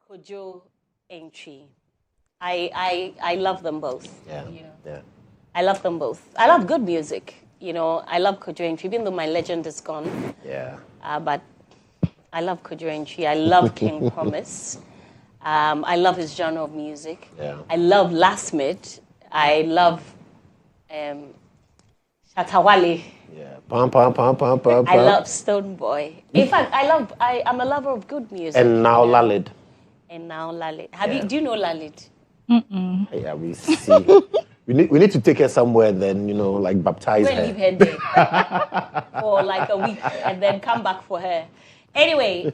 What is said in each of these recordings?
Kodjo entry. I love them both. Yeah. Yeah. I love them both. I love good music. I love Kodjo entry, even though my legend is gone. Yeah. But I love Kodjo entry. I love King Promise. I love his genre of music. Yeah. I love Last Mid. I love Shatawale. Yeah. Pam, pam, pam, pam, pam, I love Stone Boy. In fact, I'm a lover of good music. And now Lalid. And now Lalid. Do you know Lalid? Yeah, we see. we need to take her somewhere then, like baptize Go her. and leave her there for like a week and then come back for her. Anyway,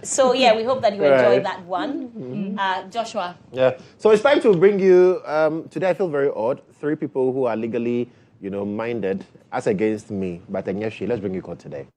so yeah, we hope that you enjoyed that one. Joshua. Yeah. So it's time to bring you, today I feel very odd, 3 people who are legally, minded as against me. But Anyeshi, let's bring you call today.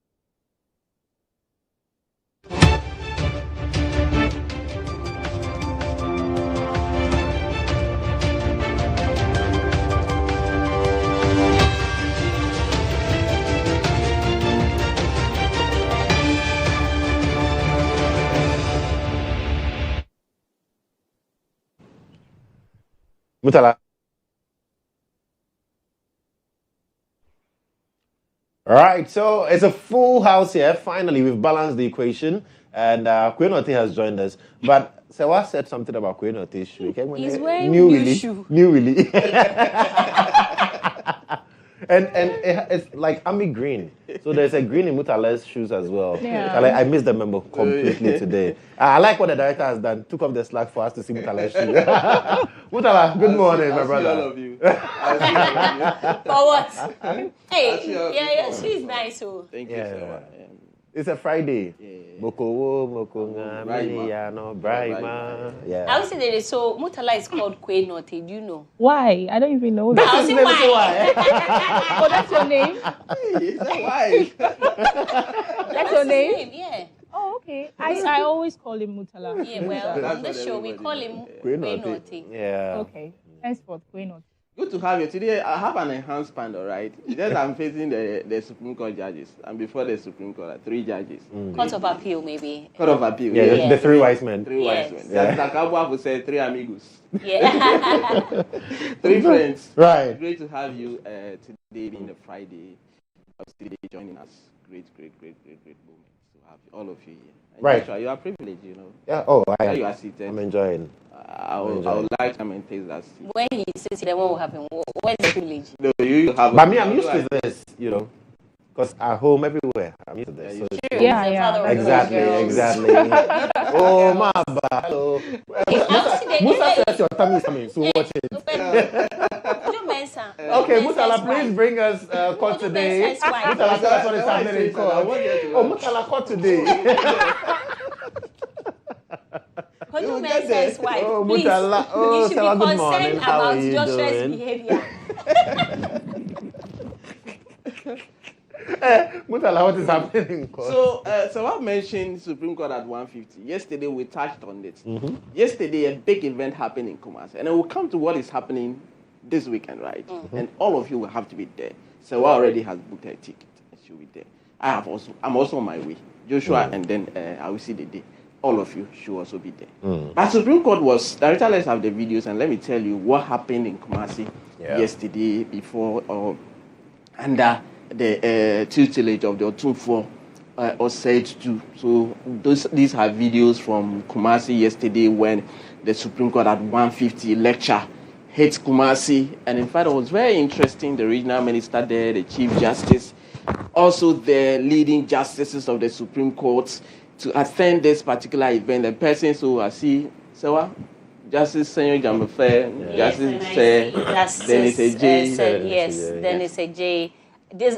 Mutala. All right, so it's a full house here. Finally, we've balanced the equation, and GHOne has joined us. But Serwaa said something about GHOne's shoe. He's wearing new shoe. New Willy. and it's like army green. So there's a green in Mutala's shoes as well. Yeah. I missed the member completely today. I like what the director has done. Took off the slack for us to see Mutala's shoes. Mutala, good morning, my brother. I see all of you. For what? Hey, yeah, she's nice. Oh. Thank you, Yeah. Serwaa. It's a Friday. Yeah. Mokowo, Mokonga, Meliano, Brahima. Yeah. I would say that so Mutala is called GHOne. Do you know? Why? I don't even know that. I'll say why. Oh, that's your name? Hey, is that why? That's your name? Yeah. Oh, okay. I always call him Mutala. Yeah, well, That's on this what show we call everybody him GHOne. GHOne. Yeah. Okay. Henceforth, GHOne. Good to have you. Today, I have an enhanced panel, right? Today, I'm facing the Supreme Court judges. And before the Supreme Court, 3 judges. Court of Appeal, maybe. Court of Appeal. Yeah, Yeah. the 3 wise men. 3 Yes. wise men. That's like Abua who said 3 amigos. Yeah. 3 friends. Right. Great to have you today being the Friday of today joining us. Great moment to have all of you here. And Right. Joshua, you are privileged, Yeah. Oh, Where you are seated. I'm enjoying. I would like to maintain that seat. When he sits here, what will happen? Where's the privilege? No, you have. But me, I'm used to this, because at home, everywhere, I'm used to this. So True. Yeah, He's the yeah. father of exactly. all girls. Oh, my bad. Hello. Hey, Musa says your tummy is coming, so watch it. Mensah. Okay, Mutala, please bring us court today. Mensah's wife. Mutala, tell us what is happening in court. Oh, Mutala, court today. Kodjo Mensah's wife. Oh, Please, Mutala. Oh, you should Serwaa, be good morning. concerned How are about you Joshua's doing? behavior. Mutala, what is happening in court? So, Serwaa mentioned Supreme Court at 150. Yesterday, we touched on it. Yesterday, a big event happened in Kumasi. And we'll come to what is happening this weekend, right? And all of you will have to be there. Serwaa already has booked her ticket. And she'll be there. I'm also on my way. Joshua, and then I will see the day. All of you should also be there. But Supreme Court director, let's have the videos and let me tell you what happened in Kumasi yesterday before under the tutelage of the Otumfuo or said to. So these are videos from Kumasi yesterday when the Supreme Court at 150 lecture hit Kumasi. And in fact, it was very interesting. The regional minister there, the Chief Justice, also the leading justices of the Supreme Court to attend this particular event. The persons who are Serwaa, Justice Senyor Jamefe, Justice Dennis Ejay. Yes, Dennis Ejay.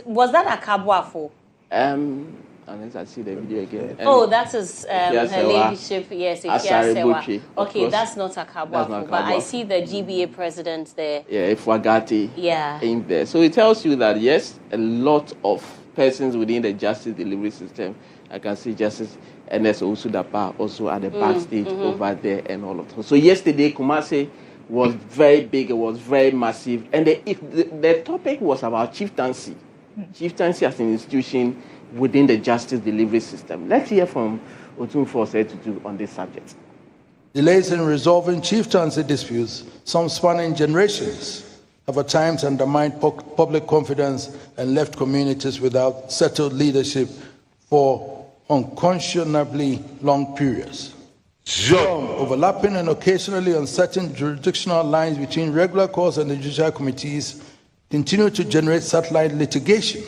Was that a Kabwafo? Unless I see the video again. That is her ladyship. Yes, Serwaa. Okay, that's not a Kabwafo, but I see the GBA president there. Yeah, Ifwagati. Yeah. In there. So it tells you that, yes, a lot of persons within the justice delivery system. I can see Justice Ernest Osudapa also at the backstage over there and all of that. So yesterday, Kumasi was very big. It was very massive. And the topic was about chieftaincy. Chieftaincy as an institution within the justice delivery system. Let's hear from Otumfuo Osei-Tutu on this subject. Delays in resolving chieftaincy disputes, some spanning generations, have at times undermined public confidence and left communities without settled leadership for unconscionably long periods. Some overlapping and occasionally uncertain jurisdictional lines between regular courts and the judicial committees continue to generate satellite litigation.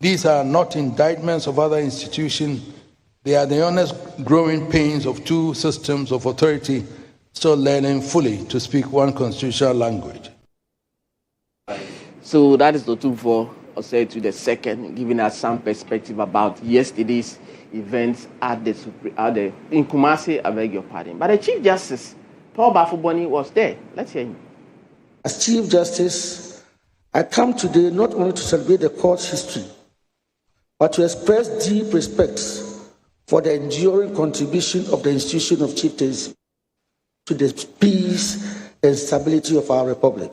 These are not indictments of other institutions. They are the honest growing pains of two systems of authority still learning fully to speak one constitutional language. So that is Otumfuo Osei-Tutu the second, giving us some perspective about yesterday's events at the in Kumasi, I beg your pardon. But the Chief Justice, Paul Bafuboni, was there. Let's hear him. As Chief Justice, I come today not only to celebrate the court's history, but to express deep respect for the enduring contribution of the institution of chieftaincy to the peace and stability of our republic.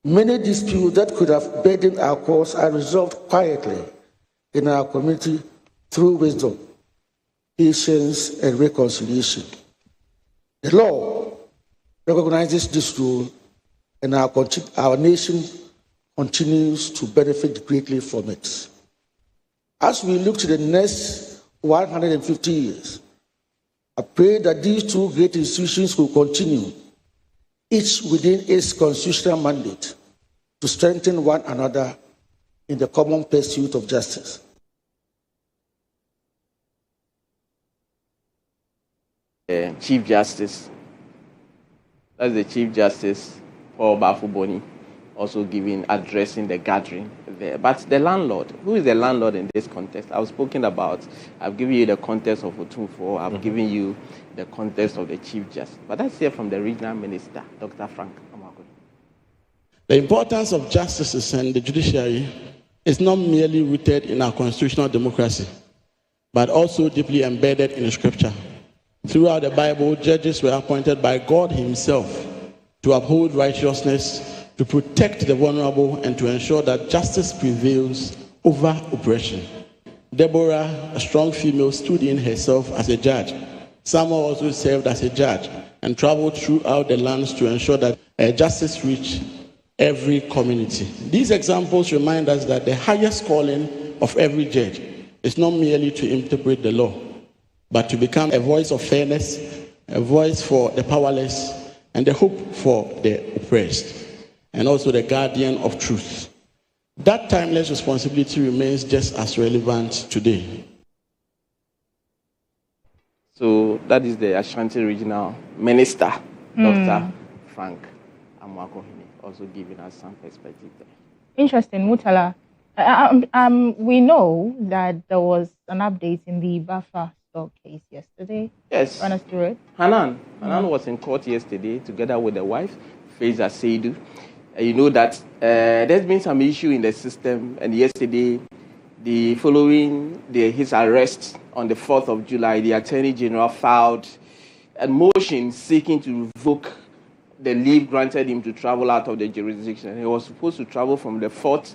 Many disputes that could have burdened our cause are resolved quietly in our community through wisdom, patience, and reconciliation. The law recognizes this rule, and our nation continues to benefit greatly from it. As we look to the next 150 years, I pray that these two great institutions will continue, each within its constitutional mandate, to strengthen one another in the common pursuit of justice. Chief Justice, that's the Chief Justice, Paul Bafuboni, also addressing the gathering there. But the landlord, who is the landlord in this context? I've given you the context of Otumfuo, I've given you the context of the Chief Justice. But let's hear from the Regional Minister, Dr. Frank. The importance of justices and the judiciary is not merely rooted in our constitutional democracy, but also deeply embedded in the scripture. Throughout the Bible, judges were appointed by God himself to uphold righteousness, to protect the vulnerable, and to ensure that justice prevails over oppression. Deborah, a strong female, stood in herself as a judge. Samuel also served as a judge and traveled throughout the lands to ensure that justice reached every community. These examples remind us that the highest calling of every judge is not merely to interpret the law, but to become a voice of fairness, a voice for the powerless, and the hope for the oppressed, and also the guardian of truth. That timeless responsibility remains just as relevant today. So that is the Ashanti Regional Minister, Dr. Frank Amwakohene, also giving us some perspective there. Interesting, Mutala. We know that there was an update in the Bafa stock case yesterday. Yes. Run us through it. Hanan was in court yesterday together with the wife, Faiza Seidu. You know that there's been some issue in the system, and yesterday, following his arrest on the 4th of July, the Attorney General filed a motion seeking to revoke the leave granted him to travel out of the jurisdiction. He was supposed to travel from the 4th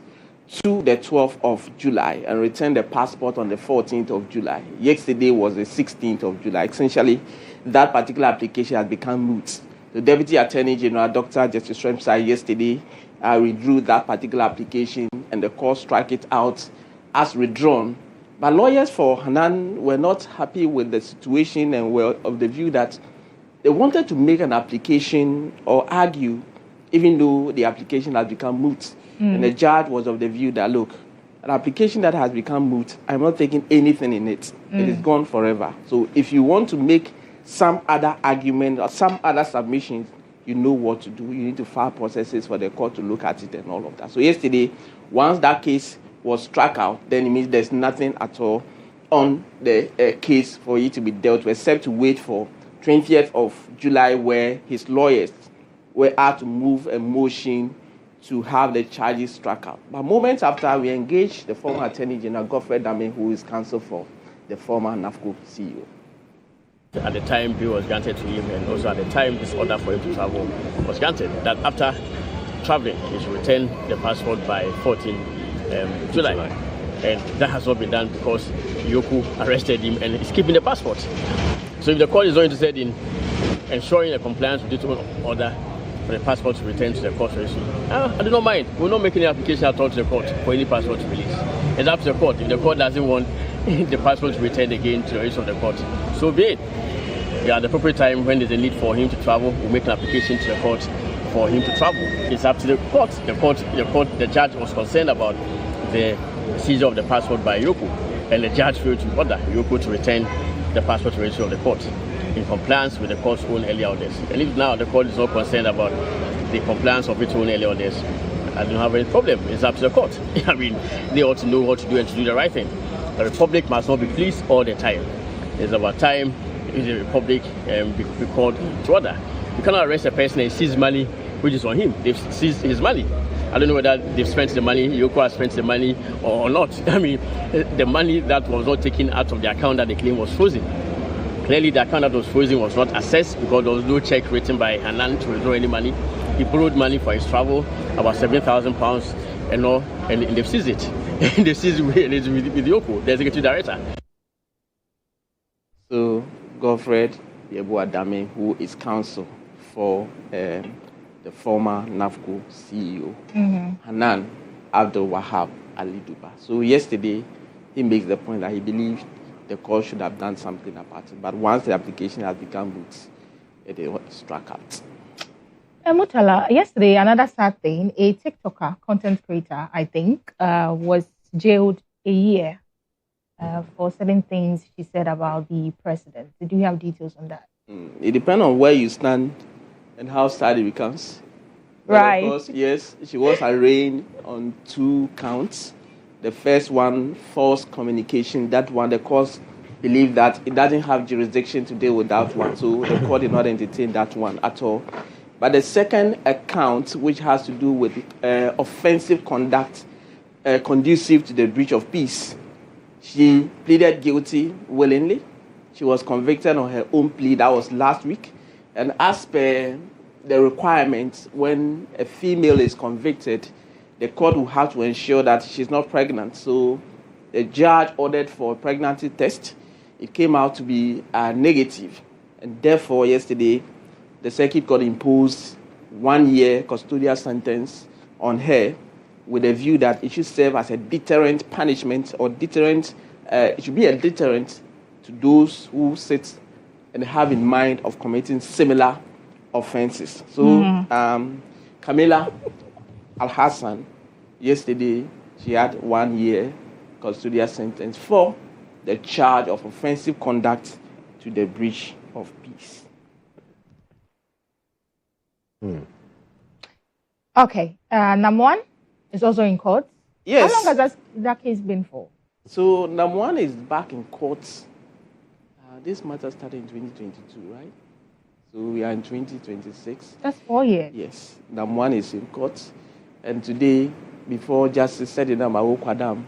to the 12th of July and return the passport on the 14th of July. Yesterday was the 16th of July. Essentially, that particular application has become moot. The Deputy Attorney General, Dr. Justice Mensah, yesterday withdrew that particular application, and the court struck it out as withdrawn. But lawyers for Hanan were not happy with the situation and were of the view that they wanted to make an application or argue, even though the application has become moot. And the judge was of the view that, look, an application that has become moot, I'm not taking anything in it. It is gone forever. So if you want to make some other argument or some other submissions, you know what to do. You need to file processes for the court to look at it and all of that. So yesterday, once that case was struck out, then it means there's nothing at all on the case for it to be dealt with, except to wait for 20th of July, where his lawyers were asked to move a motion to have the charges struck out. But moments after, we engaged the former Attorney General, Godfrey Dame, who is counsel for the former NAFCO CEO. At the time bill was granted to him, and also at the time this order for him to travel was granted, that after traveling, he should return the passport by 14 July. And that has not been done because Yoko arrested him and is keeping the passport. So if the court is not interested in ensuring a compliance with its own order for the passport to return to the court very soon, I do not mind. We'll not make any application at all to the court for any passport to release. It's up to the court. If the court doesn't want the passport to return again to the rest of the court, so be it. At the appropriate time, when there's a need for him to travel, we'll make an application to the court for him to travel. It's up to the court. The judge was concerned about the seizure of the passport by Yoko, and the judge failed to order Yoko to return the passport to the registry of the court in compliance with the court's own earlier orders. And if now the court is not concerned about the compliance of its own earlier orders, I don't have any problem. It's up to the court. I mean, they ought to know what to do and to do the right thing. The Republic must not be pleased all the time. It's about time the Republic be called to order. You cannot arrest a person and seize money which is on him. They've seized his money. I don't know whether they've spent the money, Yoko has spent the money or not. I mean, the money that was not taken out of the account that they claim was frozen. Clearly, the account that was frozen was not assessed because there was no check written by Hanan to withdraw any money. He borrowed money for his travel, about £7,000 and all, and they've seized it. They've seized it with Yoko, the executive director. So, Godfred Yebu Adame, who is counsel for the former NAFCO CEO, Hanan Abdul Wahab Ali Duba. So yesterday, he makes the point that he believes the court should have done something about it. But once the application has become moot, it struck out. Mutala, yesterday, another sad thing, a TikToker, content creator, I think, was jailed a year for certain things she said about the president. Do you have details on that? It depends on where you stand and how sad it becomes. Right. But of course, yes, she was arraigned on 2 counts. The first one, false communication. That one, the court believed that it doesn't have jurisdiction to deal with that one. So the court did not entertain that one at all. But the second account, which has to do with offensive conduct conducive to the breach of peace, she pleaded guilty willingly. She was convicted on her own plea. That was last week. And as per the requirements, when a female is convicted, the court will have to ensure that she's not pregnant. So the judge ordered for a pregnancy test. It came out to be negative. And therefore, yesterday, the circuit court imposed 1-year custodial sentence on her with a view that it should serve as a deterrent punishment or deterrent. It should be a deterrent to those who sit and have in mind of committing similar offenses. So Camila Al-Hassan, yesterday, she had 1 year custodial sentence for the charge of offensive conduct to the breach of peace. Okay. Namwan is also in court. Yes. How long has that case been for? So Namwan is back in court. This matter started in 2022, right? So we are in 2026. That's 4 years. Yes. Namwan is in court. And today, before Justice Sedina Kwadam,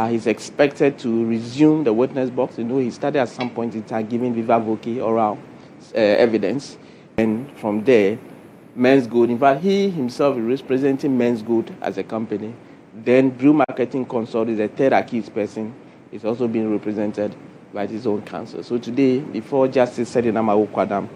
he's expected to resume the witness box. You know, he started at some point in time giving viva voce oral evidence. And from there, GHOne, in fact, he himself is representing GHOne as a company. Then Brew Marketing Consult is a third accused person. Is also being represented by his own counsel. So today, before Justice Sedina Kwadam,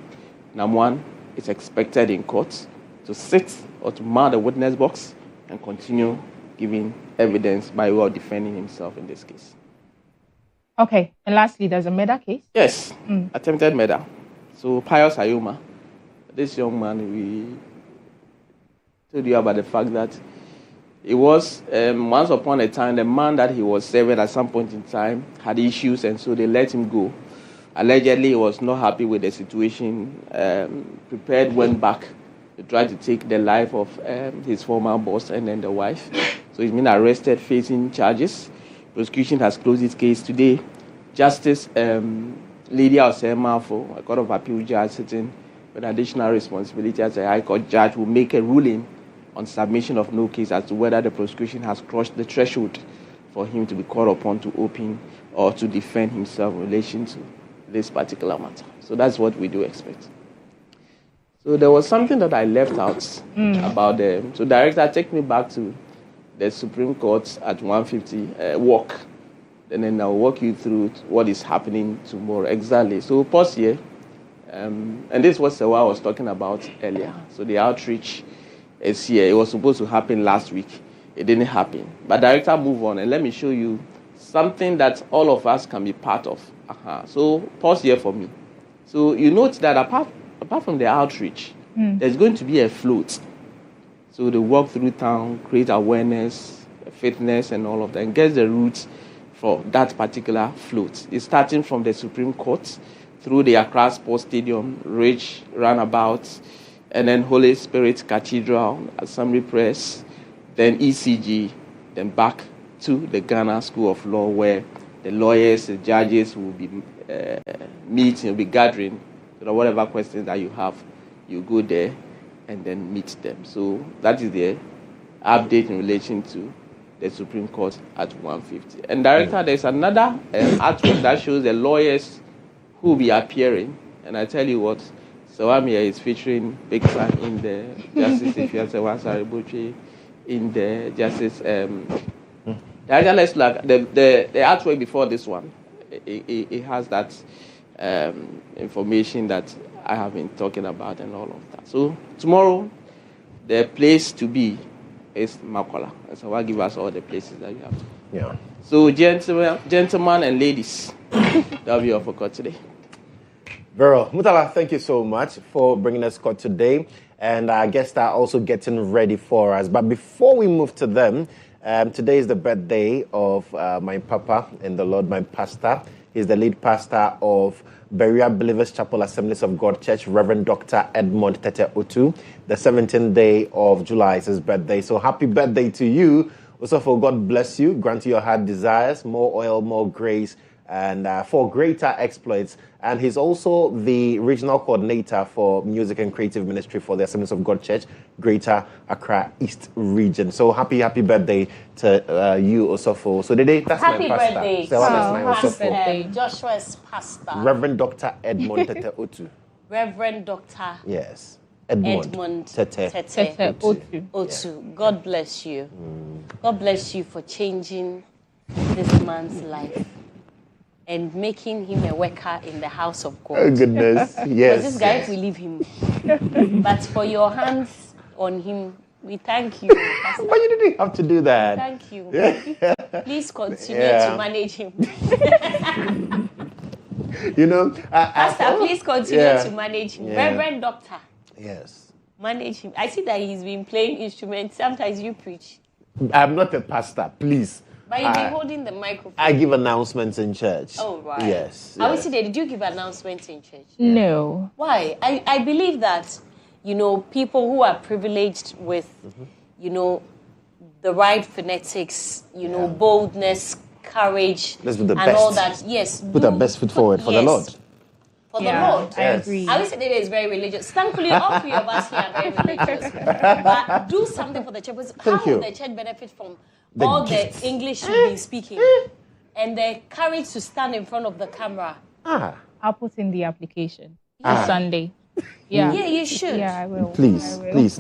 Namwan is expected in court to sit or to mount the witness box and continue giving evidence by way of defending himself in this case. Okay. And lastly, there's a murder case? Yes, attempted murder. So Pius Ayuma, this young man, we told you about the fact that it was once upon a time, the man that he was serving at some point in time had issues, and so they let him go. Allegedly, he was not happy with the situation, went back to try to take the life of his former boss and then the wife. So he's been arrested, facing charges. Prosecution has closed its case today. Justice Lydia Osema, for a Court of Appeal judge sitting with additional responsibility as a High Court judge, will make a ruling on submission of no case as to whether the prosecution has crossed the threshold for him to be called upon to open or to defend himself in relation to this particular matter. So that's what we do expect. So there was something that I left out about them. So director, take me back to the Supreme Court at 150 walk. And then I'll walk you through what is happening tomorrow exactly. So pause here. And this was what I was talking about earlier. So the outreach is here. It was supposed to happen last week. It didn't happen. But director, move on and let me show you something that all of us can be part of. So pause here for me. So you note that apart from the outreach, there's going to be a float. So they walk through town, create awareness, fitness, and all of that, and get the routes for that particular float. It's starting from the Supreme Court, through the Accra Sports Stadium, Ridge Roundabout, and then Holy Spirit Cathedral, Assembly Press, then ECG, then back to the Ghana School of Law, where the lawyers, the judges will be meeting, will be gathering, so that whatever questions that you have, you go there and then meet them. So that is the update in relation to the Supreme Court at 150. And director, there's another artwork that shows the lawyers who will be appearing. And I tell you what, Serwaa is featuring big time in the Justice Serwaa Sariboche, in the Justice. Director, let's look at the artwork before this one. It has that information that I have been talking about and all of that. So tomorrow, the place to be is Makola. And so I'll give us all the places that you have to. Yeah. So gentlemen and ladies, that'll be all for court today. Vero, Mutala, thank you so much for bringing us court today. And our guests are also getting ready for us. But before we move to them, today is the birthday of my papa in the Lord, my pastor. He's the lead pastor of Berea Believers Chapel Assemblies of God Church, Reverend Dr. Edmond Tete Otu. The 17th day of July is his birthday. So happy birthday to you. Also, for God bless you, grant you your heart desires, more oil, more grace, and for greater exploits. And he's also the regional coordinator for music and creative ministry for the Assemblies of God Church, Greater Accra East Region. So happy birthday to you, Osofo. So today, that's happy my pastor. Birthday. So Happy birthday. Joshua's pastor. Reverend Dr. Edmond Tete Otu. Reverend Dr. Yes. Edmond Tete Otu. Yeah. God bless you. God bless you for changing this man's life and making him a worker in the house of God. Oh, goodness. Yes. Because this guy, if we leave him. But for your hands on him, we thank you. Pastor. Why you didn't have to do that? Thank you. Please continue to manage him. You know, Pastor, please continue to manage him. Yeah. Reverend Doctor. Yes. Manage him. I see that he's been playing instruments. Sometimes you preach. I'm not a pastor, please. But you've been holding the microphone. I give announcements in church. Oh, right. Yes. I was today. Did you give announcements in church? No. Why? I believe that, people who are privileged with, the right phonetics, boldness, courage, Let's do the and best. all that. Yes. Put our best foot forward for the Lord. For the Lord. I agree. I would say today is very religious. Thankfully, all three of us here are very religious. But do something for the church. How will the church benefit from all the English you've been speaking and the courage to stand in front of the camera? I'll put in the application for Sunday. Yeah. Yeah, you should. Yeah, I will. Please, I will. please,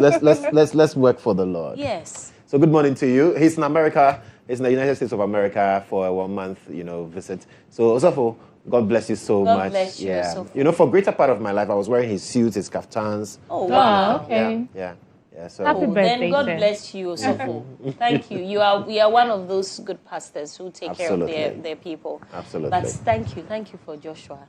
let's work for the Lord. Yes. So good morning to you. He's in America. He's in the United States of America for a 1 month, visit. So Osofo, God bless you so much. God bless you, Osofo. For a greater part of my life, I was wearing his suits, his kaftans. Oh, wow. Okay. Yeah. So Happy birthday, then God sir. bless you, Osofo. Thank you. We are one of those good pastors who take care of their people. Absolutely. But thank you for Joshua.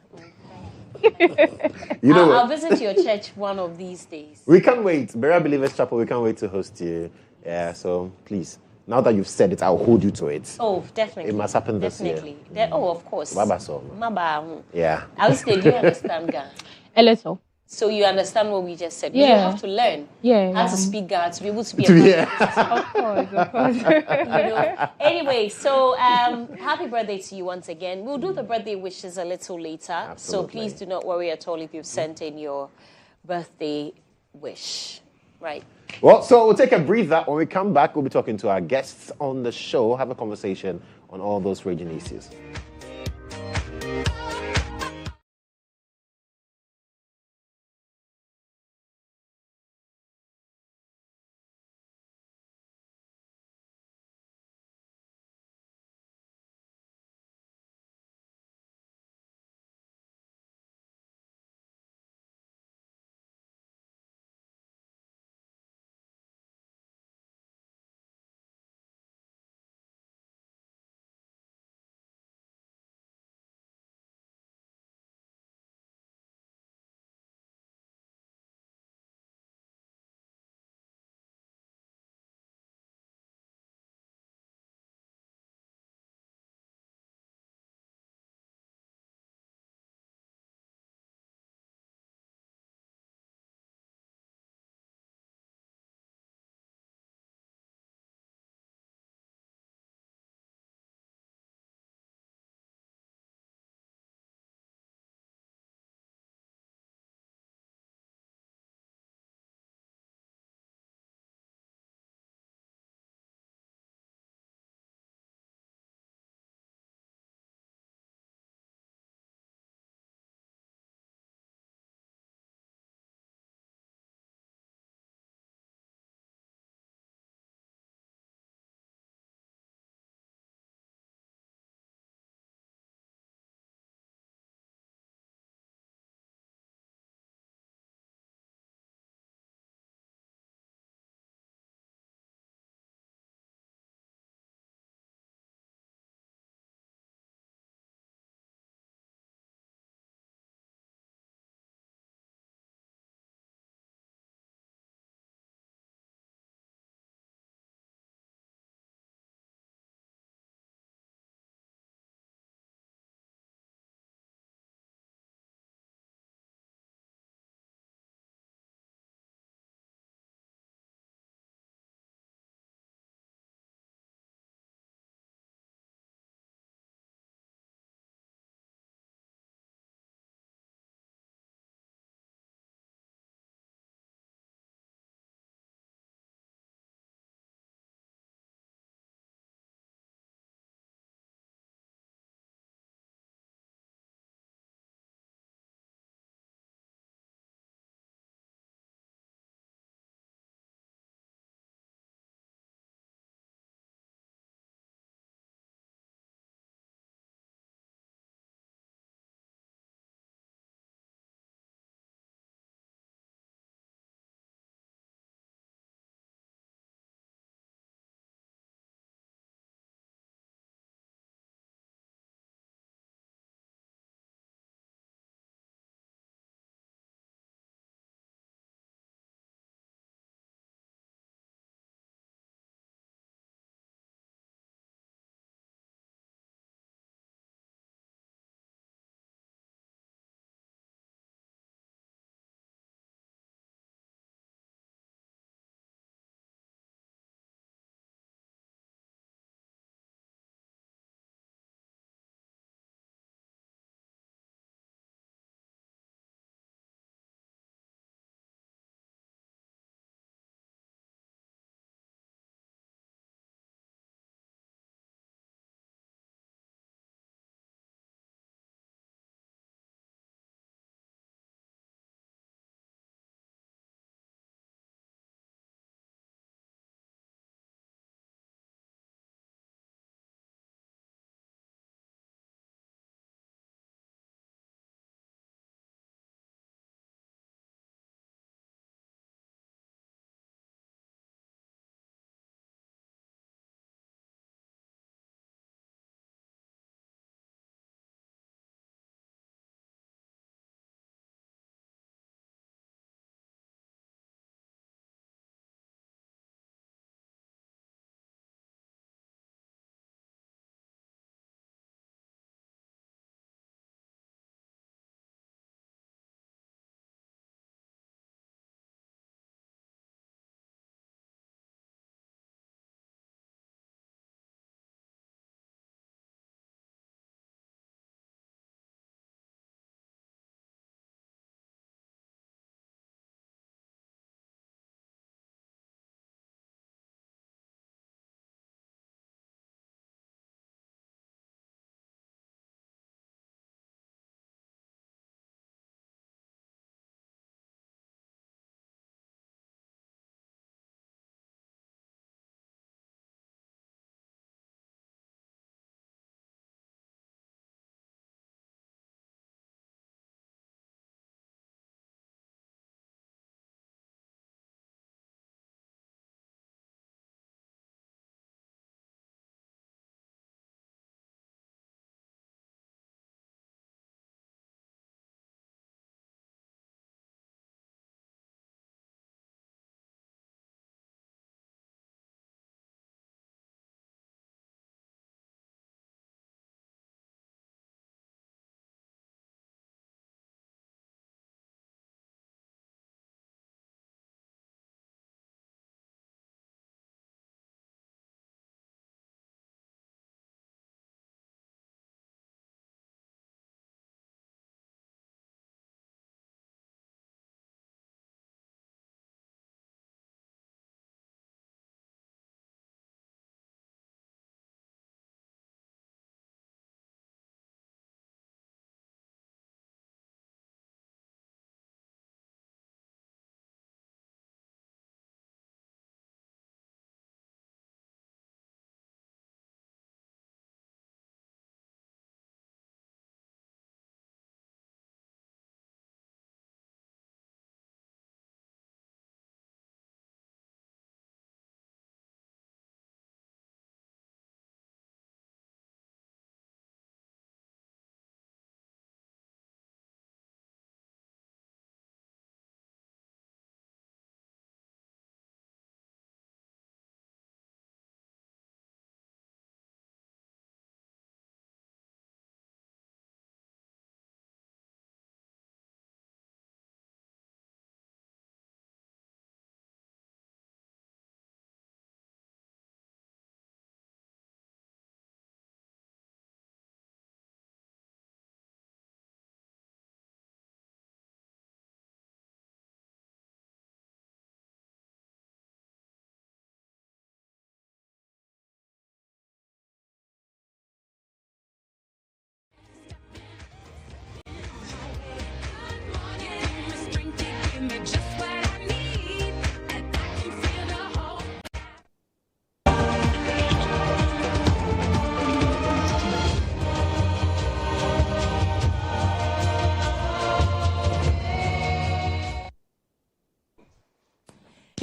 I'll visit your church one of these days. We can't wait. Berea Believers Chapel, we can't wait to host you. Yeah, so please. Now that you've said it, I'll hold you to it. Oh, definitely. It must happen this year. Definitely. Of course. Baba so. Yeah. I would say, do you understand Ghana? A little. So you understand what we just said. Yeah. You have to learn how to speak Ghana to be able to be a Of course. Anyway, so happy birthday to you once again. We'll do the birthday wishes a little later. Absolutely. So please do not worry at all if you've sent in your birthday wish. Right. Well, so we'll take a breather. When we come back, we'll be talking to our guests on the show, have a conversation on all those raging issues.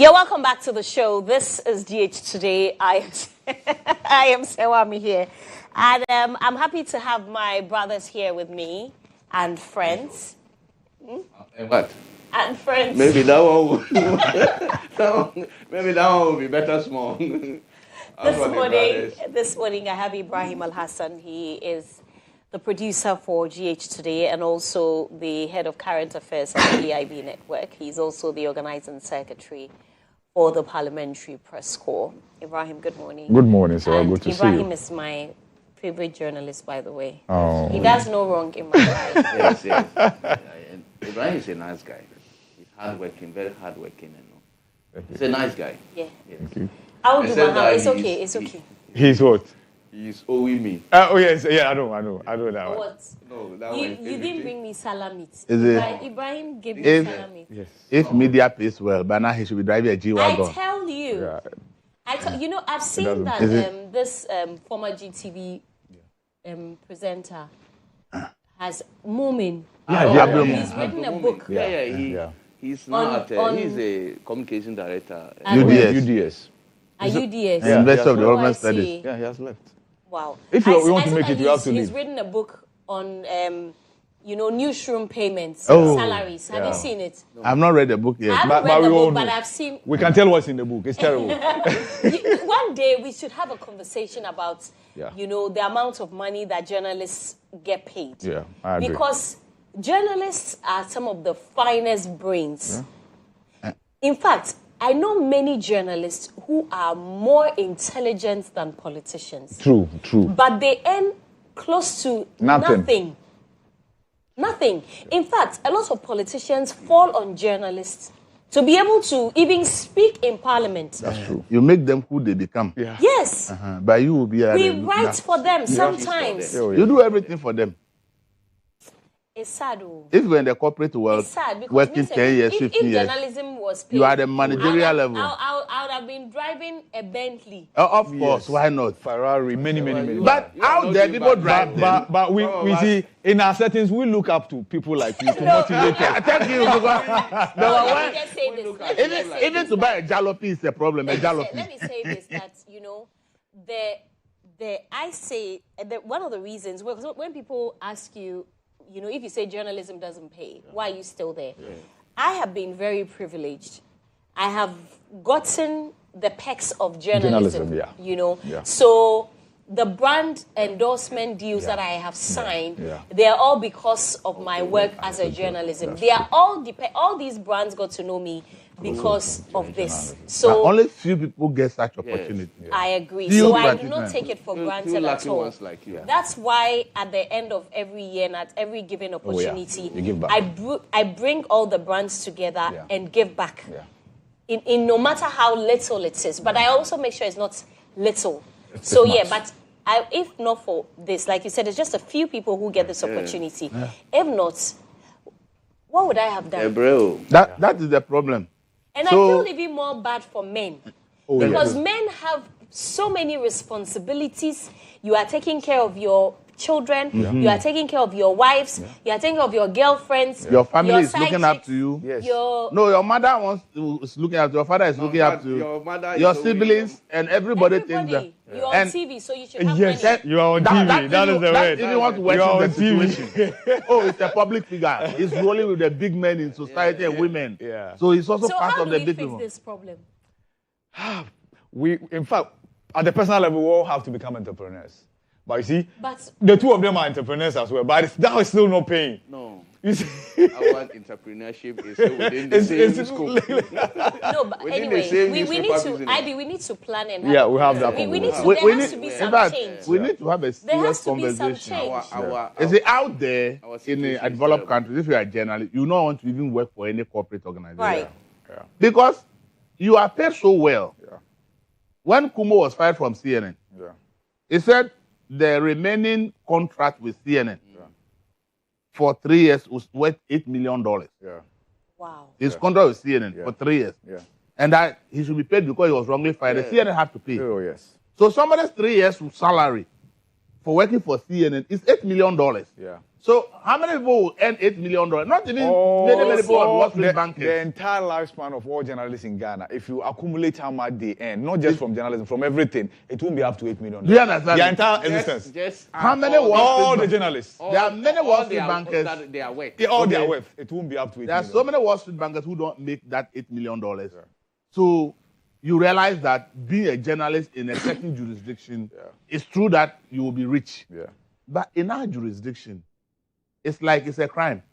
Yeah, welcome back to the show. This is GH Today. I am Serwaa Amihere. And I'm happy to have my brothers here with me and friends. What? And friends. Maybe that one will, maybe that one will be better small. This morning I have Ibrahim Al-Hassan. He is the producer for GH Today and also the head of current affairs at the EIB Network. He's also the organizing secretary for the Parliamentary Press Corps. Ibrahim, good morning. Good morning, sir. Good to see you. Ibrahim is my favorite journalist, by the way. Oh. He does no wrong in my life. Yes. Ibrahim is a nice guy. He's hardworking, very hardworking. He's a nice guy. Yeah. Yes. Thank you. I will do my house. It's okay. It's okay. He's what? He's owing me. Oh, yes. Yeah, I know that one. What? No, that You one. didn't bring me salami. Ibrahim gave me salami. Yes. If media pays well, by now he should be driving a G-Wagon. I tell you. Yeah. I've seen that this former GTV presenter has Moomin. He's written a book. He's not. He's a communication director. UDS. UDS. Investor of Development Studies. Yeah, he has left. Wow. If you want to make it, you have to leave. He's written a book on, newsroom payments, Oh. salaries. Have you seen it? No. I've not read the book yet. I haven't read the book, but I've seen... We can tell what's in the book. It's terrible. One day, we should have a conversation about, Yeah. the amount of money that journalists get paid. Yeah, I agree. Because journalists are some of the finest brains. Yeah. In fact, I know many journalists who are more intelligent than politicians. True. But they earn close to nothing. In fact, a lot of politicians fall on journalists to be able to even speak in parliament. That's true. You make them who they become. Yeah. Yes. But you will be... We write for them sometimes. You do everything for them. It's sad. If you're in the corporate world, working 10 years, 15 years, journalism was paid, you are at the managerial level. I would have been driving a Bentley. Of course, why not? Ferrari, many. But out there, people drive them. But we see, in our settings, we look up to people like you to motivate us. Thank you. Even to buy a jalopy is a problem. Let me say this, that, one of the reasons, when people ask you, if you say journalism doesn't pay, why are you still there? Yeah. I have been very privileged. I have gotten the perks of journalism. So the brand endorsement deals that I have signed, they are all because of my work as a journalism. They are all these brands got to know me because of this. So only few people get such opportunity. I agree. So I do not take it for granted at all. Like you. That's why at the end of every year and at every given opportunity, you give back. I bring all the brands together and give back. In no matter how little it is. But I also make sure it's not little. So but if not for this, like you said, it's just a few people who get this opportunity. If not, what would I have done? That is the problem. And I feel even more bad for men. Because men have so many responsibilities. You are taking care of your children. You are taking care of your wives. You are taking care of your girlfriends. Your family is looking up to you. Yes. Your mother is looking up to you. Your father is looking up to you. Your siblings and everybody thinks that. You are on TV, so you should have money. You are on TV. That is the word. Even want to work in the situation. It's a public figure. He's rolling with the big men in society and women. Yeah. So he's also part of the big people. So how do we fix this problem? In fact, at the personal level, we all have to become entrepreneurs. But you see, the two of them are entrepreneurs as well. But that is still not paying. No. You see? Our entrepreneurship is still within the same scope. No, but anyway, we need to plan and have we have that. There has to be some change. We need to have a serious conversation. Is it out there in a developed countries, if you are a journalist, you don't want to even work for any corporate organization. Right. Yeah. Because you are paid so well. Yeah. When Kumo was fired from CNN, he said the remaining contract with CNN for 3 years was worth $8 million. Yeah. Wow. His contract with CNN for 3 years. Yeah. And that he should be paid because he was wrongly fired. The CNN had to pay. Oh, yes. So somebody's 3 years salary for working for CNN is $8 million. Yeah. So how many people will earn $8 million? Not even many people at Wall Street bankers. The entire lifespan of all journalists in Ghana, if you accumulate how much they earn, not just from journalism, from everything, it won't be up to $8 million. Do you understand? The entire existence. Just how many all the journalists? There are many Wall Street bankers. They are worth. All their worth. It won't be up to $8 million. There are so many Wall Street bankers who don't make that $8 million. Yeah. So you realize that being a journalist in a certain jurisdiction, it's true that you will be rich. Yeah. But in our jurisdiction, it's like it's a crime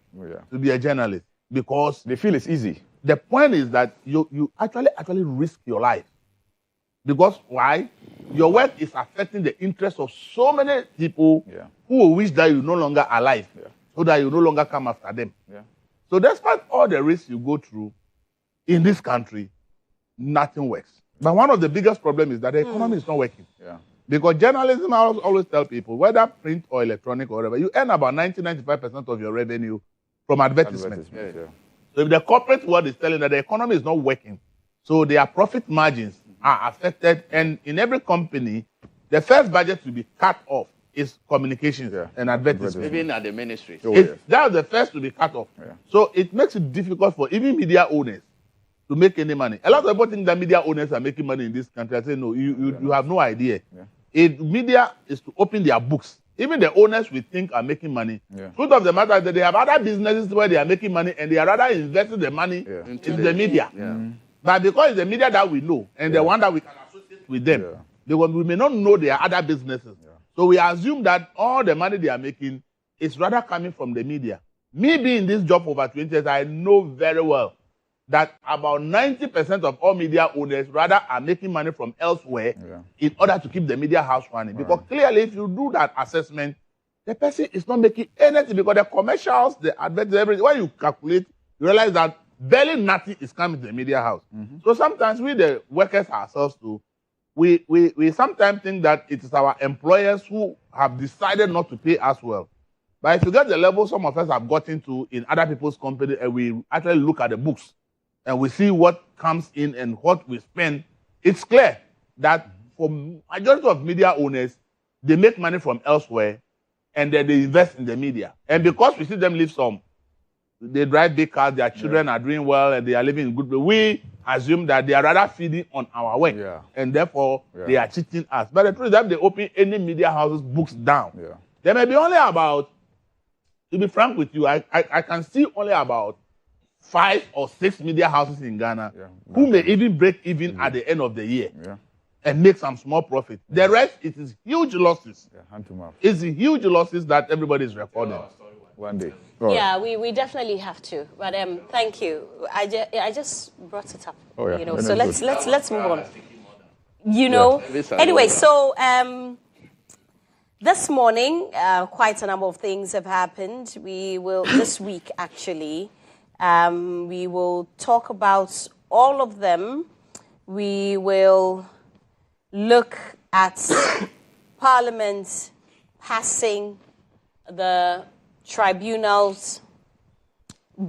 to be a journalist because they feel it's easy. The point is that you actually risk your life. Because why? Your work is affecting the interests of so many people who will wish that you're no longer alive, so that you no longer come after them. Yeah. So despite all the risks you go through in this country, nothing works. But one of the biggest problems is that the economy is not working. Yeah. Because journalism, I always tell people, whether print or electronic or whatever, you earn about 90-95% of your revenue from advertisements. Yeah. So if the corporate world is telling that the economy is not working, so their profit margins are affected, and in every company, the first budget to be cut off is communications and advertisements. Even at the ministry. That's the first to be cut off. Yeah. So it makes it difficult for even media owners to make any money. A lot of people think that media owners are making money in this country. I say, no, you have no idea. Yeah. Media is to open their books. Even the owners we think are making money. Yeah. Truth of the matter is that they have other businesses where they are making money and they are rather investing the money into the media. Yeah. But because it's the media that we know and the one that we can associate with them, because we may not know their other businesses. Yeah. So we assume that all the money they are making is rather coming from the media. Me being in this job for over 20 years, I know very well that about 90% of all media owners rather are making money from elsewhere in order to keep the media house running. Because clearly, if you do that assessment, the person is not making anything because the commercials, the adverts, everything, when you calculate, you realize that barely nothing is coming to the media house. So sometimes we, the workers ourselves too, we sometimes think that it is our employers who have decided not to pay us well. But if you get the level some of us have gotten to in other people's company and we actually look at the books, and we see what comes in and what we spend, it's clear that for majority of media owners, they make money from elsewhere and then they invest in the media. And because we see them live they drive big cars, their children are doing well and they are living in good way, we assume that they are rather feeding on our work. Yeah. And therefore, they are cheating us. But the truth is that if they open any media house's books down, there may be only about, to be frank with you, I can see only about 5 or 6 media houses in Ghana who may even break even at the end of the year and make some small profit. The rest, it is huge losses. Hand to mouth. It's huge losses that everybody is recording. One day. Yeah, we definitely have to. But thank you. I just brought it up. Oh, yeah. You know, so let's move on. You know. Anyway, so this morning, quite a number of things have happened. We will this week actually. We will talk about all of them. We will look at Parliament passing the tribunals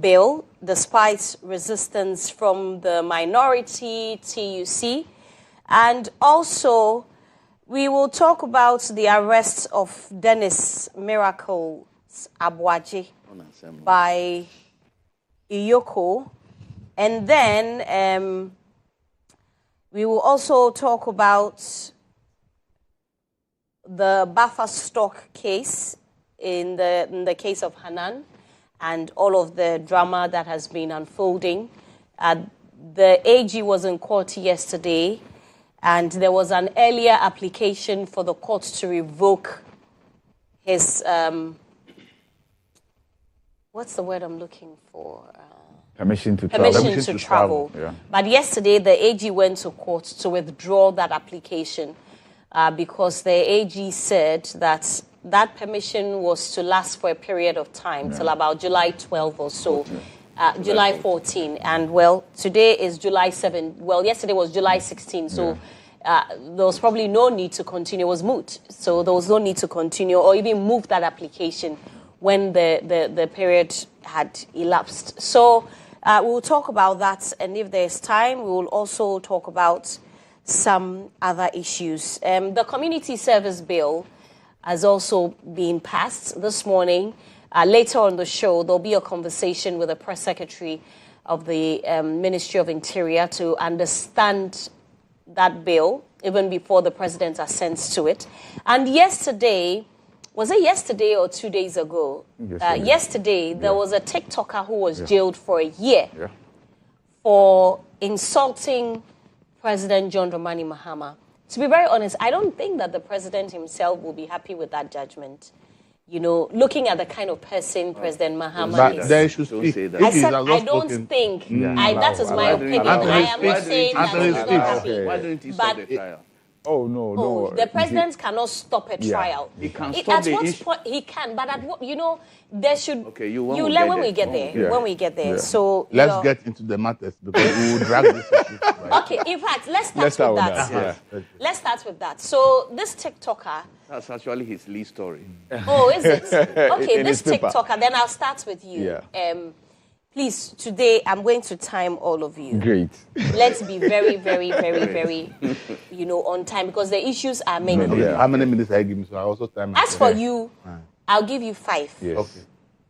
bill despite resistance from the minority TUC. And also, we will talk about the arrest of Dennis Miracles Abuaji by Iyoko, and then we will also talk about the buffer stock case in the case of Hanan and all of the drama that has been unfolding. The AG was in court yesterday, and there was an earlier application for the court to revoke his what's the word I'm looking for? Permission to travel. Permission to travel. Yeah. But yesterday, the AG went to court to withdraw that application because the AG said that that permission was to last for a period of time, till about July 12 or so. 14. July 14. And, well, today is July 7. Well, yesterday was July 16. So there was probably no need to continue. It was moot. So there was no need to continue or even move that application when the period had elapsed. So we'll talk about that, and if there's time, we will also talk about some other issues. The Community Service Bill has also been passed this morning. Later on the show, there'll be a conversation with the press secretary of the Ministry of Interior to understand that bill, even before the president assents to it. And yesterday, was it yesterday or 2 days ago? Yesterday, there was a TikToker who was jailed for a year for insulting President John Dramani Mahama. To be very honest, I don't think that the president himself will be happy with that judgment. You know, looking at the kind of person President Mahama is. They should speak. I said, I don't think. That is my opinion. I am not saying that he's not happy. Why don't you stop the trial? Oh, no. The president cannot stop a trial. He can stop the issue. He can, but at what, you know, there should... Okay, you learn when we get there. When we get there. So, let's get into the matters because we will drag this issue. Right? Okay, in fact, let's start with that. Let's start with that. So, this TikToker... That's actually his lead story. Oh, is it? Okay, this TikToker, then I'll start with you. Please, today I'm going to time all of you. Great. Let's be very, very, very, very, on time because the issues are many. How many minutes are you giving me? So I also time. As for you, I'll give you 5. Yes. Okay.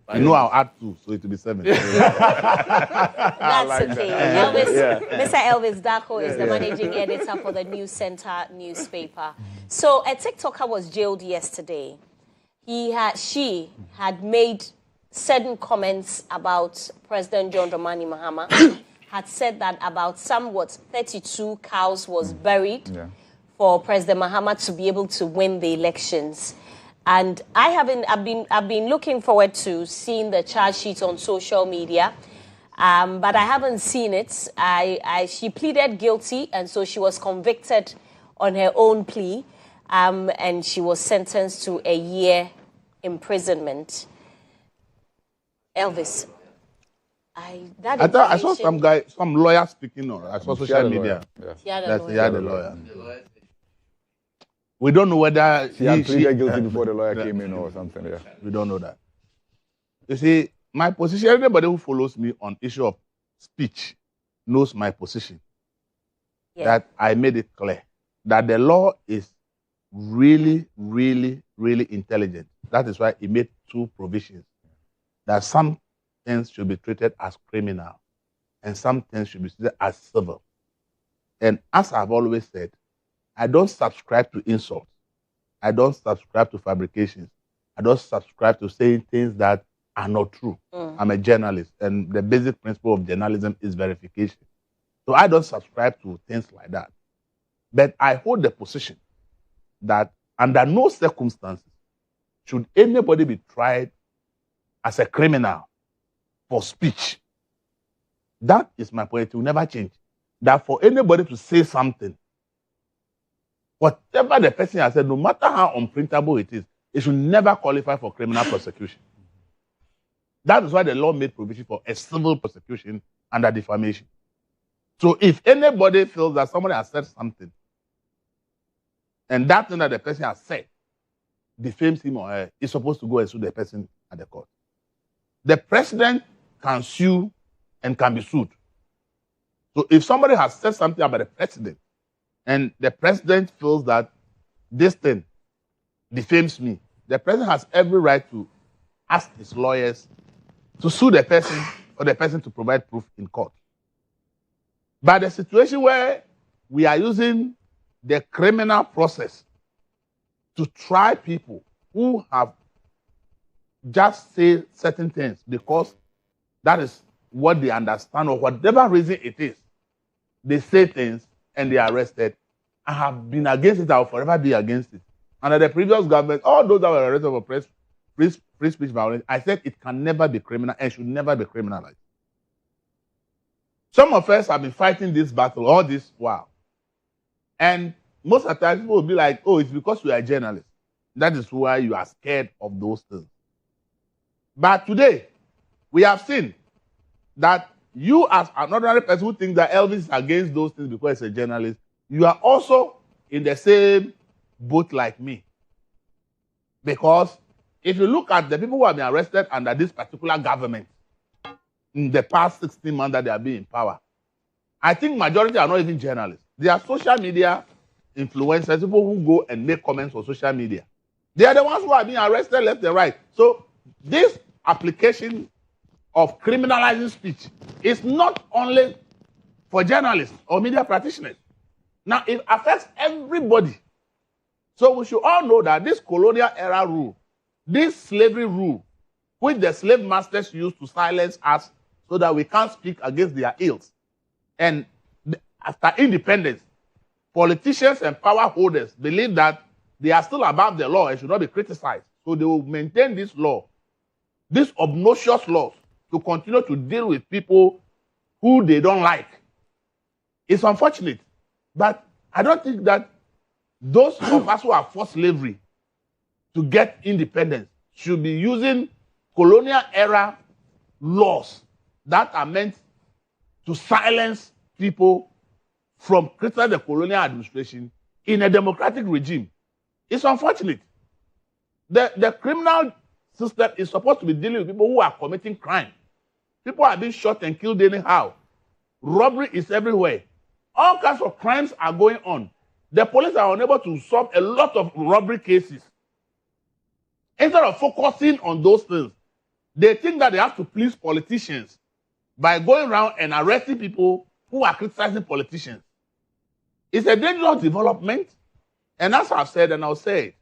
I'll add 2, so it will be 7. That's okay. Mr. Elvis Darko is the managing editor for the News Center newspaper. So a TikToker was jailed yesterday. She had made certain comments about President John Dramani Mahama, had said that about 32 cows was buried for President Mahama to be able to win the elections. And I've been looking forward to seeing the charge sheet on social media, but I haven't seen it. She pleaded guilty, and so she was convicted on her own plea, and she was sentenced to a year imprisonment. Elvis, I saw some lawyer speaking on. I saw social media. He had a lawyer. We don't know whether she had pleaded guilty before the lawyer came in or something. Yeah, we don't know that. You see, my position. Anybody who follows me on issue of speech knows my position. That I made it clear that the law is really, really, really intelligent. That is why it made 2 provisions. That some things should be treated as criminal and some things should be treated as civil. And as I've always said, I don't subscribe to insults. I don't subscribe to fabrications. I don't subscribe to saying things that are not true. I'm a journalist, and the basic principle of journalism is verification. So I don't subscribe to things like that. But I hold the position that under no circumstances should anybody be tried as a criminal for speech. That is my point. It will never change. That for anybody to say something, whatever the person has said, no matter how unprintable it is, it should never qualify for criminal prosecution. That is why the law made provision for a civil prosecution under defamation. So if anybody feels that somebody has said something, and that thing that the person has said defames him or her, is supposed to go and sue the person at the court. The president can sue and can be sued. So if somebody has said something about the president, and the president feels that this thing defames me, the president has every right to ask his lawyers to sue the person or the person to provide proof in court. But the situation where we are using the criminal process to try people who have just said certain things because that is what they understand or whatever reason it is, they say things and they are arrested. I have been against it. I will forever be against it. Under the previous government, all those that were arrested for free speech violence, I said it can never be criminal and should never be criminalized. Some of us have been fighting this battle all this while. And most of the time, people will be like, oh, it's because you are a journalist. That is why you are scared of those things. But today, we have seen that you as an ordinary person who thinks that Elvis is against those things because he's a journalist, you are also in the same boat like me. Because if you look at the people who have been arrested under this particular government in the past 16 months that they have been in power, I think majority are not even journalists. They are social media influencers, people who go and make comments on social media. They are the ones who are being arrested left and right. So this application of criminalizing speech is not only for journalists or media practitioners. Now, it affects everybody. So we should all know that this colonial era rule, this slavery rule, which the slave masters used to silence us so that we can't speak against their ills. And after independence, politicians and power holders believe that they are still above the law and should not be criticized. So they will maintain this law, these obnoxious laws, to continue to deal with people who they don't like. It's unfortunate, but I don't think that those of us who are for slavery to get independence should be using colonial era laws that are meant to silence people from criticizing the colonial administration in a democratic regime. It's unfortunate. The criminal system is supposed to be dealing with people who are committing crime. People are being shot and killed anyhow. Robbery is everywhere. All kinds of crimes are going on. The police are unable to solve a lot of robbery cases. Instead of focusing on those things, they think that they have to please politicians by going around and arresting people who are criticizing politicians. It's a dangerous development. And as I've said, and I'll say it,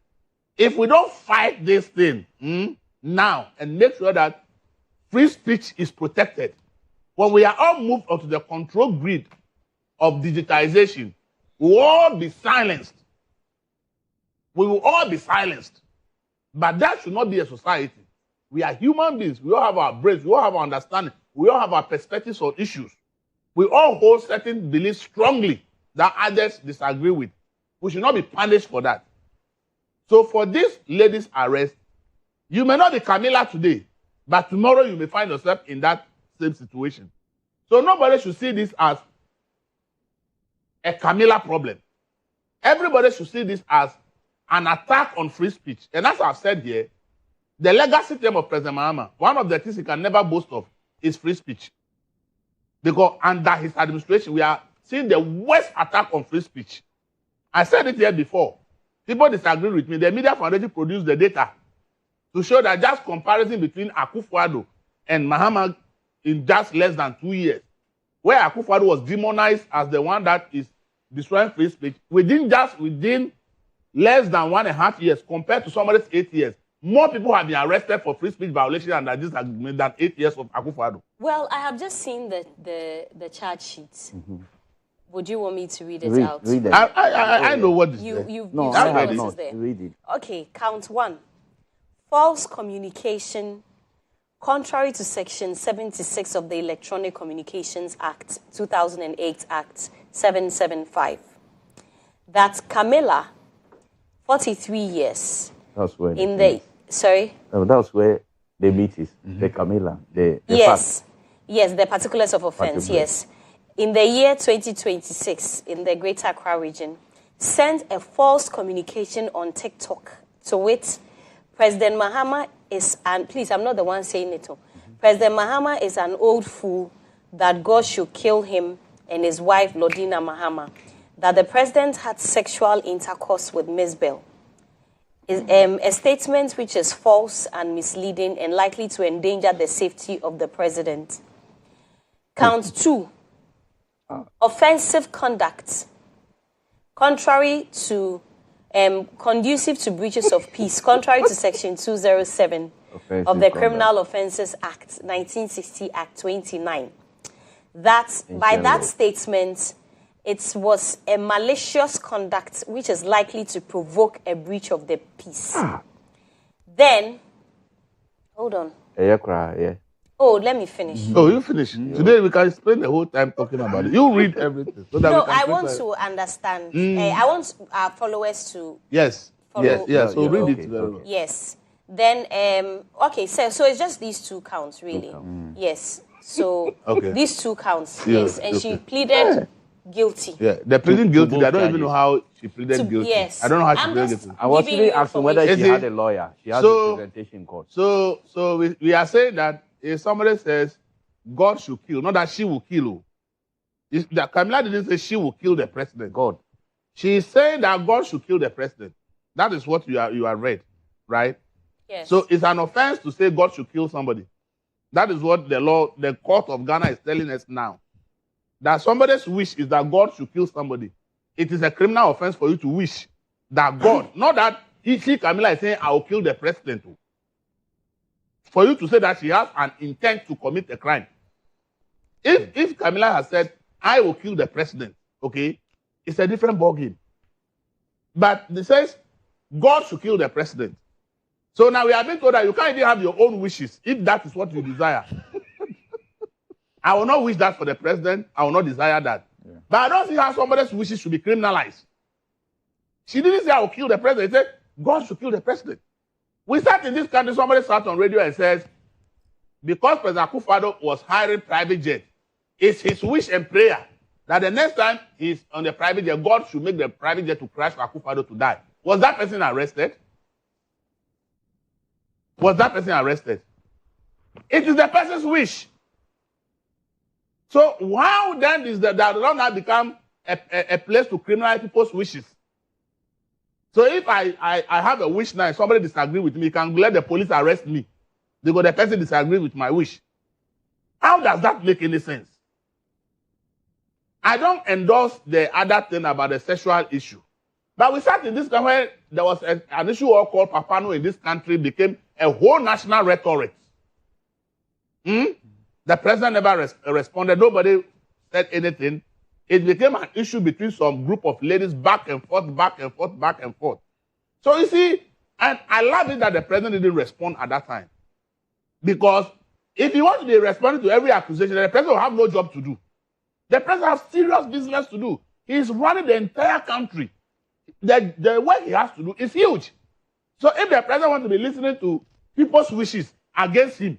if we don't fight this thing now and make sure that free speech is protected, when we are all moved onto the control grid of digitization, we will all be silenced. We will all be silenced. But that should not be a society. We are human beings. We all have our brains. We all have our understanding. We all have our perspectives on issues. We all hold certain beliefs strongly that others disagree with. We should not be punished for that. So for this lady's arrest, you may not be Camilla today, but tomorrow you may find yourself in that same situation. So nobody should see this as a Camilla problem. Everybody should see this as an attack on free speech. And as I've said here, the legacy term of President Mahama, one of the things he can never boast of is free speech. Because under his administration, we are seeing the worst attack on free speech. I said it here before. People disagree with me. The Media Foundation produced the data to show that just comparison between Akufo-Addo and Mahama in just less than 2 years, where Akufo-Addo was demonized as the one that is destroying free speech, within less than 1.5 years, compared to somebody's 8 years, more people have been arrested for free speech violation under this agreement than 8 years of Akufo-Addo. Well, I have just seen the charge sheets. Would you want me to read it out? Read it. I know what this is. You've no, seen I what not. Is there. Read it. Okay, count 1. False communication contrary to Section 76 of the Electronic Communications Act, 2008 Act 775. That Camilla, 43 years. That's where in the sorry. That's where the meet is. The Camilla. The yes, yes, the particulars of offense. Yes. In the year 2026, in the Greater Accra region, sent a false communication on TikTok to wit, President Mahama is, and please, I'm not the one saying it. President Mahama is an old fool, that God should kill him and his wife, Lodina Mahama, that the president had sexual intercourse with Ms. Bell. A statement which is false and misleading and likely to endanger the safety of the president. Count 2. Offensive conduct, contrary to, conducive to breaches of peace, contrary to Section 207 of the Criminal Offences Act, 1960 Act 29. That, by that statement, it was a malicious conduct which is likely to provoke a breach of the peace. Then, hold on. Yeah. Oh, let me finish. Oh, you finish. Today we can spend the whole time talking about it. You read everything. So that no, we can I want to understand. I want our followers to follow. Yes. So read it very well. Yes. Then, okay, so it's just these 2 counts, really. Yes. So these 2 counts, yes. And she pleaded guilty. Yeah, they're pleading guilty. I don't even know how she pleaded guilty. Yes. I don't know how she pleaded guilty. I was really asking whether she had a lawyer. She has a presentation in court. So we are saying that if somebody says God should kill, not that she will kill. That Camilla didn't say she will kill the president. God. She is saying that God should kill the president. That is what you are read. right? Yes. So it's an offense to say God should kill somebody. That is what the court of Ghana is telling us now. That somebody's wish is that God should kill somebody. It is a criminal offense for you to wish that God, not that Camilla is saying, I will kill the president. For you to say that she has an intent to commit a crime. If Camilla has said, I will kill the president, okay, it's a different ballgame. But it says, God should kill the president. So now we have been told that you can't even have your own wishes if that is what you desire. I will not wish that for the president. I will not desire that. Yeah. But I don't see how somebody's wishes should be criminalized. She didn't say I will kill the president. She said God should kill the president. We sat in this country, somebody sat on radio and says, because President Akufo-Addo was hiring private jet, it's his wish and prayer that the next time he's on the private jet, God should make the private jet to crash for Akufo-Addo to die. Was that person arrested? Was that person arrested? It is the person's wish. So how then does that not become a place to criminalize people's wishes? So if I have a wish now and somebody disagree with me, you can let the police arrest me because the person disagree with my wish. How does that make any sense? I don't endorse the other thing about the sexual issue. But we sat in this country where there was an issue called Papano in this country became a whole national rhetoric. The president never responded. Nobody said anything. It became an issue between some group of ladies back and forth, back and forth, back and forth. So you see, and I love it that the president didn't respond at that time. Because if he wants to be responding to every accusation, the president will have no job to do. The president has serious business to do. He is running the entire country. The work he has to do is huge. So if the president wants to be listening to people's wishes against him,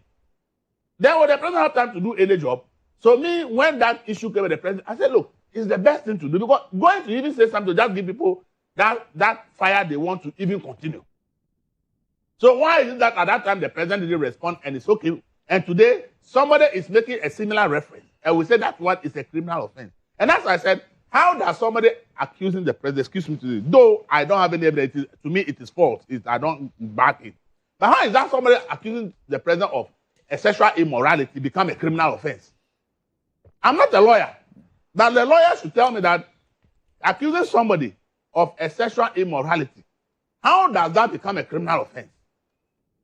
then will the president have time to do any job? So me, when that issue came with the president, I said, look, it's the best thing to do. Because going to even say something to just give people that fire they want to even continue. So why is it that at that time the president didn't respond and it's okay? And today, somebody is making a similar reference. And we say that one is a criminal offense. And as I said, how does somebody accusing the president, excuse me today, though I don't have any evidence, to me it is false. I don't back it. But how is that somebody accusing the president of a sexual immorality become a criminal offense? I'm not a lawyer. But the lawyer should tell me that accusing somebody of a sexual immorality, how does that become a criminal offense?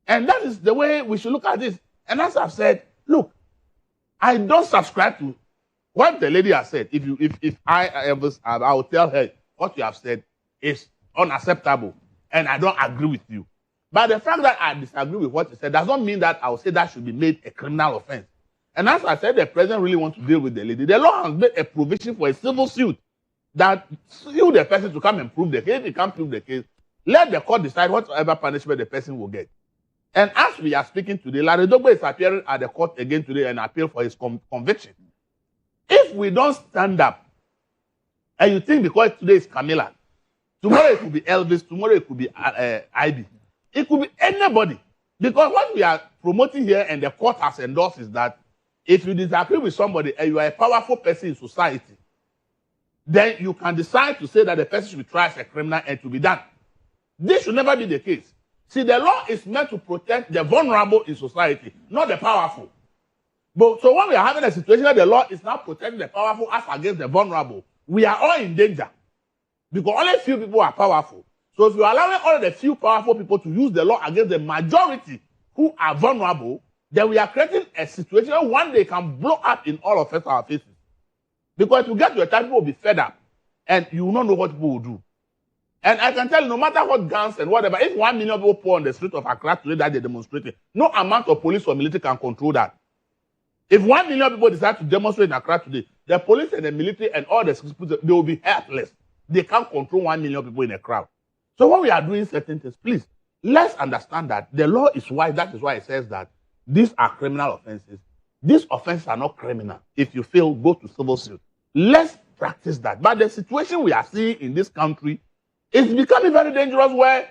And that is the way we should look at this. And as I've said, look, I don't subscribe to what the lady has said. If I will tell her what you have said is unacceptable and I don't agree with you. But the fact that I disagree with what you said does not mean that I will say that should be made a criminal offense. And as I said, the president really wants to deal with the lady. The law has made a provision for a civil suit that sue the person to come and prove the case. If he can't prove the case, let the court decide whatever punishment the person will get. And as we are speaking today, Larry Dogbo is appearing at the court again today and appeal for his conviction. If we don't stand up, and you think because today is Camilla, tomorrow it could be Elvis, tomorrow it could be Ivy, it could be anybody. Because what we are promoting here and the court has endorsed is that if you disagree with somebody and you are a powerful person in society, then you can decide to say that the person should be tried as a criminal and to be done. This should never be the case. See, the law is meant to protect the vulnerable in society, not the powerful. But so when we are having a situation where the law is not protecting the powerful as against the vulnerable, we are all in danger. Because only few people are powerful. So if you are allowing all the few powerful people to use the law against the majority who are vulnerable, then we are creating a situation where one day can blow up in all of us our faces. Because if you get to a time, people will be fed up. And you will not know what people will do. And I can tell you, no matter what guns and whatever, if 1 million people pour on the street of Accra today that they demonstrated, no amount of police or military can control that. If 1 million people decide to demonstrate in Accra today, the police and the military and all the people, they will be helpless. They can't control 1 million people in a crowd. So when we are doing certain things, please, let's understand that the law is wise. That is why it says that these are criminal offenses. These offenses are not criminal. If you fail, go to civil suit. Let's practice that. But the situation we are seeing in this country is becoming very dangerous where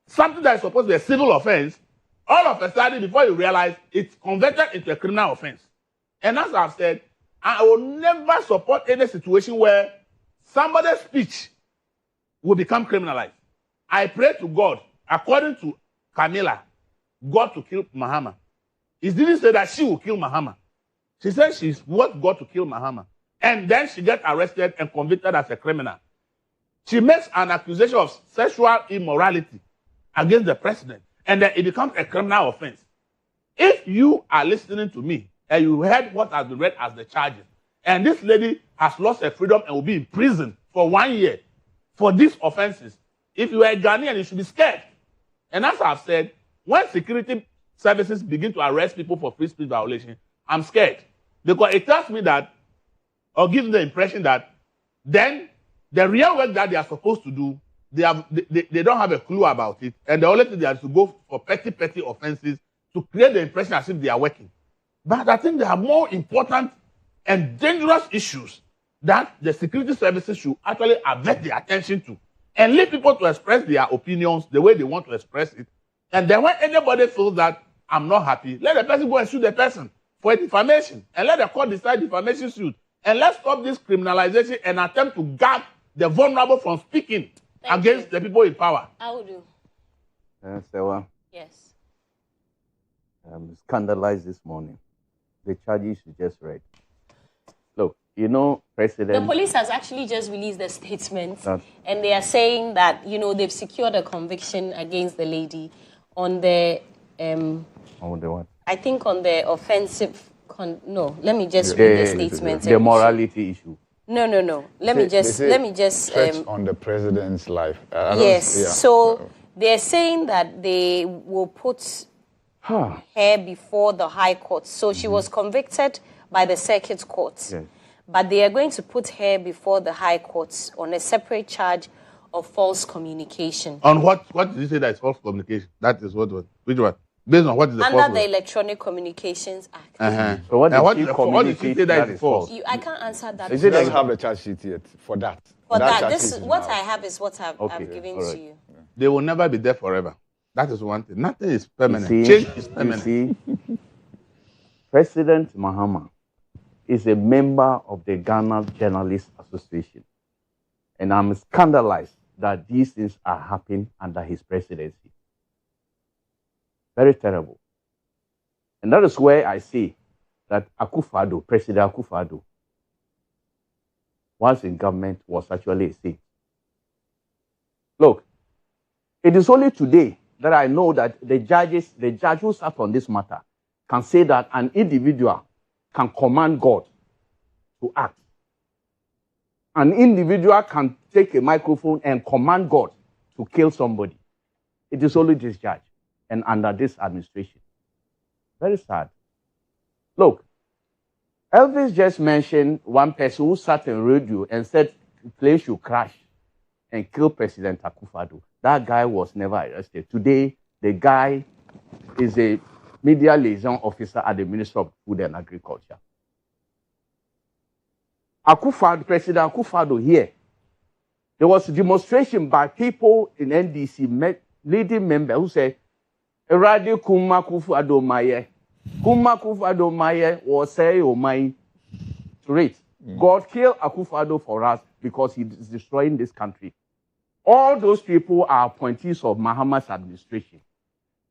something that is supposed to be a civil offense, all of a sudden, before you realize, it's converted into a criminal offense. And as I've said, I will never support any situation where somebody's speech will become criminalized. I pray to God, according to Camilla got to kill Mahama. It didn't say that she will kill Mahama. She said she's what got to kill Mahama. And then she gets arrested and convicted as a criminal. She makes an accusation of sexual immorality against the president. And then it becomes a criminal offense. If you are listening to me and you heard what has been read as the charges, and this lady has lost her freedom and will be in prison for 1 year for these offenses, if you are a Ghanaian, you should be scared. And as I've said, when security services begin to arrest people for free speech violation, I'm scared. Because it tells me that, or gives me the impression that, then the real work that they are supposed to do, they don't have a clue about it. And the only thing they have to go for petty offenses to create the impression as if they are working. But I think there are more important and dangerous issues that the security services should actually avert their attention to and leave people to express their opinions the way they want to express it. And then when anybody feels that I'm not happy, let the person go and sue the person for defamation and let the court decide defamation suit. And let's stop this criminalization and attempt to guard the vulnerable from speaking against the people in power. I will do. Serwaa. Yes. I'm scandalized this morning. The charges you just read. Look, you know, President... The police has actually just released a statement, and they are saying that, you know, they've secured a conviction against the lady on the... on the what? I think on the offensive... no, let me just read the statement. The morality issue. No. Let me just... on the president's life. Yes. Yeah. So they're saying that they will put her before the High Court. So she was convicted by the Circuit Court. Yes. But they are going to put her before the High Court on a separate charge of false communication. On what did you say that is false communication? That is which one? Based on what is the false? Under the Electronic Communications Act. So what did she say that is false? I can't answer that. It doesn't have the charge sheet yet for that. For that, this what I have is what I've given to you. They will never be there forever. That is one thing. Nothing is permanent. Change is permanent. You see, President Mahama is a member of the Ghana Journalists Association. And I'm scandalized that these things are happening under his presidency. Very terrible. And that is where I say that Akufo-Addo, President Akufo-Addo, once in government, was actually a saint. Look, it is only today that I know that the judge who sat on this matter can say that an individual can command God to act. An individual can take a microphone and command God to kill somebody. It is only this judge and under this administration. Very sad. Look, Elvis just mentioned one person who sat on radio and said the plane should crash and kill President Akufo-Addo. That guy was never arrested. Today, the guy is a media liaison officer at the Ministry of Food and Agriculture. President Akufo-Addo here, there was a demonstration by people in NDC, leading members who said, Eradi Kuma Akufo-Addo Maye. Kuma Akufo-Addo Maye was say, oh my, to read. God killed Akufo-Addo for us because he is destroying this country. All those people are appointees of Mahama's administration.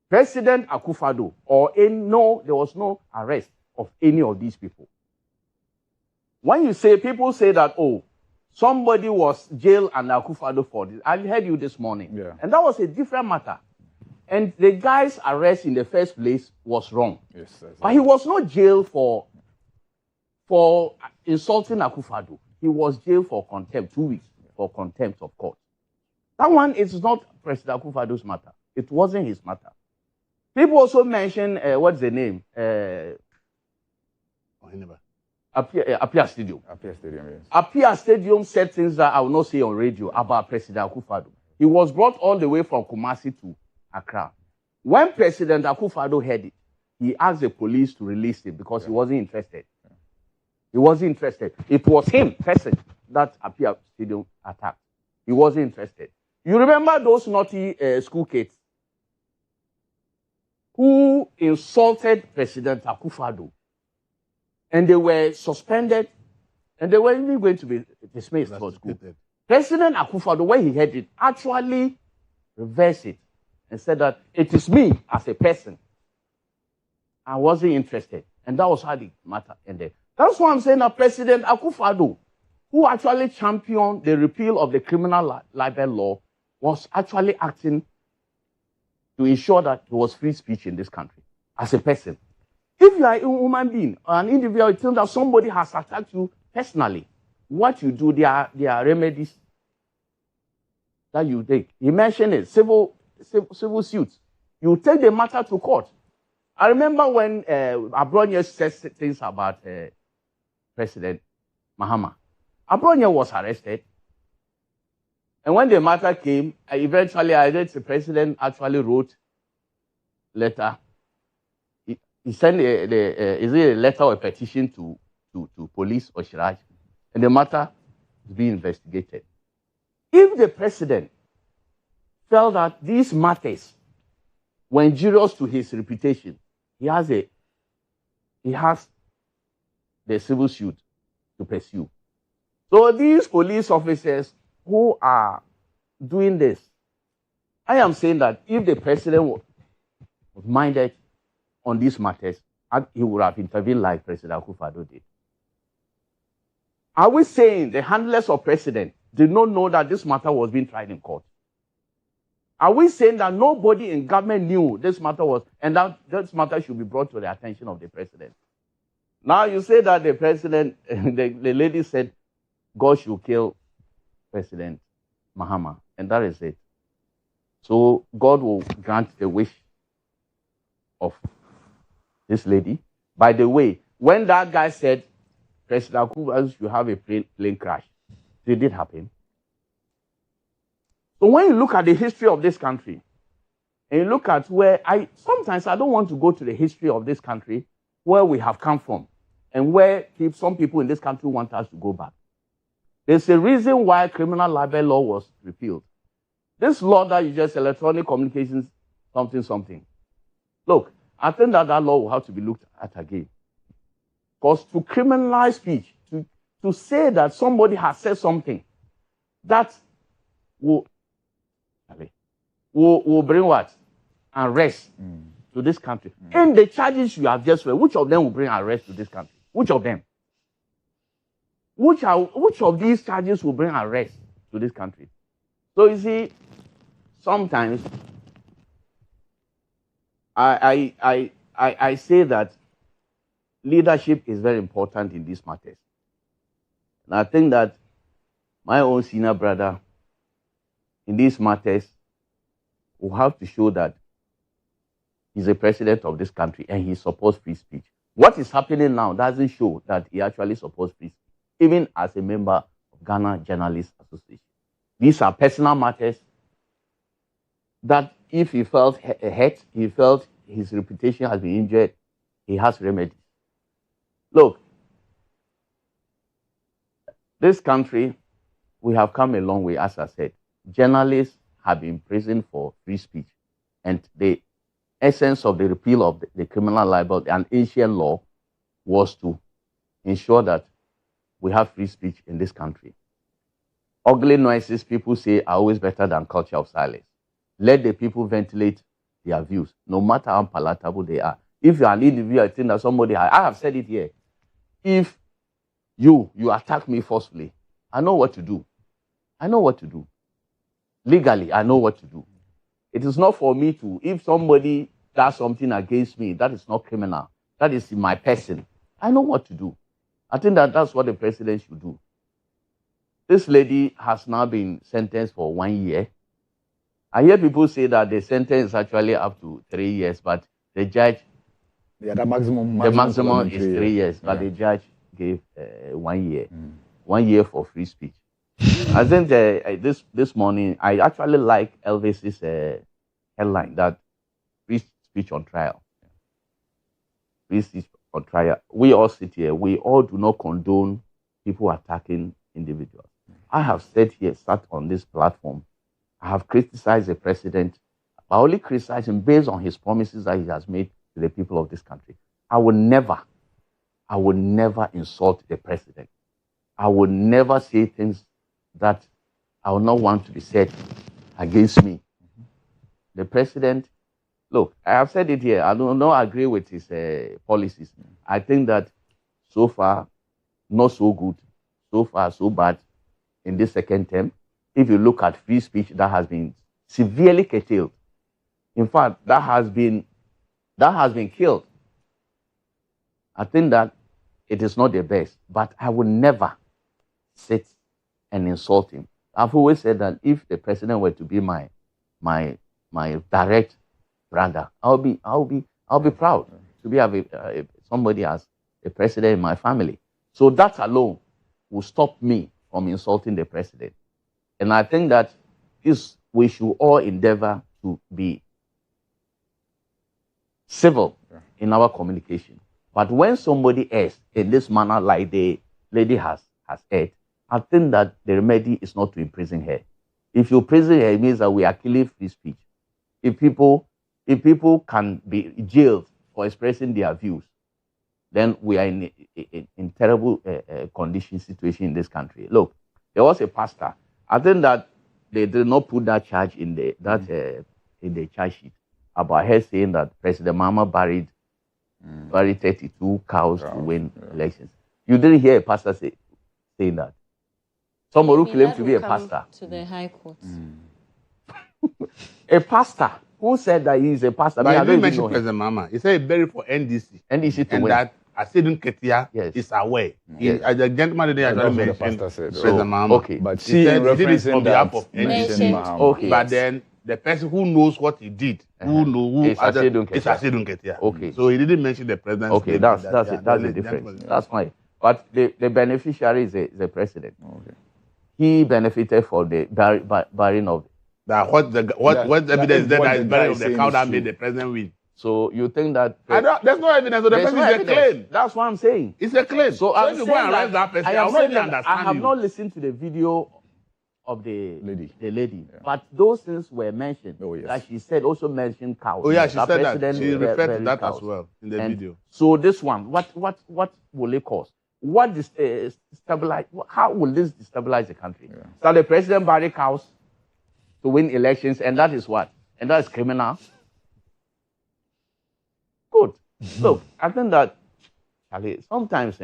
President Akufo-Addo, there was no arrest of any of these people. When you say, people say that, oh, somebody was jailed under Akufo-Addo for this. I heard you this morning. Yeah. And that was a different matter. And the guy's arrest in the first place was wrong. Yes, but he was not jailed for insulting Akufo-Addo. He was jailed for contempt, 2 weeks for contempt of court. That one is not President Akufo-Addo's matter. It wasn't his matter. People also mention, what's the name? Apia Stadium. Apia Stadium, yes. Apia Stadium said things that I will not say on radio about President Akufo-Addo. He was brought all the way from Kumasi to Accra. When President Akufo-Addo heard it, he asked the police to release him because he wasn't interested. He wasn't interested. It was him, person, that Apia Stadium attacked. He wasn't interested. You remember those naughty school kids who insulted President Akufo-Addo, and they were suspended, and they were even going to be dismissed from school. President Akufo-Addo, when he heard it, actually reversed it and said that it is me as a person. I wasn't interested. And that was how the matter ended. That's why I'm saying that President Akufo-Addo, who actually championed the repeal of the criminal libel law, was actually acting to ensure that there was free speech in this country as a person. If you are a human being or an individual, it tells that somebody has attacked you personally. What you do, there are remedies that you take. He mentioned it, civil suits. You take the matter to court. I remember when Abronye said things about President Mahama. Abronye was arrested. And when the matter came, eventually I read the president actually wrote a letter. He sent a letter or a petition to police or Shiraj, and the matter is being investigated. If the president felt that these matters were injurious to his reputation, he has the civil suit to pursue. So these police officers who are doing this, I am saying that if the president was minded on these matters, he would have intervened like President Akufo-Addo did. Are we saying the handlers of president did not know that this matter was being tried in court? Are we saying that nobody in government knew this matter was, and that this matter should be brought to the attention of the president? Now you say that the president, the lady said, God should kill President Mahama, and that is it. So God will grant the wish of this lady. By the way, when that guy said President Akufo-Addo should have a plane crash, did it happen? So when you look at the history of this country, and you look at where sometimes I don't want to go to the history of this country, where we have come from, and where some people in this country want us to go back. There's a reason why criminal libel law was repealed. This law that you just electronic communications, something. Look, I think that law will have to be looked at again. Because to criminalize speech, to say that somebody has said something that will bring what? Arrest to this country. In the charges you have just read, which of them will bring arrest to this country? Which of them? Which of these charges will bring arrest to this country? So you see, sometimes I say that leadership is very important in these matters. And I think that my own senior brother in these matters will have to show that he's a president of this country and he supports free speech. What is happening now doesn't show that he actually supports free speech, even as a member of Ghana Journalists Association. These are personal matters that if he felt hurt, he felt his reputation has been injured, he has remedies. Look, this country, we have come a long way, as I said. Journalists have been imprisoned for free speech. And the essence of the repeal of the criminal libel and ancient law was to ensure that we have free speech in this country. Ugly noises, people say, are always better than culture of silence. Let the people ventilate their views, no matter how palatable they are. If you are an individual, I think that somebody, I have said it here, if you attack me forcefully, I know what to do. I know what to do. Legally, I know what to do. It is not for me to, if somebody does something against me, that is not criminal. That is in my person. I know what to do. I think that that's what the president should do. This lady has now been sentenced for 1 year. I hear people say that the sentence is actually up to 3 years, but the judge, the maximum is 3 years, but the judge gave 1 year. 1 year for free speech. I think this morning, I actually like Elvis's headline, that free speech on trial. Free speech on trial. We all sit here, we all do not condone people attacking individuals. I have sat on this platform, I have criticized the president, but only criticized him based on his promises that he has made to the people of this country. I will never insult the president. I will never say things that I will not want to be said against me. the president, look, I have said it here. I do not agree with his policies. I think that so far, not so good. So far, so bad in this second term. If you look at free speech, that has been severely curtailed. In fact, that has been killed. I think that it is not the best, but I will never sit and insult him. I've always said that if the president were to be my direct brother, I'll be proud to be somebody as a president in my family. So that alone will stop me from insulting the president. And I think that we should all endeavor to be civil in our communication. But when somebody else in this manner, like the lady has said, I think that the remedy is not to imprison her. If you imprison her, it means that we are killing free speech. If people can be jailed for expressing their views, then we are in terrible situation in this country. Look, there was a pastor. I think that they did not put that charge in the charge sheet about her saying that President Mahama buried 32 cows to win elections. You didn't hear a pastor saying that. Somebody who claimed to be a pastor. To the High Court. A pastor who said that he is a pastor. But I didn't mention President Mahama. He said he buried for NDC. NDC to and win. That Asidun Ketia is aware. The gentleman didn't actually mention President Mahama. Okay. But he did it on behalf of NDC. Okay. But then the person who knows what he did, is Asidun Ketia. Okay. So he didn't mention the president. Okay, that's the difference. That's fine. But the beneficiary is the president. Okay. He benefited for the burying of. What evidence that is buried of the cow that made the president win? So you think that there's no evidence. So the person is a claim. That's what I'm saying. It's a claim. So if you go and arrest that person, I already understand. I have not listened to the video of the lady. Yeah. But those things were mentioned. Oh, yes. Like she said, also mentioned cows. Oh yeah, she said that. She referred to that cows. as well in the video. So this one, what will it cost? What destabilize? How will this destabilize the country? Yeah. So the president bury cows to win elections, and that is what? And that is criminal. Good. Look, I think that sometimes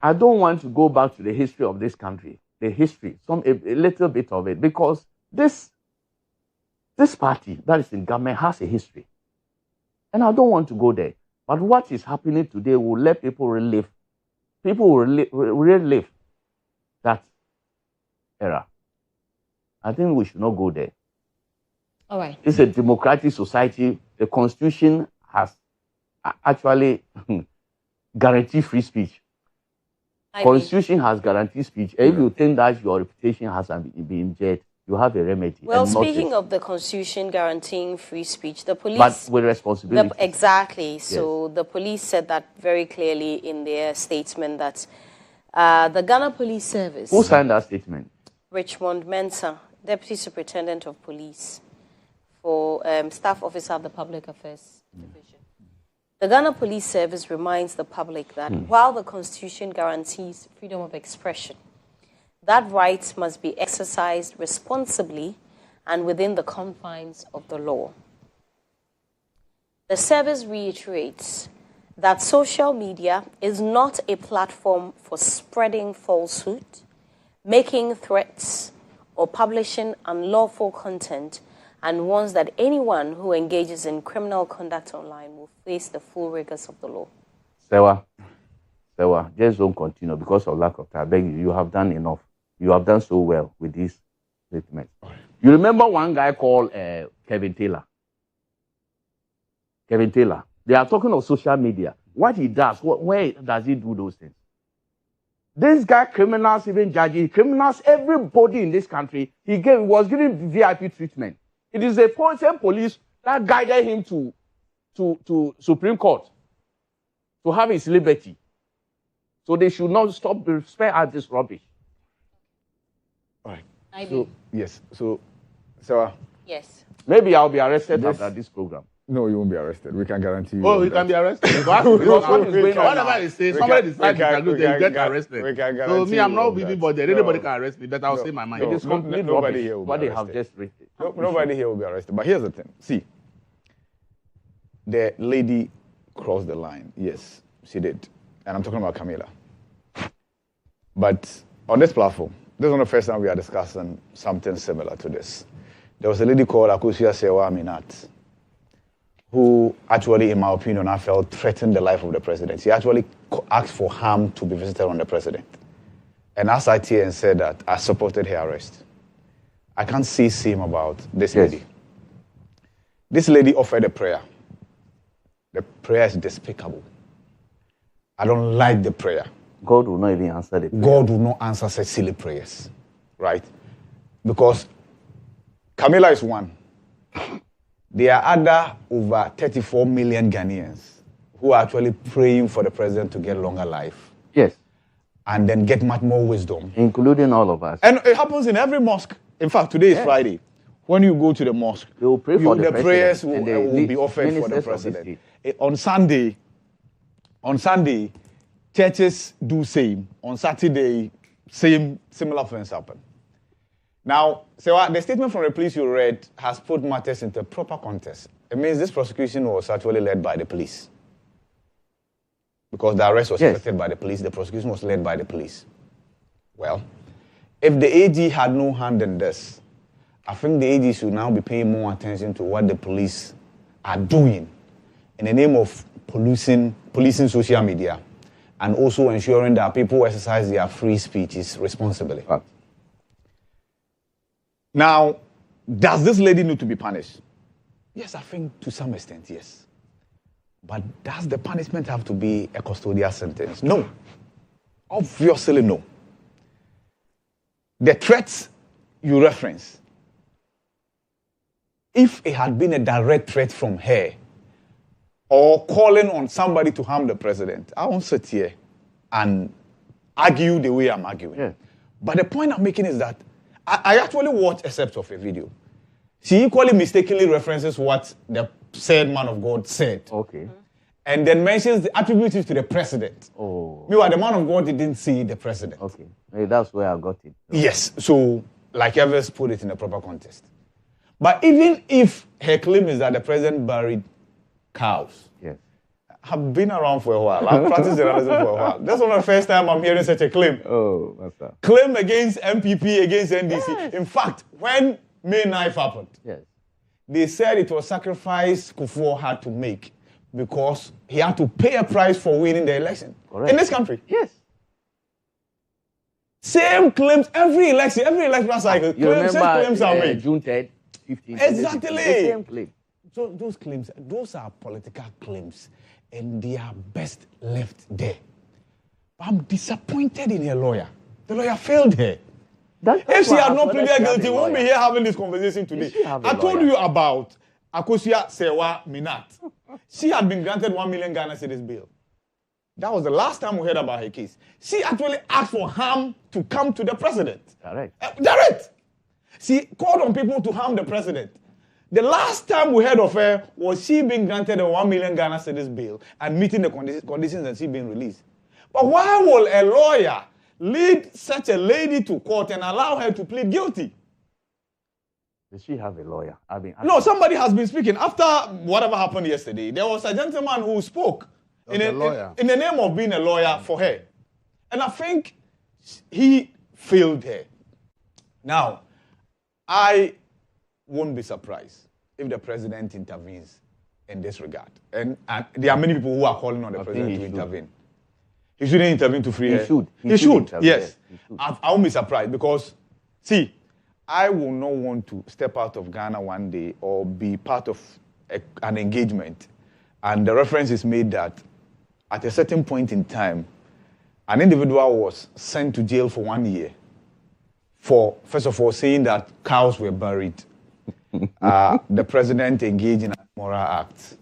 I don't want to go back to the history of this country. The history, a little bit of it, because this party that is in government has a history. And I don't want to go there. But what is happening today will let people relive. People will relive that era. I think we should not go there. All right. It's a democratic society. The Constitution has actually guaranteed free speech. Constitution has guaranteed speech. If you think that your reputation has been injured, you have a remedy. Well, speaking of the Constitution guaranteeing free speech, the police... But with responsibility. Exactly. So the police said that very clearly in their statement that the Ghana Police Service... Who signed that statement? Richmond Mensah, Deputy Superintendent of Police for Staff Officer of the Public Affairs Division. The Ghana Police Service reminds the public that while the Constitution guarantees freedom of expression, that right must be exercised responsibly and within the confines of the law. The service reiterates that social media is not a platform for spreading falsehood, making threats, or publishing unlawful content, and warns that anyone who engages in criminal conduct online will face the full rigors of the law. Serwaa, just don't continue because of lack of time. I beg you, you have done enough. You have done so well with this statement. You remember one guy called Kevin Taylor? Kevin Taylor. They are talking of social media. What he does, where does he do those things? This guy, criminals, even judges, criminals, everybody in this country, was given VIP treatment. It is the same police that guided him to Supreme Court to have his liberty. So they should not spare out this rubbish. All right. Yes. So, Serwaa. Yes. Maybe I'll be arrested after this program. No, you won't be arrested. We can guarantee you. Oh, you can be arrested. Whatever it says, somebody decides to get arrested. So me, I'm not everybody. Anybody can arrest me, but I'll say my mind. It is complete nobody here will be what they arrested. have just written. Nobody here will be arrested. But here's the thing. See, the lady crossed the line. Yes, she did. And I'm talking about Camilla. But on this platform, this is not the first time we are discussing something similar to this. There was a lady called Serwaa, who actually, in my opinion, I felt threatened the life of the president. She actually asked for harm to be visited on the president. And as I here and said that, I supported her arrest. I can't say same about this lady. This lady offered a prayer. The prayer is despicable. I don't like the prayer. God will not even answer the prayer. God will not answer such silly prayers, right? Because Camilla is one. There are other over 34 million Ghanaians who are actually praying for the president to get longer life. Yes. And then get much more wisdom. Including all of us. And it happens in every mosque. In fact, today is Friday. When you go to the mosque, they will pray for the prayers will be offered for the president. On Sunday, churches do same. On Saturday, similar things happen. Now, the statement from the police you read has put matters into proper context. It means this prosecution was actually led by the police. Because the arrest was conducted by the police, the prosecution was led by the police. Well, if the AG had no hand in this, I think the AG should now be paying more attention to what the police are doing in the name of policing social media and also ensuring that people exercise their free speeches responsibly. Right. Now, does this lady need to be punished? Yes, I think to some extent, yes. But does the punishment have to be a custodial sentence? No. Obviously, no. The threats you reference, if it had been a direct threat from her or calling on somebody to harm the president, I won't sit here and argue the way I'm arguing. Yeah. But the point I'm making is that I actually watched a set of a video. She equally mistakenly references what the said man of God said. Okay. And then mentions the attributes to the president. Oh. Meanwhile, the man of God didn't see the president. Okay. Maybe that's where I got it. Yes. So, like Evers put it in a proper context. But even if her claim is that the president buried cows, yes, I've been around for a while. I've practiced journalism for a while. That's not the first time I'm hearing such a claim. Oh, that's that. Claim against MPP, against NDC. Yes. In fact, when May 9th happened, yes, they said it was sacrifice Kufuor had to make because he had to pay a price for winning the election. Correct. In this country. Yes. Same claims every election cycle. Claims are made. June 3rd, 15th. Exactly. Same claim. So those claims, those are political claims, and they are best left there. But I'm disappointed in her lawyer. The lawyer failed her. If she had not pleaded guilty, we won't be here having this conversation today. I told you about Serwaa Minat. She had been granted 1 million Ghana cedis bail. That was the last time we heard about her case. She actually asked for harm to come to the president. Correct. Direct. She called on people to harm the president. The last time we heard of her was she being granted a 1 million Ghana cedis bail and meeting the conditions and she being released. But why will a lawyer lead such a lady to court and allow her to plead guilty? Does she have a lawyer? No, somebody has been speaking. After whatever happened yesterday, there was a gentleman who spoke in the name of being a lawyer for her. And I think he failed her. Now, I won't be surprised if the president intervenes in this regard. And there are many people who are calling on the president to intervene. He shouldn't intervene to free her. He should. Yes. I won't be surprised because, see, I will not want to step out of Ghana one day or be part of an engagement. And the reference is made that at a certain point in time, an individual was sent to jail for 1 year for, first of all, saying that cows were buried. The president engaged in immoral acts.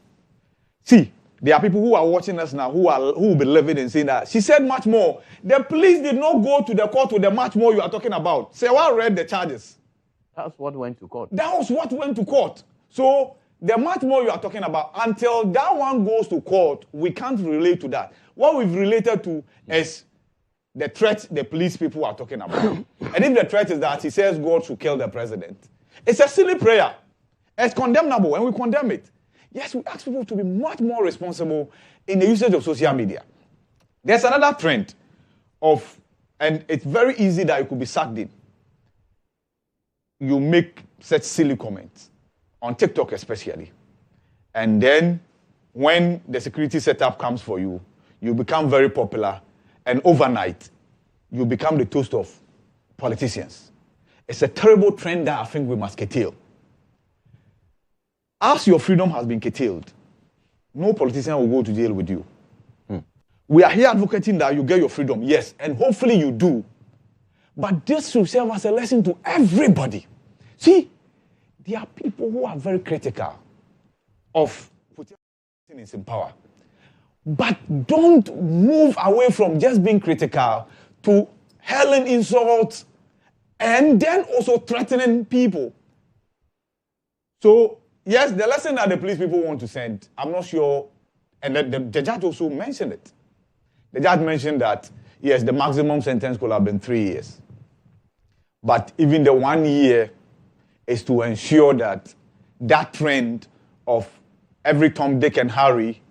See, there are people who are watching us now who will be living and saying that. She said much more. The police did not go to the court with the much more you are talking about. Serwaa read the charges. That's what went to court. That was what went to court. So the much more you are talking about, until that one goes to court, we can't relate to that. What we've related to is the threat the police people are talking about. And if the threat is that he says God should kill the president, it's a silly prayer. It's condemnable, and we condemn it. Yes, we ask people to be much more responsible in the usage of social media. There's another trend of, and it's very easy that you could be sucked in. You make such silly comments, on TikTok especially. And then when the security setup comes for you, you become very popular, and overnight, you become the toast of politicians. It's a terrible trend that I think we must curtail. As your freedom has been curtailed, no politician will go to jail with you. We are here advocating that you get your freedom, yes, and hopefully you do. But this should serve as a lesson to everybody. See, there are people who are very critical of putting in power. But don't move away from just being critical to hurling insults and then also threatening people. So, yes, the lesson that the police people want to send, I'm not sure, and the judge also mentioned it. The judge mentioned that, yes, the maximum sentence could have been 3 years. But even the 1 year is to ensure that that trend of every Tom, Dick, and Harry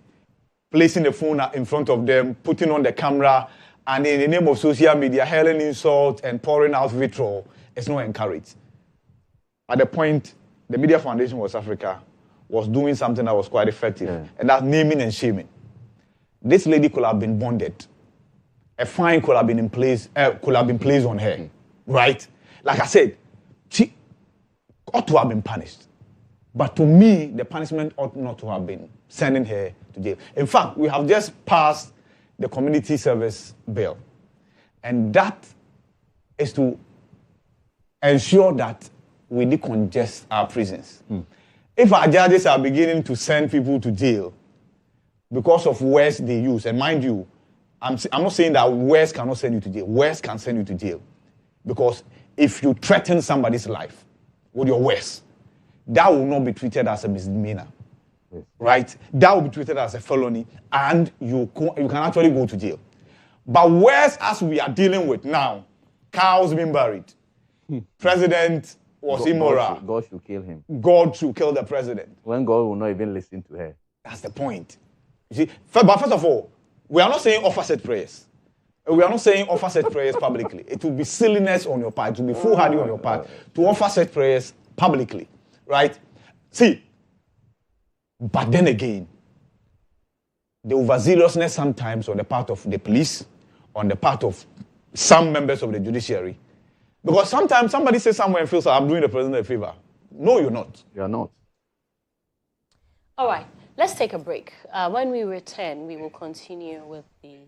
placing the phone in front of them, putting on the camera, and in the name of social media, hurling insults and pouring out vitriol is not encouraged. At the point, the Media Foundation West Africa was doing something that was quite effective, and that's naming and shaming. This lady could have been bonded. A fine could have been placed on her, right? Like I said, she ought to have been punished. But to me, the punishment ought not to have been sending her to jail. In fact, we have just passed the community service bill. And that is to ensure that we decongest our prisons. If our judges are beginning to send people to jail because of words they use, and mind you, I'm not saying that words cannot send you to jail. Words can send you to jail. Because if you threaten somebody's life with your words, that will not be treated as a misdemeanor. Right? That will be treated as a felony, and you can actually go to jail. But worse, as we are dealing with now, cows being buried, president was immoral. God should kill him. God should kill the president. When God will not even listen to her. That's the point. You see, but first of all, we are not saying offer said prayers. We are not saying offer said prayers publicly. It will be silliness on your part. It will be foolhardy on your part to offer said prayers publicly. Right? See, but then again, the overzealousness sometimes on the part of the police, on the part of some members of the judiciary, because sometimes somebody says somewhere and feels like I'm doing the president a favor. No, you're not. You're not. All right, let's take a break. When we return, we will continue with the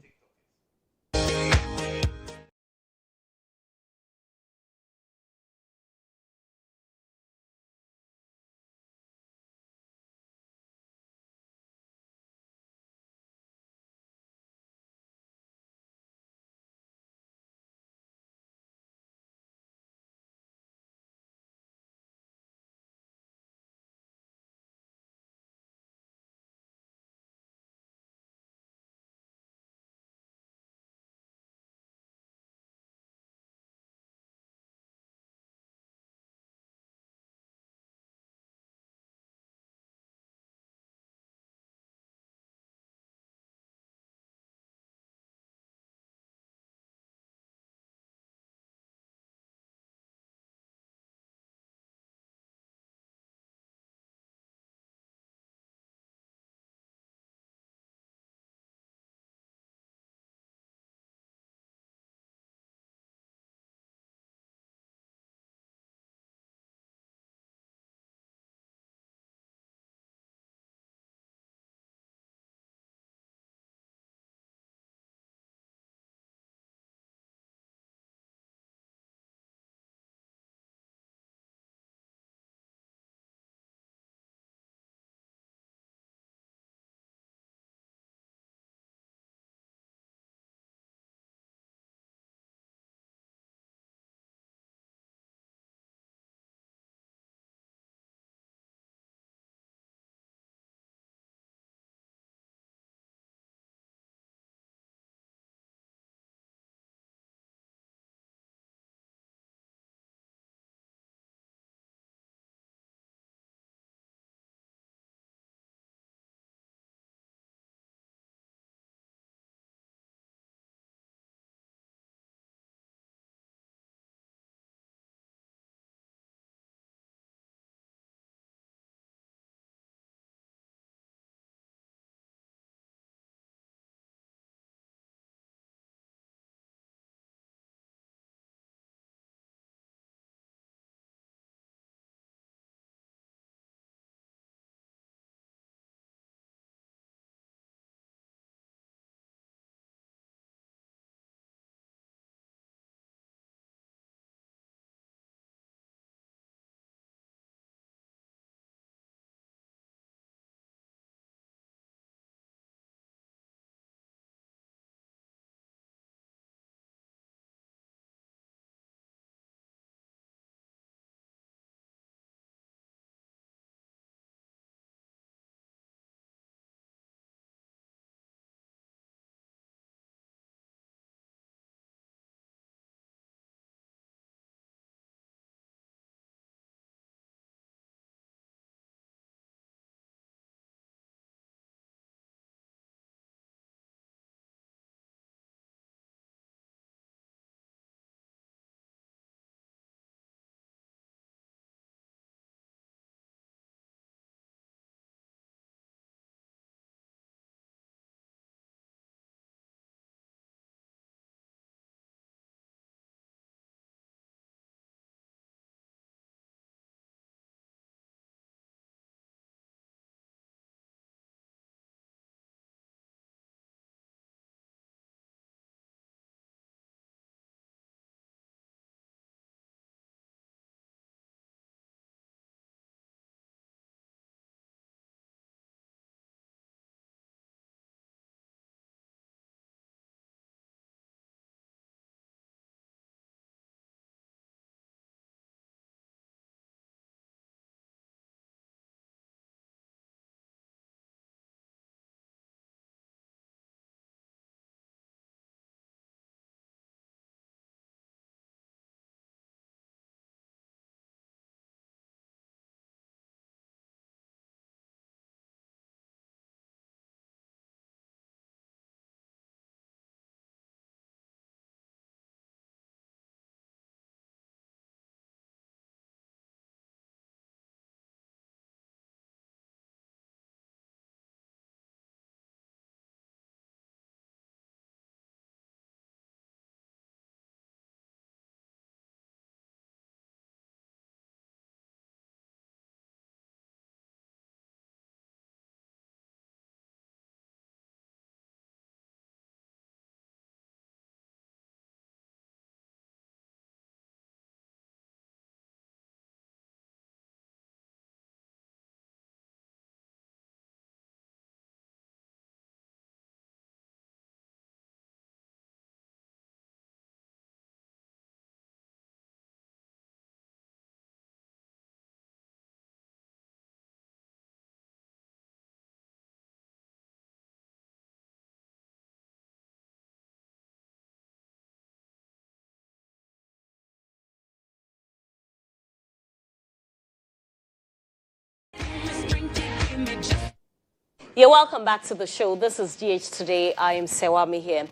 You're welcome back to the show. This is GH Today. I am Serwaa Amihere.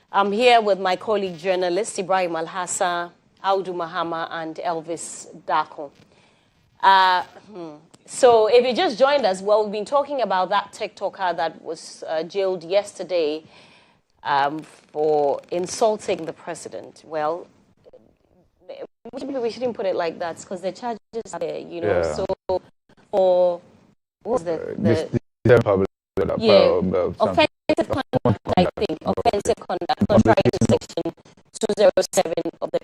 I'm here with my colleague journalist Ibrahim Alhassa, Audu Mahama, and Elvis Dako. So if you just joined us, well, we've been talking about that TikToker that was jailed yesterday for insulting the president. Well, we shouldn't put it like that because the charges are there, you know. Yeah. So for what was the public offensive conduct, I think, offensive conduct, contrary to section 207 of the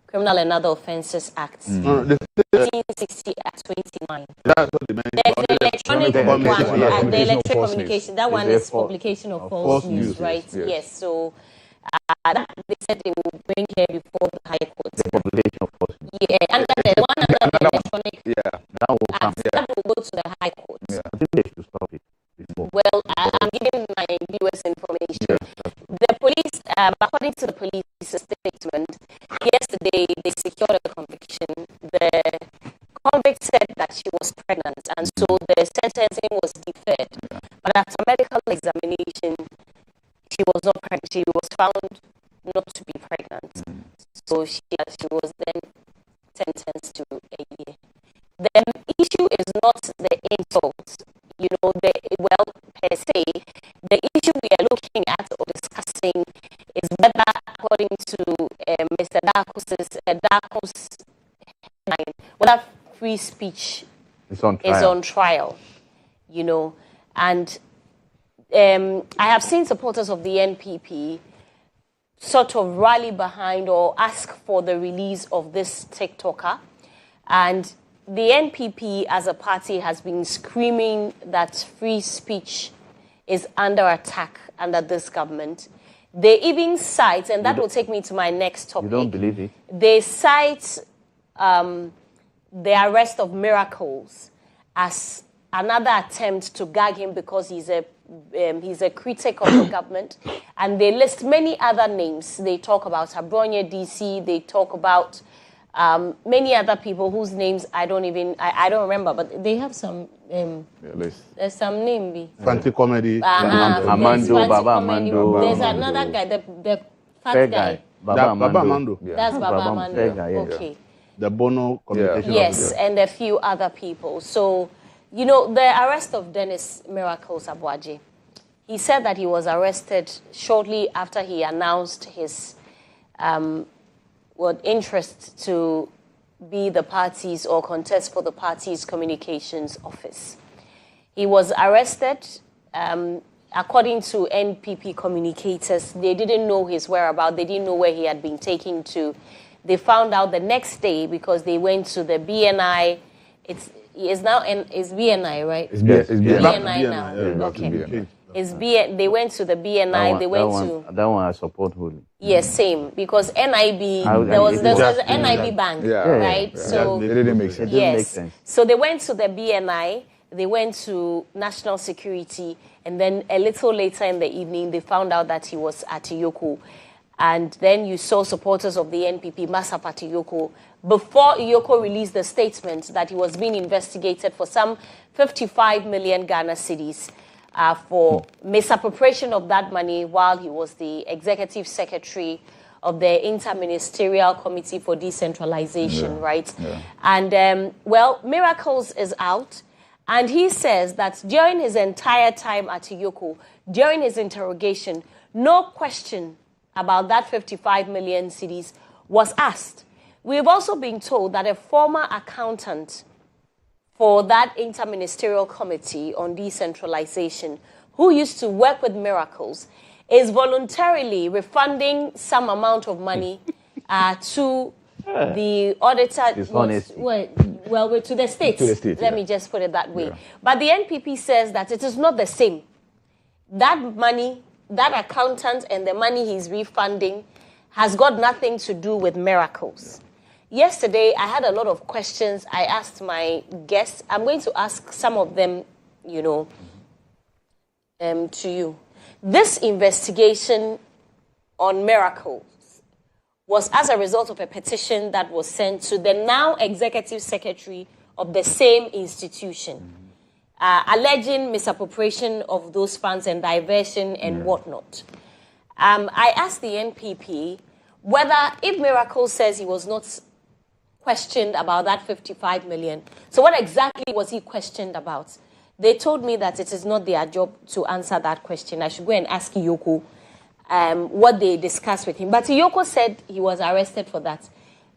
Criminal and Other Offences Act, 1960 Act 29. That's what the electronic one, the electronic communication. That one is publication of false news, right? Yes. So they said they will bring here before the High Court. The publication of false news. Yeah, and then one another electronic that will come. That will go to the High Court. Yeah. I think they should stop it. Well, I'm giving my viewers information. The police, according to the police statement, yesterday they secured a conviction. The convict said that she was pregnant, and so the sentencing was deferred. But after medical examination, she was not pregnant. She was found not to be pregnant. So she was then sentenced to a year. The issue is not the insult. You know, per se, the issue we are looking at or discussing is whether, according to Mr. Dako's headline, whether free speech is on trial. You know, and I have seen supporters of the NPP sort of rally behind or ask for the release of this TikToker, and the NPP as a party has been screaming that free speech is under attack under this government. They even cite, and that will take me to my next topic. You don't believe it? They cite the arrest of Miracles as another attempt to gag him because he's a critic of the government. And they list many other names. They talk about Abronye DC, they talk about many other people whose names I don't remember, but they have some. There's some name. Fancy comedy. Amando, Baba Amando. There's another guy, the fat guy. Baba Amando. That's Baba Amando. Okay. The Bono communication. Yes, and a few other people. So, you know, the arrest of Dennis Miracles Abuaji. He said that he was arrested shortly after he announced his interest to be the party's or contest for the party's communications office. He was arrested. According to NPP communicators, they didn't know his whereabouts. They didn't know where he had been taken to. They found out the next day because they went to the BNI. It's BNI, right? It's BNI now. Okay. They went to the BNI. That one I support wholly. Yes, same. Because NIB, there was an NIB bank, right? Yeah. So it didn't make sense. Yes. So they went to the BNI, they went to National Security, and then a little later in the evening, they found out that he was at Iyoko. And then you saw supporters of the NPP mass up at Iyoko before Iyoko released the statement that he was being investigated for some 55 million Ghana cedis. For misappropriation of that money while he was the executive secretary of the Interministerial Committee for Decentralization, right? Yeah. And, Miracles is out, and he says that during his entire time at Iyoko, during his interrogation, no question about that 55 million cedis was asked. We've also been told that a former accountant for that Interministerial Committee on Decentralization, who used to work with Miracles, is voluntarily refunding some amount of money to the auditor. To the state. Let me just put it that way. Yeah. But the NPP says that it is not the same. That money, that accountant and the money he's refunding has got nothing to do with Miracles. Yesterday, I had a lot of questions. I asked my guests. I'm going to ask some of them, to you. This investigation on Miracles was as a result of a petition that was sent to the now executive secretary of the same institution. alleging misappropriation of those funds and diversion and whatnot. I asked the NPP whether, if Miracle says he was not questioned about that 55 million, so what exactly was he questioned about? They told me that it is not their job to answer that question. I should go and ask Iyoko what they discussed with him. But Iyoko said he was arrested for that.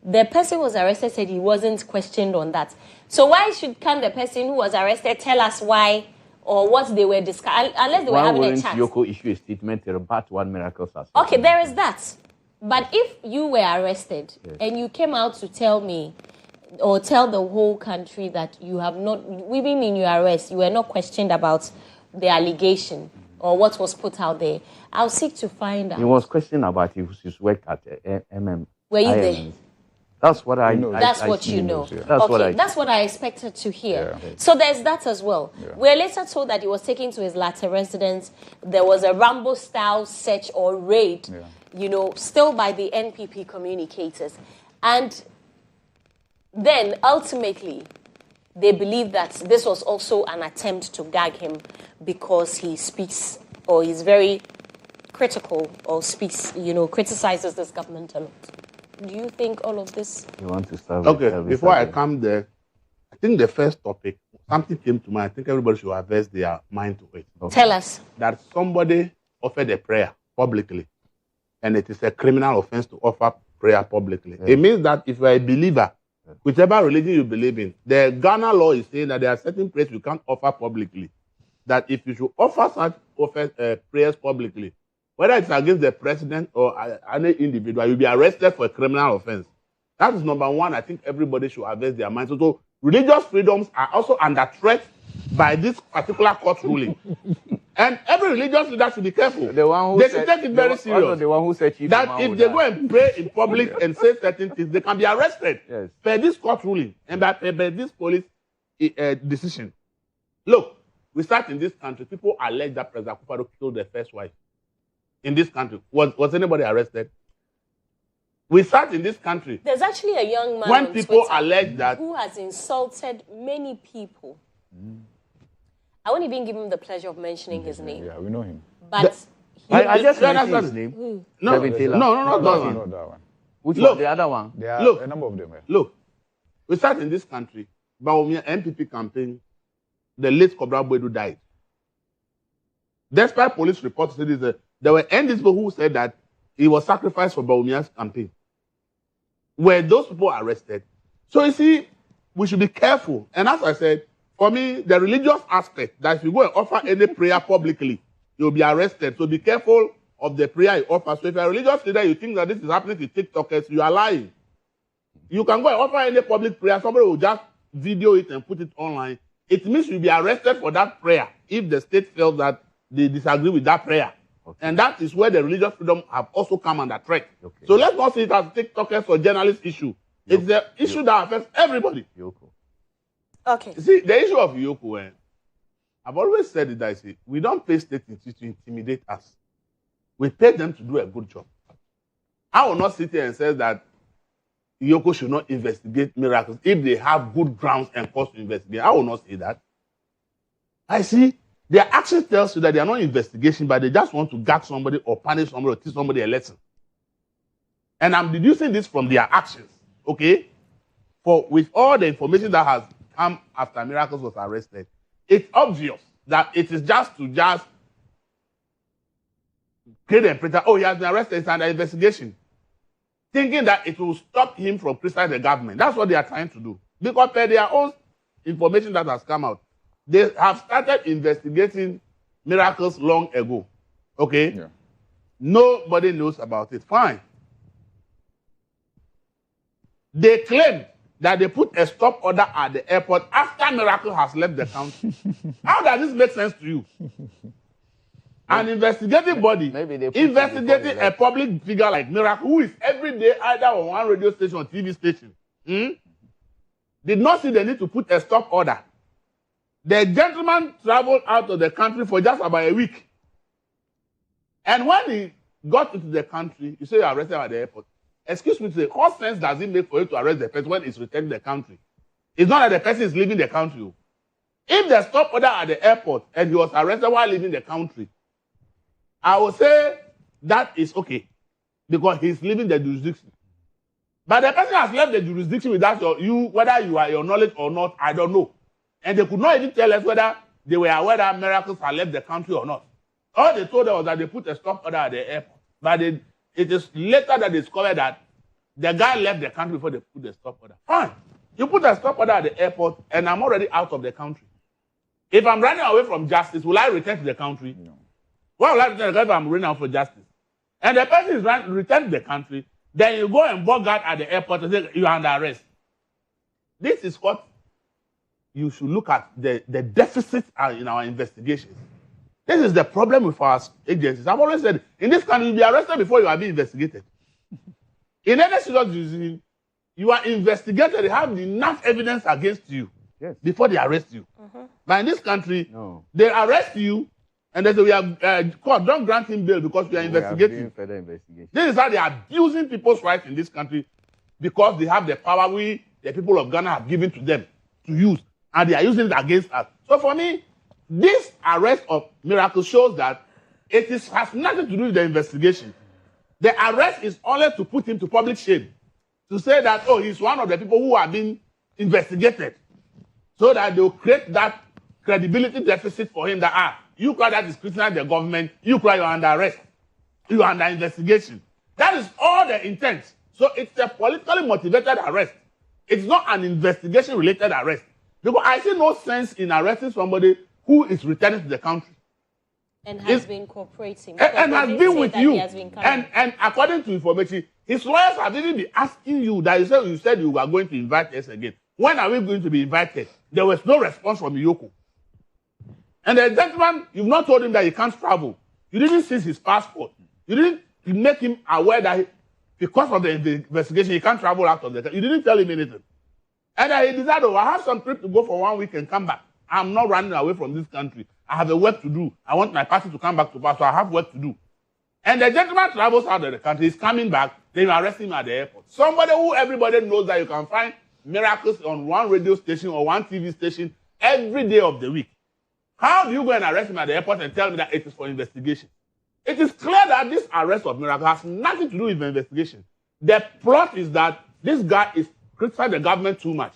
The person who was arrested said he wasn't questioned on that. So why can't the person who was arrested tell us why or what they were discussing, unless they were having a chat? Iyoko issue a statement to rebut what Miracle says? Okay, there is that. But if you were arrested and you came out to tell me or tell the whole country that you have not, even in your arrest, you were not questioned about the allegation or what was put out there, I'll seek to find out. He was questioned about his work at MM. Were you there? That's what I know. That's what you know. That's what I expected to hear. Yeah. So there's that as well. Yeah. We're later told that he was taken to his latter residence. There was a Rambo-style search or raid, still by the NPP communicators. And then, ultimately, they believe that this was also an attempt to gag him because he speaks or he's very critical or speaks, criticizes this government a lot. Do you think all of this? You want to start with before I come there, I think the first topic, something came to mind. I think everybody should address their mind to it. Okay. Tell us. That somebody offered a prayer publicly, and it is a criminal offense to offer prayer publicly. It means that if you are a believer, whichever religion you believe in, the Ghana law is saying that there are certain prayers you can't offer publicly. That if you should offer such prayers publicly, whether it's against the president or any individual, you'll be arrested for a criminal offense. That is number one. I think everybody should address their minds. So religious freedoms are also under threat by this particular court ruling. And every religious leader should be careful. They should take it very serious. The one who said that if they go and pray in public and say certain things, they can be arrested by this court ruling and by this police decision. Look, we start in this country. People allege that President Akufo-Addo killed their first wife. In this country, was anybody arrested? We start in this country. There's actually a young man when people allege that who has insulted many people. I won't even give him the pleasure of mentioning his name. Yeah, we know him. But I just mentioned his name. No, not that one. Which one? The other one? There are a number of them. Look, we start in this country. Bawumia MPP campaign, the late Kobra Boedu died. Despite police reports, there were people who said that he was sacrificed for Bawumia's campaign. Were those people arrested? So you see, we should be careful. And as I said, for me, the religious aspect, that if you go and offer any prayer publicly, you'll be arrested. So be careful of the prayer you offer. So if you're a religious leader, you think that this is happening to TikTokers, you are lying. You can go and offer any public prayer, somebody will just video it and put it online. It means you'll be arrested for that prayer if the state feels that they disagree with that prayer. Okay. And that is where the religious freedom have also come under threat. Okay. So let's not see it as TikTokers or journalist issue. It's the issue that affects everybody. Okay. See, the issue of Iyoko, I've always said it that we don't pay state institutions to intimidate us. We pay them to do a good job. I will not sit here and say that Iyoko should not investigate miracles if they have good grounds and cause to investigate. I will not say that. I see their action tells you that they are not investigation, but they just want to gag somebody or punish somebody or teach somebody a lesson. And I'm deducing this from their actions, okay? For with all the information that has come after Miracles was arrested, it's obvious that it is just to create a impression, he has been arrested, it's under investigation. Thinking that it will stop him from criticizing the government. That's what they are trying to do. Because per their own information that has come out, they have started investigating Miracles long ago. Okay? Yeah. Nobody knows about it. Fine. They claim that they put a stop order at the airport after Miracle has left the country. How does this make sense to you? An investigative body investigating a public figure like Miracle, who is every day either on one radio station or TV station, did not see the need to put a stop order. The gentleman traveled out of the country for just about a week. And when he got into the country, you say you're arrested at the airport. Excuse me to say, what sense does it make for you to arrest the person when he's returning the country? It's not that the person is leaving the country. If they stop order at the airport and he was arrested while leaving the country, I would say that is okay because he's leaving the jurisdiction. But the person has left the jurisdiction without whether you are your knowledge or not, I don't know. And they could not even tell us whether they were aware that Miracles had left the country or not. All they told us was that they put a stop order at the airport. But it is later that they discovered that the guy left the country before they put the stop order. Fine. You put a stop order at the airport and I'm already out of the country. If I'm running away from justice, will I return to the country? No. Why will I return to the country if I'm running out for justice? And the person is return to the country, then you go and bogart at the airport and say you are under arrest. This is what you should look at, the deficit in our investigations. This is the problem with our agencies. I've always said, in this country, you'll be arrested before you are being investigated. In any serious disease, you are investigated, they have enough evidence against you before they arrest you. But in this country, they arrest you and they say, we are court, don't grant him bail because we are investigating. Further investigation. This is how they are abusing people's rights in this country because they have the power we, the people of Ghana, have given to them to use, and they are using it against us. So for me, this arrest of Miracle shows that has nothing to do with the investigation. The arrest is only to put him to public shame, to say that, oh, he's one of the people who are being investigated, so that they will create that credibility deficit for him that, you cry that is criticizing the government, you cry you're under arrest, you are under investigation. That is all the intent. So it's a politically motivated arrest. It's not an investigation-related arrest. Because I see no sense in arresting somebody who is returning to the country. And has been cooperating. And has been with you. Been and according to information, his lawyers have even been asking you that you said you were going to invite us again. When are we going to be invited? There was no response from Yoko. And the gentleman, you've not told him that he can't travel. You didn't seize his passport. You didn't make him aware that because of the investigation, he can't travel out of the country. You didn't tell him anything. And he decided, I have some trip to go for 1 week and come back. I'm not running away from this country. I have a work to do. I want my party to come back to pass, so I have work to do. And the gentleman travels out of the country. He's coming back. Then you arrest him at the airport. Somebody who everybody knows that you can find Miracles on one radio station or one TV station every day of the week. How do you go and arrest him at the airport and tell me that it is for investigation? It is clear that this arrest of Miracle has nothing to do with the investigation. The plot is that this guy is criticizing the government too much.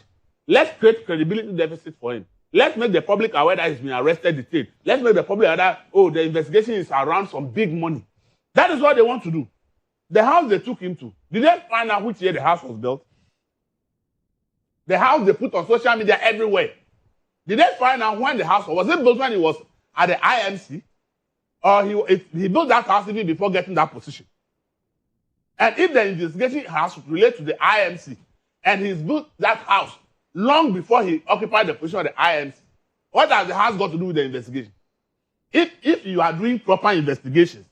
Let's create credibility deficit for him. Let's make the public aware that he's been arrested, detained. Let's make the public aware that, the investigation is around some big money. That is what they want to do. The house they took him to, did they find out which year the house was built? The house they put on social media everywhere. Did they find out when the house was it built when he was at the IMC? Or he built that house even before getting that position? And if the investigation has related to the IMC, and he's built that house long before he occupied the position of the IMC, what has the house got to do with the investigation? If you are doing proper investigations,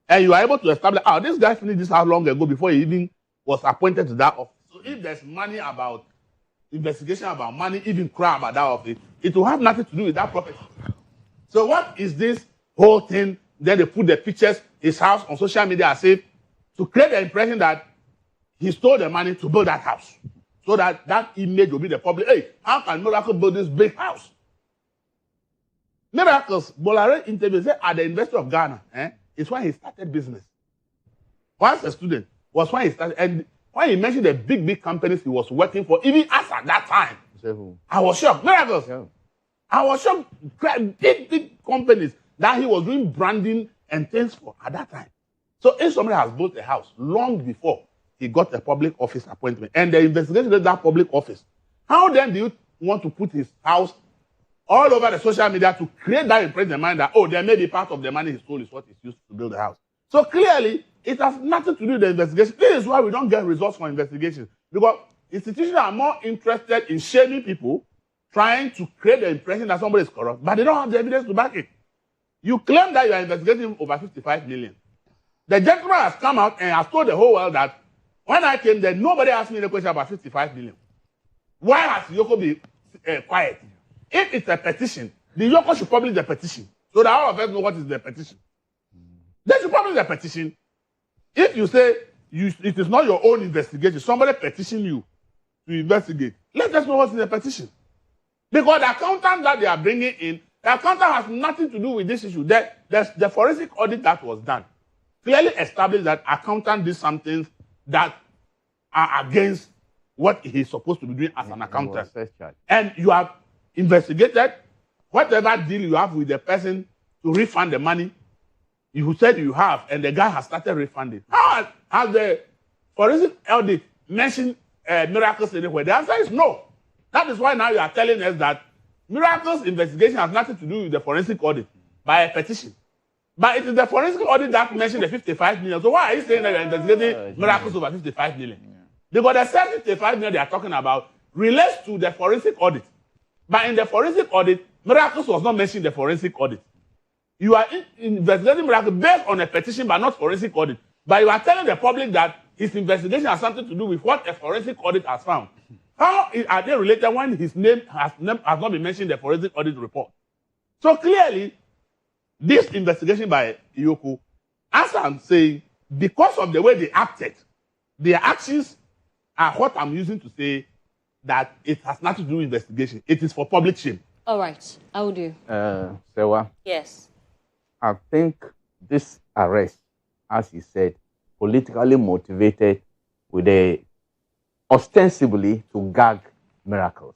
and you are able to establish, this guy finished this house long ago before he even was appointed to that office. So if there's money about investigation about money, even crime about that office, it will have nothing to do with that property. So what is this whole thing? Then they put the pictures, his house on social media as if to create the impression that he stole the money to build that house. So that that image will be the public. Hey, how can Miracle build this big house? Miracles, Bolare interview said at the University of Ghana, it's when he started business. Once a student, was when he started. And when he mentioned the big companies he was working for, even us at that time, I was shocked. Miracles. Yeah. I was shocked. Big companies that he was doing branding and things for at that time. So if somebody has built a house long before he got a public office appointment and the investigation of that public office, how then do you want to put his house all over the social media to create that impression in the mind that, there may be part of the money he stole is what is used to build the house? So clearly, it has nothing to do with the investigation. This is why we don't get results from investigations. Because institutions are more interested in shaming people, trying to create the impression that somebody is corrupt, but they don't have the evidence to back it. You claim that you are investigating over 55 million. The gentleman has come out and has told the whole world that when I came there, nobody asked me any question about 55 million. Why has Yoko been quiet? If it's a petition, the Yoko should publish the petition so that all of us know what is the petition. They should publish the petition. If you say it is not your own investigation, somebody petition you to investigate, let us know what's in the petition. Because the accountant that they are bringing in, the accountant has nothing to do with this issue. The forensic audit that was done clearly established that accountant did something that are against what he's supposed to be doing as an accountant. And you have investigated whatever deal you have with the person to refund the money you said you have, and the guy has started refunding. How has the forensic audit mentioned miracles anywhere? The answer is no. That is why now you are telling us that miracles investigation has nothing to do with the forensic audit by a petition. But it is the forensic audit that mentioned the 55 million. So why are you saying that you are investigating miracles over 55 million? Because the same 55 million they are talking about relates to the forensic audit. But in the forensic audit, miracles was not mentioned in the forensic audit. You are investigating miracles based on a petition but not forensic audit. But you are telling the public that his investigation has something to do with what a forensic audit has found. How are they related when his name has not been mentioned in the forensic audit report? So clearly, this investigation by Yoko, as I'm saying, because of the way they acted, their actions are what I'm using to say that it has nothing to do with investigation. It is for public shame. All right, I will do. Serwaa? Yes. I think this arrest, as he said, politically motivated with a ostensibly to gag miracles.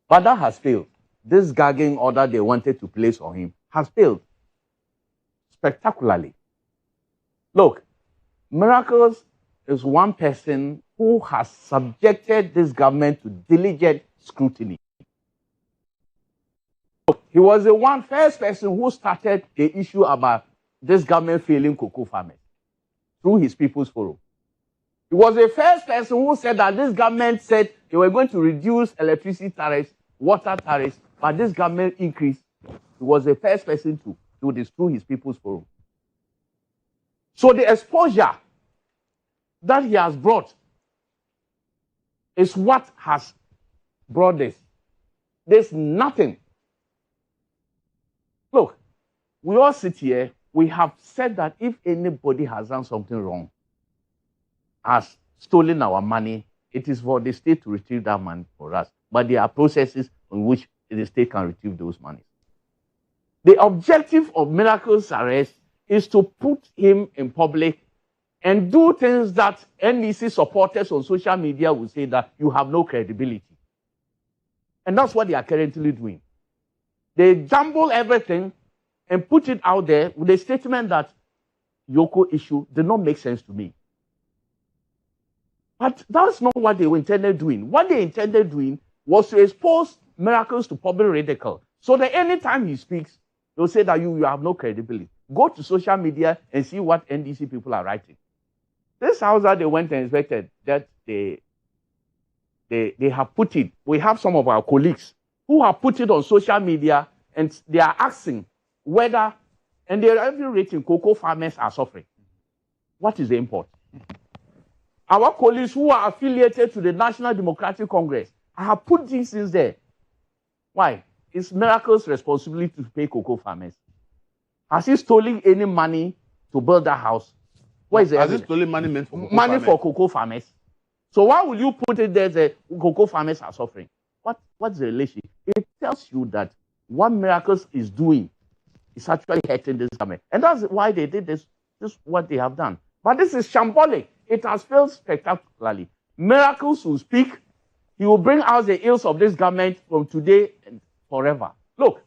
But that has failed. This gagging order they wanted to place on him has failed spectacularly. Look, Miracles is one person who has subjected this government to diligent scrutiny. He was the first person who started the issue about this government failing cocoa farmers through his People's Forum. He was the first person who said that this government said they were going to reduce electricity tariffs, water tariffs, but this government increased. He was the first person to do this through his People's Forum. So the exposure that he has brought is what has brought this. There's nothing. Look, we all sit here, we have said that if anybody has done something wrong, has stolen our money, it is for the state to retrieve that money for us. But there are processes in which the state can retrieve those monies. The objective of Miracles' arrest is to put him in public and do things that NDC supporters on social media will say that you have no credibility. And that's what they are currently doing. They jumble everything and put it out there with a statement that Yoko issue did not make sense to me. But that's not what they intended doing. What they intended doing was to expose Miracles to public ridicule. So that anytime he speaks, they'll say that you have no credibility. Go to social media and see what NDC people are writing. This house that they went and inspected, that they have put it. We have some of our colleagues who have put it on social media and they are asking whether, and they are even rating cocoa farmers are suffering. What is the import? Our colleagues who are affiliated to the National Democratic Congress have put these things there. Why? It's Miracles' responsibility to pay cocoa farmers. Has he stolen any money to build that house? Where is the evidence? Has he stolen money meant for cocoa farmers? For cocoa farmers. So why will you put it there that cocoa farmers are suffering? What's the relationship? It tells you that what Miracles is doing is actually hurting this government. And that's why they did this. This is what they have done. But this is shambolic. It has failed spectacularly. Miracles will speak. He will bring out the ills of this government from today and forever. Look,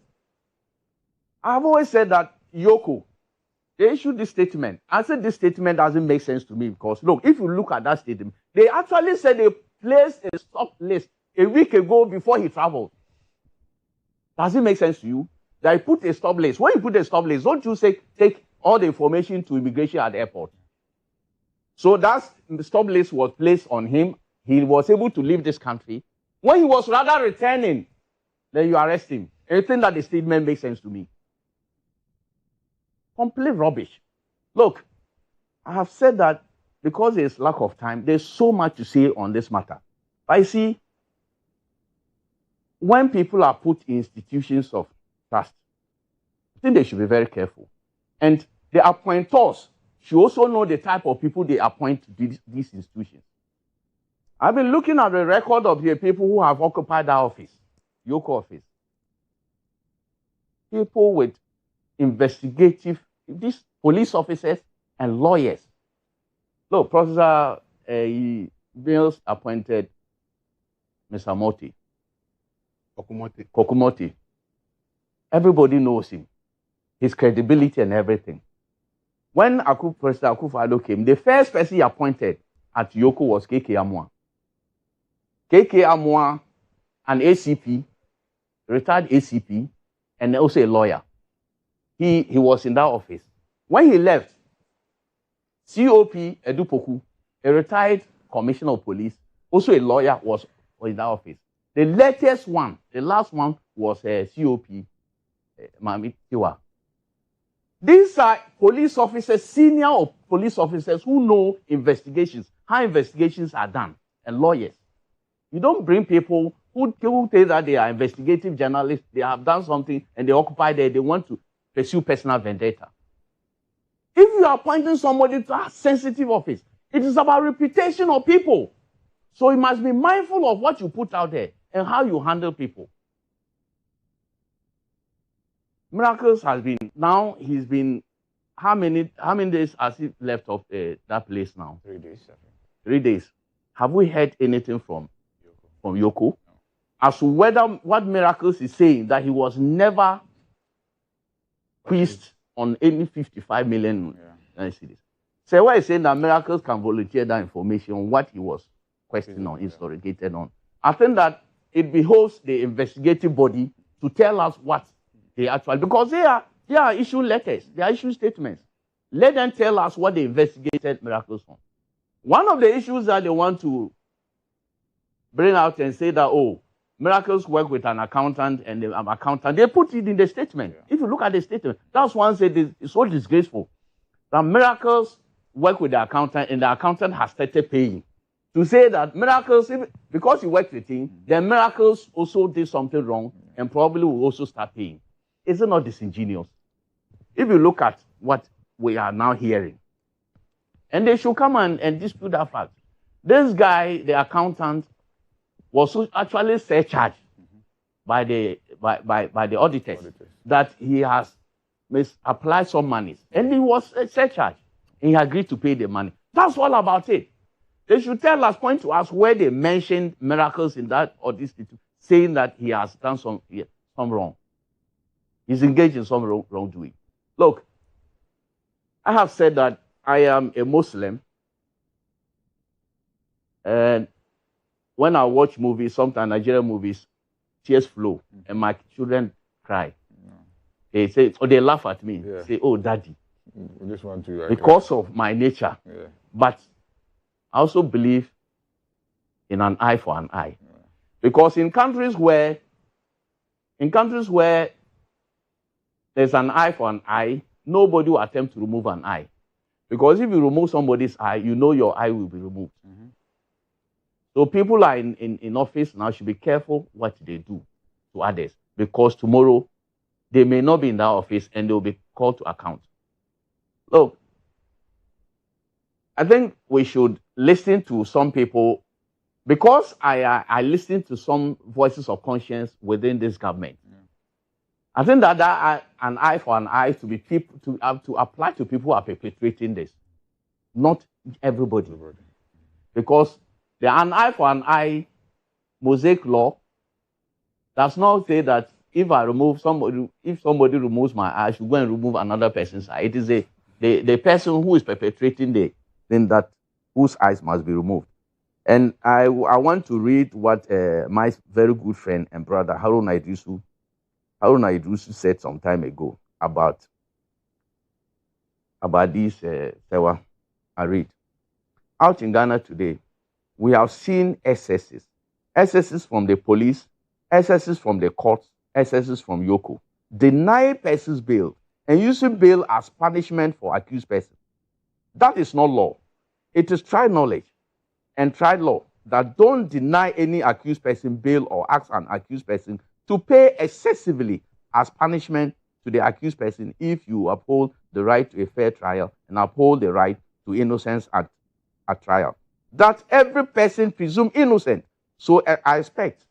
I've always said that Yoko, they issued this statement. I said this statement doesn't make sense to me because, look, if you look at that statement, they actually said they placed a stop list a week ago before he traveled. Does it make sense to you? That he put a stop list. When you put a stop list, don't you say take all the information to immigration at the airport? So that stop list was placed on him. He was able to leave this country. When he was rather returning, then you arrest him. Anything that the statement makes sense to me. Complete rubbish. Look, I have said that because there's lack of time, there's so much to say on this matter. But you see, when people are put in institutions of trust, I think they should be very careful. And the appointors should also know the type of people they appoint to these institutions. I've been looking at the record of the people who have occupied that office. Yoko office, people with investigative, these police officers and lawyers. Look, Professor Mills appointed Mr. Moti. Kokumoti. Everybody knows him, his credibility and everything. When President Akufo-Addo came, the first person he appointed at Yoko was KK Amwa. KK Amwa, an ACP, retired ACP, and also a lawyer. He was in that office. When he left, COP Edupoku, a retired commissioner of police, also a lawyer, was in that office. The latest one, the last one, was COP Mami Tiwa. These are police officers, senior police officers who know investigations, how investigations are done, and lawyers. You don't bring people who say that they are investigative journalists, they have done something, and they occupy there, they want to pursue personal vendetta. If you are appointing somebody to a sensitive office, it is about reputation of people. So you must be mindful of what you put out there and how you handle people. Miracles has been, now he's been, how many days has he left of that place now? 3 days. 3 days. Have we heard anything from Yoko? No. As to whether what Miracles is saying, that he was never quizzed on any 55 million cities. Serwaa is saying that Miracles can volunteer that information on what he was questioned on, interrogated on. I think that it behoves the investigative body to tell us what they actually, because they are issue letters, they are issue statements. Let them tell us what they investigated Miracles on. One of the issues that they want to bring out and say that, oh, Miracles work with an accountant and the accountant, they put it in the statement. Yeah. If you look at the statement, that's one said it's so disgraceful that Miracles work with the accountant and the accountant has started paying. To say that Miracles, because he worked with him, then Miracles also did something wrong and probably will also start paying. Is it not disingenuous? If you look at what we are now hearing, and they should come and dispute that fact. This guy, the accountant, was actually surcharged by the auditors that he has misapplied some money, and he was surcharged, and he agreed to pay the money. That's all about it. They should tell us, point to us where they mentioned Miracles in that audit, saying that he has done some wrong. He's engaged in some wrongdoing. Look, I have said that I am a Muslim, and when I watch movies, sometimes Nigerian movies, tears flow, and my children cry. They say, or they laugh at me, say, "Oh, daddy," this one too, because of my nature. But I also believe in an eye for an eye, because in countries where there's an eye for an eye, nobody will attempt to remove an eye, because if you remove somebody's eye, you know your eye will be removed. So people are in office now should be careful what they do to others, because tomorrow they may not be in that office and they will be called to account. Look, I think we should listen to some people, because I listen to some voices of conscience within this government. I think that an eye for an eye to be people to apply to people who are perpetrating this, not everybody. Because the an eye for an eye Mosaic law does not say that if somebody removes my eye, I should go and remove another person's eye. It is the person who is perpetrating the thing that whose eyes must be removed. And I want to read what my very good friend and brother Haruna Idrisu said some time ago about this Serwaa. I read. Out in Ghana today, we have seen excesses from the police, excesses from the courts, excesses from Yoko, denying persons bail and using bail as punishment for accused persons. That is not law. It is tried knowledge and tried law that don't deny any accused person bail or ask an accused person to pay excessively as punishment to the accused person if you uphold the right to a fair trial and uphold the right to innocence at trial. That every person presumed innocent. So I expect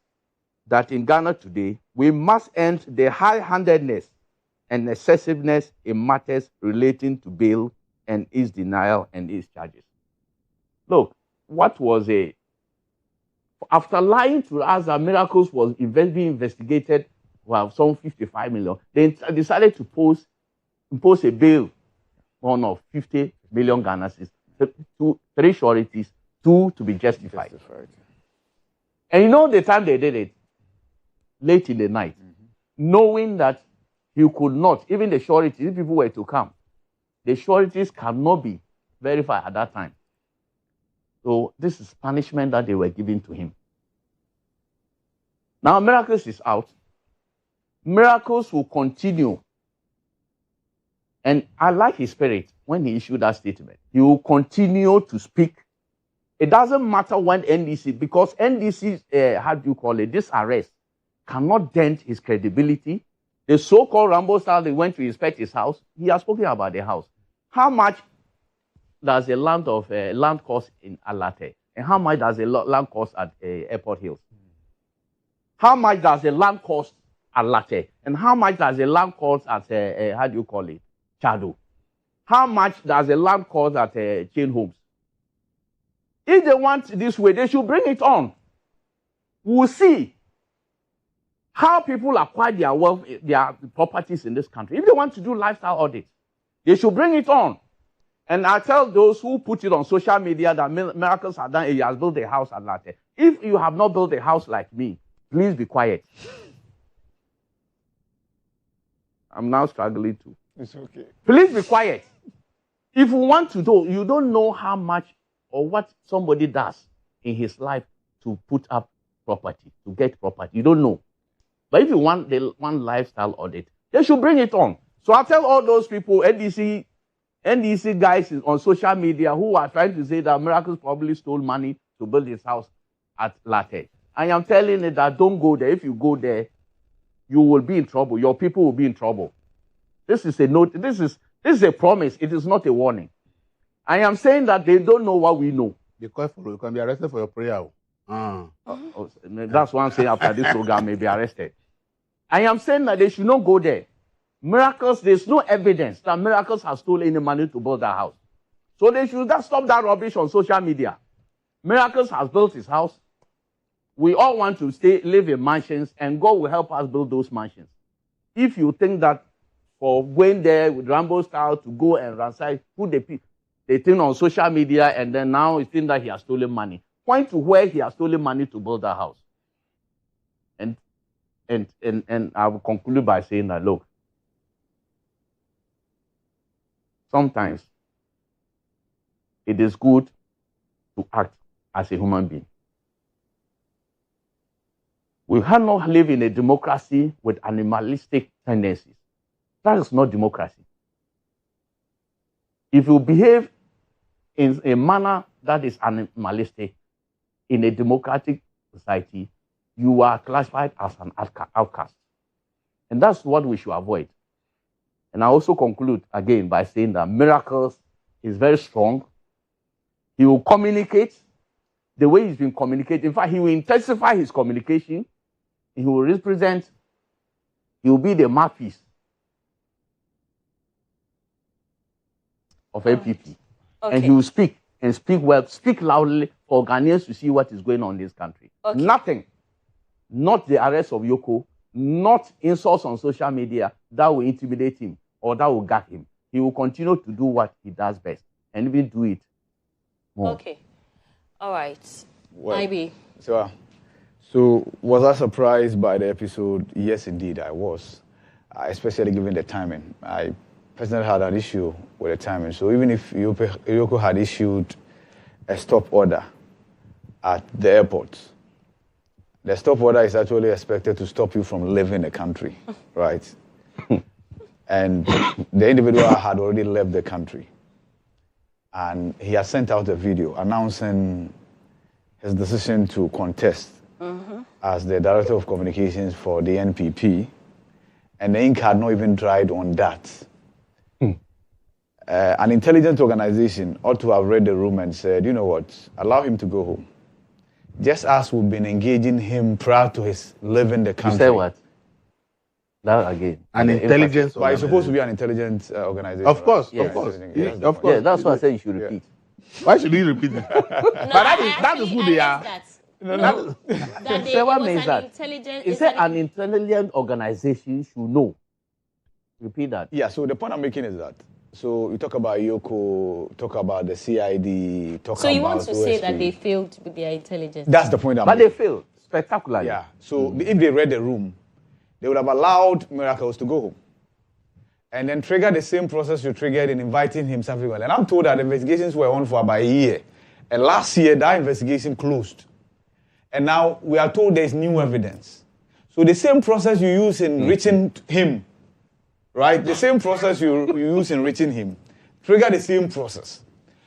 that in Ghana today, we must end the high-handedness and excessiveness in matters relating to bail and its denial and its charges. Look, what was after lying to us that Miracles was being investigated for some 55 million, they decided to impose a bail of 50 million Ghana cedis, 3 sureties, 2 to be justified. And you know the time they did it? Late in the night, knowing that he could not, even the sureties, if people were to come, the sureties cannot be verified at that time. So this is punishment that they were giving to him. Now Miracles is out. Miracles will continue. And I like his spirit when he issued that statement. He will continue to speak. It doesn't matter when NDC, because NDC, this arrest cannot dent his credibility. The so-called Rambo style, they went to inspect his house. He has spoken about the house. How much does a land cost in Alate? And how much does a land cost at Airport Hills? How much does a land cost at Alate? And how much does a land cost at, Chado? How much does a land cost at Chain Homes? If they want this way, they should bring it on. We'll see how people acquire their wealth, their properties in this country. If they want to do lifestyle audits, they should bring it on. And I tell those who put it on social media that Miracles have done, he has built a house at Latte. If you have not built a house like me, please be quiet. I'm now struggling too. It's okay. Please be quiet. If you want to do, you don't know how much or what somebody does in his life to put up property, to get property. You don't know. But if you want one lifestyle audit, they should bring it on. So I tell all those people, NDC guys on social media who are trying to say that Miracles probably stole money to build his house at Latte. I am telling you that don't go there. If you go there, you will be in trouble. Your people will be in trouble. This is a note. This is a promise. It is not a warning. I am saying that they don't know what we know. Be careful. You can be arrested for your prayer. That's what I'm saying. After this program, may be arrested. I am saying that they should not go there. Miracles, there's no evidence that Miracles has stolen any money to build that house. So they should just stop that rubbish on social media. Miracles has built his house. We all want to live in mansions, and God will help us build those mansions. If you think that for going there with Rambo style to go and ransack, put the thing on social media, and then now you think that he has stolen money. Point to where he has stolen money to build that house. And I will conclude by saying that, look, sometimes it is good to act as a human being. We cannot live in a democracy with animalistic tendencies. That is not democracy. If you behave in a manner that is animalistic in a democratic society, you are classified as an outcast. And that's what we should avoid. And I also conclude again by saying that Miracles is very strong. He will communicate the way he's been communicating. In fact, he will intensify his communication. He will represent, he will be the mouthpiece of MPP. Okay. And he will speak, and speak well, speak loudly for Ghanaians to see what is going on in this country. Okay. Nothing, not the arrest of Yoko, not insults on social media that will intimidate him or that will gag him. He will continue to do what he does best and even do it more. Okay. All right. Well, maybe. So was I surprised by the episode? Yes, indeed, I was, especially given the timing. I personally had an issue with the timing. So even if Yoko had issued a stop order at the airport, the stop order is actually expected to stop you from leaving the country, right? And the individual had already left the country. And he has sent out a video announcing his decision to contest as the Director of Communications for the NPP. And the ink had not even dried on that. An intelligence organization ought to have read the room and said, you know what, allow him to go home. just as we've been engaging him prior to his leaving the country. You say what? That again. An intelligence. But it's supposed to be an intelligence organization. Of course, right? of course. Of course. That's why I said you should repeat. Why should he repeat it? No, But that is who they are. What means that? Is it an intelligent organization should know? Repeat that. Yeah, so the point I'm making is that. So you talk about Yoko, talk about the CID, talk about... So you want to OSP. say that they failed with their intelligence? That's the point I'm making. making. But they failed spectacularly. Yeah, so if they read the room, they would have allowed Miracles to go home. And then trigger the same process you triggered in inviting him subsequently. And I'm told that investigations were on for about a year. And last year, that investigation closed. And now we are told there's new evidence. So the same process you use in reaching him, right? The same process you use in reaching him, trigger the same process.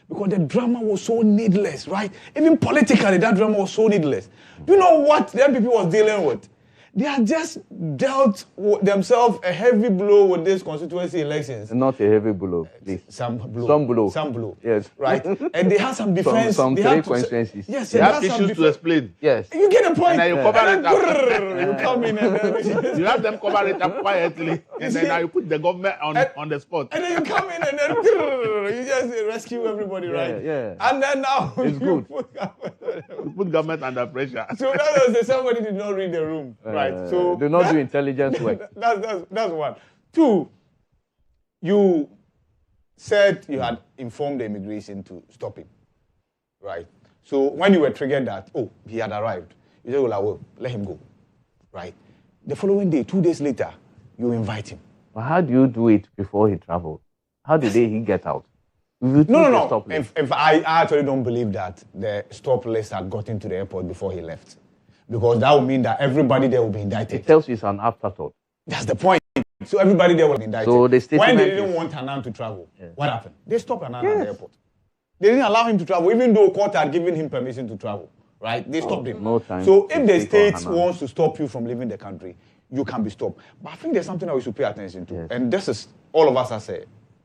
Because the drama was so needless, right? Even politically, that drama was so needless. Do you know what the MPP was dealing with? They had just dealt themselves a heavy blow with these constituency elections. Not a heavy blow, please. Some blow. Some blow. Some blow. Yes. Right? And they had some defense. Some three constituencies. Yes, they have issues to explain. Yes. You get the point. And then you cover it up. You come in and then you have them cover it up quietly. And then now you put the government on the spot. And then you come in and then you just rescue everybody, right? Yeah. And then now it's good. You put government under pressure. So that was somebody did not read the room, right? So do not do intelligence work. That's one. Two, you said you had informed the immigration to stop him, right? So when you were triggered that, oh, he had arrived, you said, well, let him go, right? The following day, 2 days later, you invite him. But how do you do it before he traveled? How did he get out? No. If I actually don't believe that the stop list had gotten to the airport before he left. Because that would mean that everybody there will be indicted. It tells you it's an afterthought. That's the point. So everybody there will be indicted. So the statement when they didn't want Hanan to travel, what happened? They stopped Hanan at the airport. They didn't allow him to travel, even though court had given him permission to travel. Right? They stopped him. No time. So if the state wants to stop you from leaving the country, you can be stopped. But I think there's something that we should pay attention to. Yes. And this is all of us as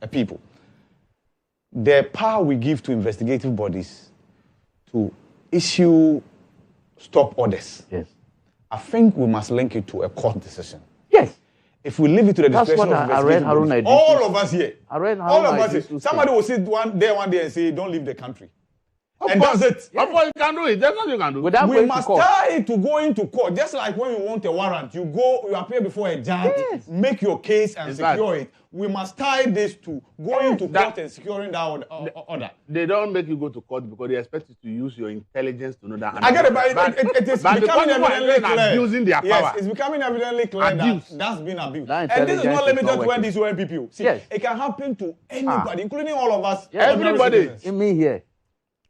a people. The power we give to investigative bodies to issue stop orders. Yes. I think we must link it to a court decision. Yes. If we leave it to the discretion of investigative bodies, all of us here, all of us here, somebody will sit one day and say, don't leave the country. And that's it. Of course, you can do it. There's nothing you can do. We must tie it to going to court. Just like when you want a warrant, you appear before a judge, make your case and secure it. We must tie this to going to court and securing that order. They don't make you go to court because they expect you to use your intelligence to know that. I get it, but it is becoming evidently clear. Abusing their power. Yes, it's becoming evidently clear that that's been abused. And this is not limited to these people. See, it can happen to anybody, including all of us. Everybody. In me here.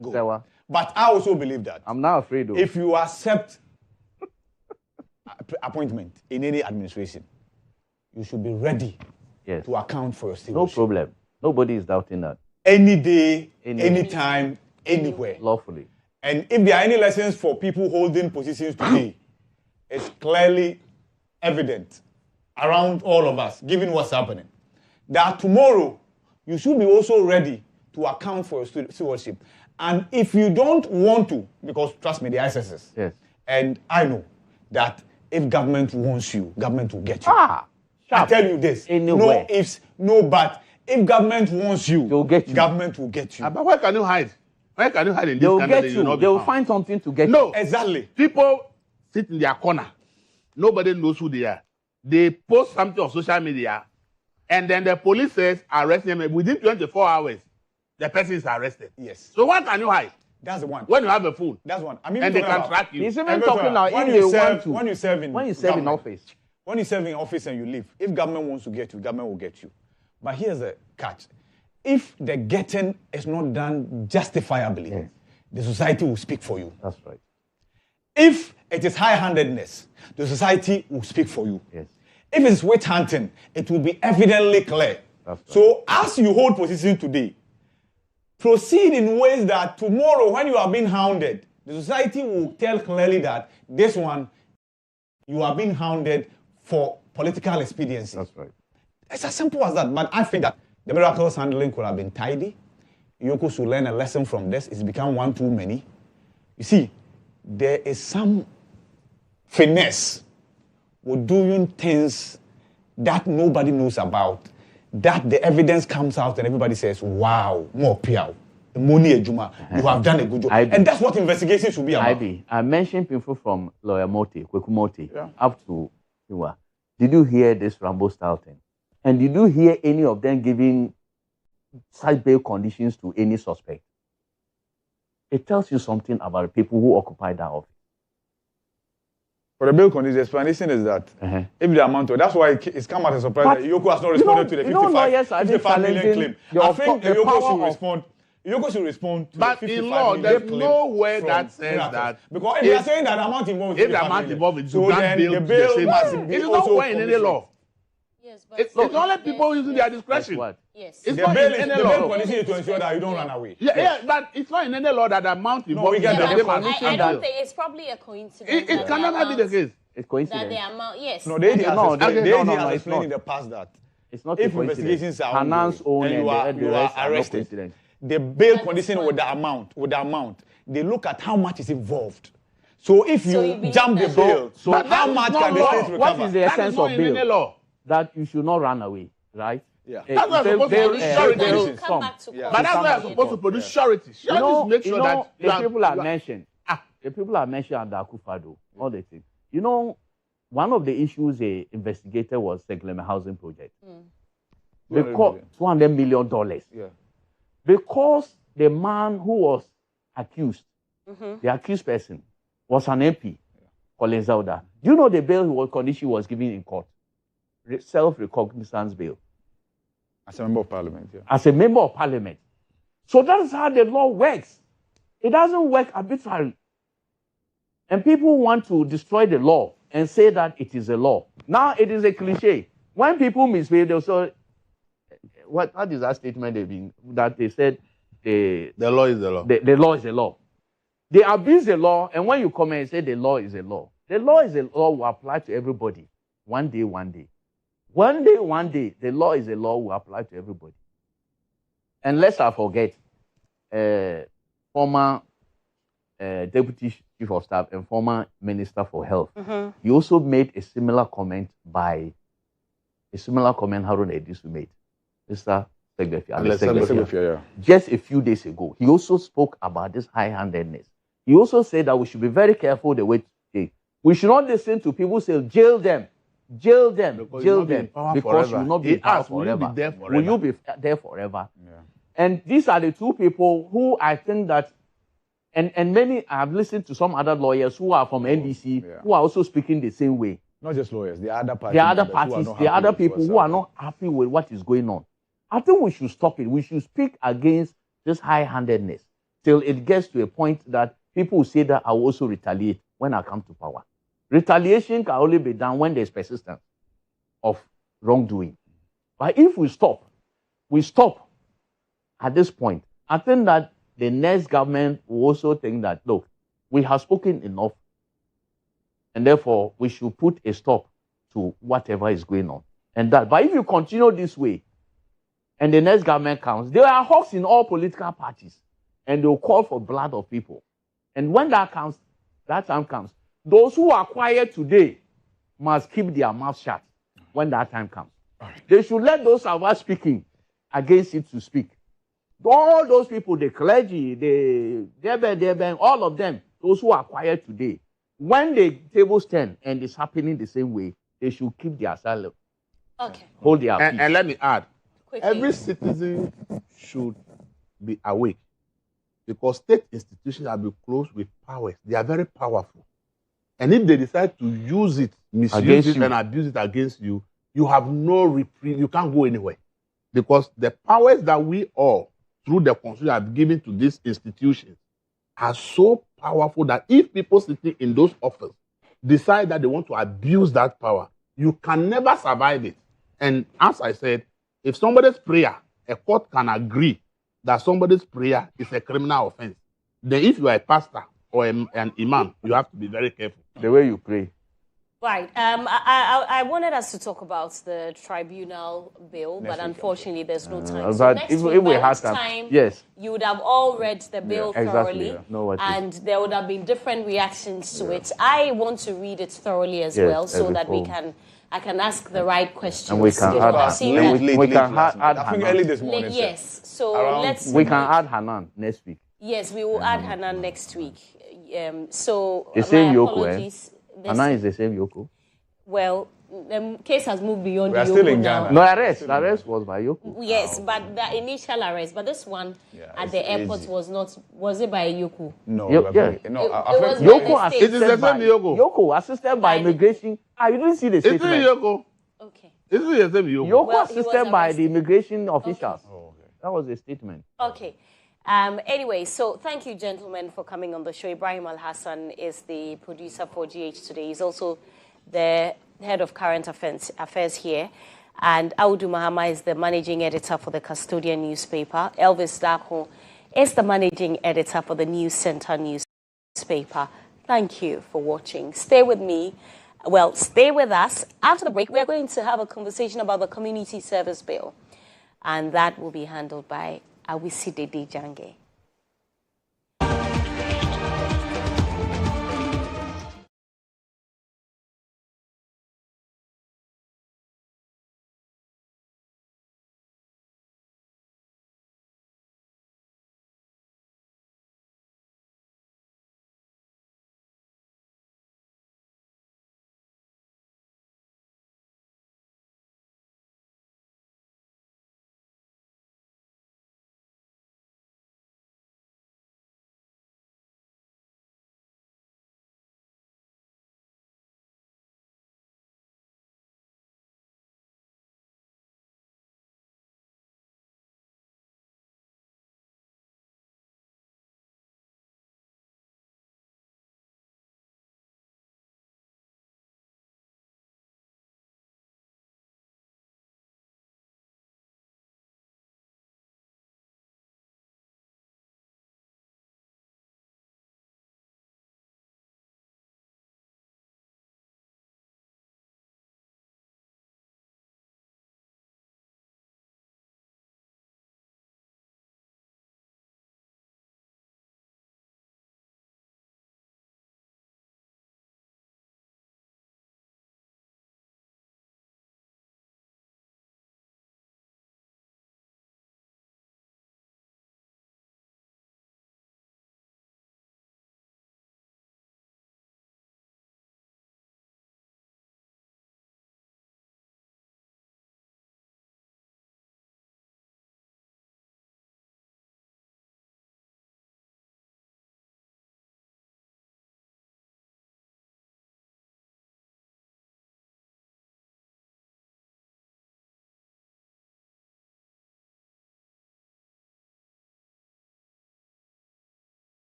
Go. But I also believe that. I'm not afraid of. If you accept appointment in any administration, you should be ready to account for your stewardship. No problem. Nobody is doubting that. Any day, anytime, anywhere. Lawfully. And if there are any lessons for people holding positions today, it's clearly evident around all of us, given what's happening, that tomorrow you should be also ready to account for your stewardship. And if you don't want to, because trust me, the ISSs, and I know that if government wants you, government will get you. I tell you this, no ifs, no buts. If government wants you, they'll get you. Government will get you. But where can you hide? Where can you hide in this country? They'll get you. They will find something to get you. No, exactly. People sit in their corner. Nobody knows who they are. They post something on social media, and then the police says arrest them within 24 hours. The person is arrested. Yes. So what can you hide? That's the one. When you have a phone. That's one. I mean, and they can track you. He's even talking now. When you serve in office. When you serve in office and you leave, if government wants to get you, government will get you. But here's the catch. If the getting is not done justifiably, the society will speak for you. That's right. If it is high-handedness, the society will speak for you. Yes. If it's witch hunting, it will be evidently clear. That's right. So as you hold position today, proceed in ways that tomorrow, when you are being hounded, the society will tell clearly that this one, you are being hounded for political expediency. That's right. It's as simple as that. But I think that the Miracles handling could have been tidy. Yoko should learn a lesson from this. It's become one too many. You see, there is some finesse with doing things that nobody knows about, that the evidence comes out and everybody says, wow, more piao. Money ejuma, you have done a good job. And that's what investigation should be about. I mentioned people from Lawyer Moti, Kweku Moti, up to Serwaa. Did you hear this Rambo style thing? And did you hear any of them giving such bail conditions to any suspect? It tells you something about the people who occupy that office. For the bail conditions, the explanation is that if the amount of, that's why it's come as a surprise that Yoko has not responded to the 55 million claim. I think Yoko should respond. Yoko should respond to but the 55 in law, million there's nowhere that says that. Because if they are saying that the amount involved is if the amount involved is so then the bail must be it is also nowhere in any law. Yes, but it's only people using their discretion. Yes. It's the not bail in is any the law. bail condition is to ensure that you don't run away. Yeah, but it's not in any law that the amount involved we get is that. the same. I don't think it's probably a coincidence. It can never be the case. It's coincidence. That the amount, yes. No, the AD has explained not. in the past that it's not if investigations are Hanan's own and you are arrested, the bail condition with the amount, they look at how much is involved. So if you jump the bail, so how much can the state recover? What is the essence of bail? Law. That you should not run away, right? Yeah. That's why I'm supposed to produce surety. But that's why I'm supposed to produce surety. Surety to make sure that the people are mentioned. The people are mentioned under Akufo-Addo, all the things. You know, one of the issues they investigated was the Segleme housing project. They caught $200 million. Yeah. Because the man who was accused, the accused person, was an MP, Colin Zauda. Do you know the bail condition was given in court? Self-recognizance bail. As a member of parliament, yeah. As a member of parliament. So that's how the law works. It doesn't work arbitrarily. And people want to destroy the law and say that it is a law. Now it is a cliche. When people misbehave, they'll say, what is that statement that they said the law is the law. The law is the law. They abuse the law, and when you come and say the law is a law, the law is a law will apply to everybody. One day. One day, the law is a law will apply to everybody. And lest I forget, former Deputy Chief of Staff and former Minister for Health, he also made a similar comment Harun Edisu made. Mr. Segbefia. Just a few days ago, he also spoke about this high-handedness. He also said that we should be very careful the way to take. We should not listen to people say, jail them, because you will not be there forever. Will you be there forever? Yeah. And these are the two people who I think that, and many, I have listened to some other lawyers who are from NDC who are also speaking the same way. Not just lawyers, the other parties. The other people who are not happy with what is going on. I think we should stop it. We should speak against this high-handedness till it gets to a point that people will say that I will also retaliate when I come to power. Retaliation can only be done when there's persistence of wrongdoing. But if we stop at this point, I think that the next government will also think that, look, we have spoken enough, and therefore we should put a stop to whatever is going on. But if you continue this way, and the next government comes, there are hawks in all political parties, and they'll call for blood of people. And when that time comes, those who are quiet today must keep their mouth shut when that time comes. Right. They should let those of us speaking against it to speak. All those people, the clergy, all of them, those who are quiet today, when the tables turn and it's happening the same way, they should keep their silence. Okay. Hold their peace. And let me add, quickly, every citizen should be awake because state institutions have been closed with powers. They are very powerful. And if they decide to use it, misuse it, and abuse it against you, you have no reprieve. You can't go anywhere. Because the powers that we all, through the Constitution, have given to these institutions are so powerful that if people sitting in those offices decide that they want to abuse that power, you can never survive it. And as I said, if somebody's prayer, a court can agree that somebody's prayer is a criminal offense, then if you are a pastor or an imam, you have to be very careful. The way you pray. Right. I wanted us to talk about the tribunal bill, but unfortunately, there's no time. So next week, if we by had which time, yes, you would have all read the bill thoroughly, and there would have been different reactions to it. I want to read it thoroughly as well, so that I can ask the right questions. And we can add I think early this morning. Yes. So we can add Hanan next week. Yes, we will add Hanan next week. So the same my Yoko, apologies. Hanan is the same Yoko. Well, the case has moved beyond we are Yoko still in now. Ghana. No, arrest was by Yoko. Yes, but the initial arrest, but this one at the airport was it by Yoko? No, no, Yoko assisted by Yoko assisted by immigration. You didn't see the statement. It's Yoko. Okay. It's the same Yoko. Yoko assisted by the immigration officials. Okay. Oh, okay. That was the statement. Okay. Anyway, so thank you, gentlemen, for coming on the show. Ibrahim Al-Hassan is the producer for GH Today. He's also the head of current affairs here. And Audu Mahama is the managing editor for the Custodian newspaper. Elvis Dako is the managing editor for the News Center newspaper. Thank you for watching. Stay with me. Well, stay with us. After the break, we're going to have a conversation about the Community Service Bill. And that will be handled by Awisidede Jange.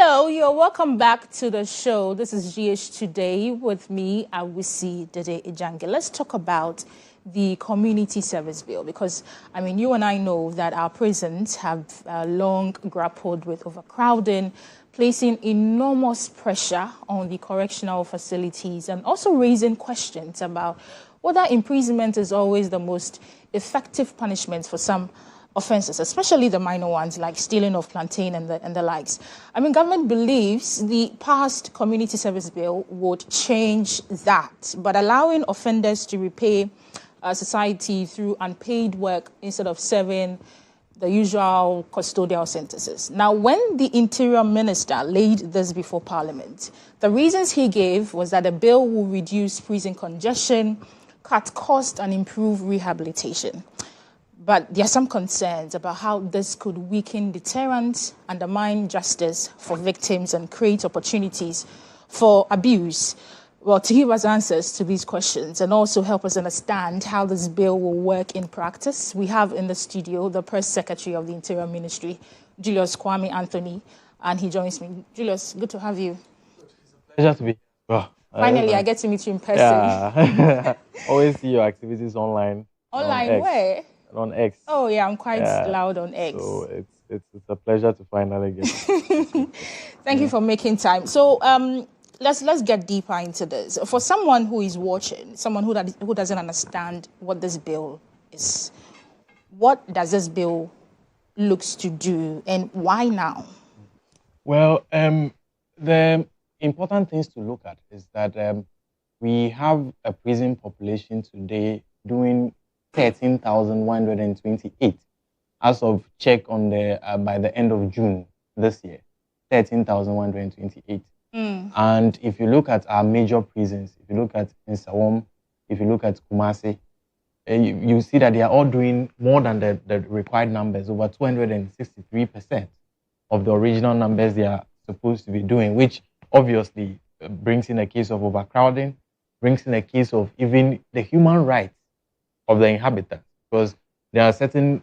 Hello, you're welcome back to the show. This is GH Today with me, Awisi Dede Ijange. Let's talk about the community service bill because, I mean, you and I know that our prisons have long grappled with overcrowding, placing enormous pressure on the correctional facilities and also raising questions about whether imprisonment is always the most effective punishment for some offenses, especially the minor ones like stealing of plantain and the likes. I mean, government believes the past community service bill would change that, but allowing offenders to repay society through unpaid work instead of serving the usual custodial sentences. Now, when the Interior Minister laid this before Parliament, the reasons he gave was that the bill will reduce prison congestion, cut costs, and improve rehabilitation. But there are some concerns about how this could weaken deterrence, undermine justice for victims, and create opportunities for abuse. Well, to give us answers to these questions and also help us understand how this bill will work in practice, we have in the studio the Press Secretary of the Interior Ministry, Julius Kwame Anthony, and he joins me. Julius, good to have you. Pleasure to be here. Finally, I get to meet you in person. Yeah. Always see your activities online. Online, where? On X. Oh, yeah, I'm quite loud on X. So it's a pleasure to finally get. Thank you for making time. So let's get deeper into this. For someone who is watching, someone who doesn't understand what this bill is, what does this bill looks to do, and why now? Well, the important things to look at is that we have a prison population today doing 13,128 as of check on the by the end of June this year. 13,128. And if you look at our major prisons, if you look at Serwaa, if you look at Kumasi, you see that they are all doing more than the required numbers, over 263% of the original numbers they are supposed to be doing, which obviously brings in a case of overcrowding, brings in a case of even the human rights of the inhabitants, because there are certain,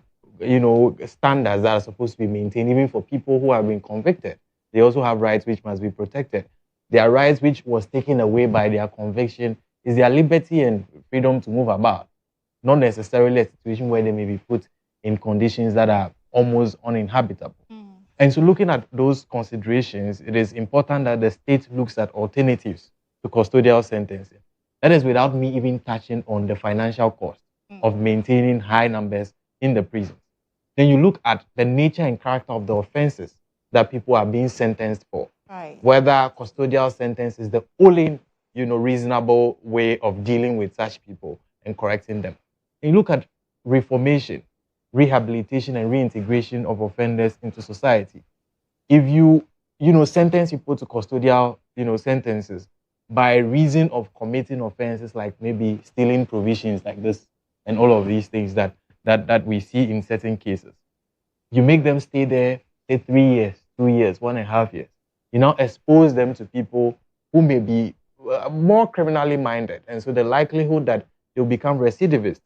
standards that are supposed to be maintained even for people who have been convicted. They also have rights which must be protected. Their rights which was taken away by their conviction is their liberty and freedom to move about, not necessarily a situation where they may be put in conditions that are almost uninhabitable. And so looking at those considerations, it is important that the state looks at alternatives to custodial sentencing. That is without me even touching on the financial cost of maintaining high numbers in the prisons. Then you look at the nature and character of the offenses that people are being sentenced for. Right. Whether custodial sentence is the only, reasonable way of dealing with such people and correcting them. And you look at reformation, rehabilitation, and reintegration of offenders into society. If you, sentence people to custodial, sentences by reason of committing offenses like maybe stealing provisions like this and all of these things that we see in certain cases, you make them stay there, say 3 years, 2 years, 1.5 years. You now expose them to people who may be more criminally minded. And so the likelihood that they'll become recidivists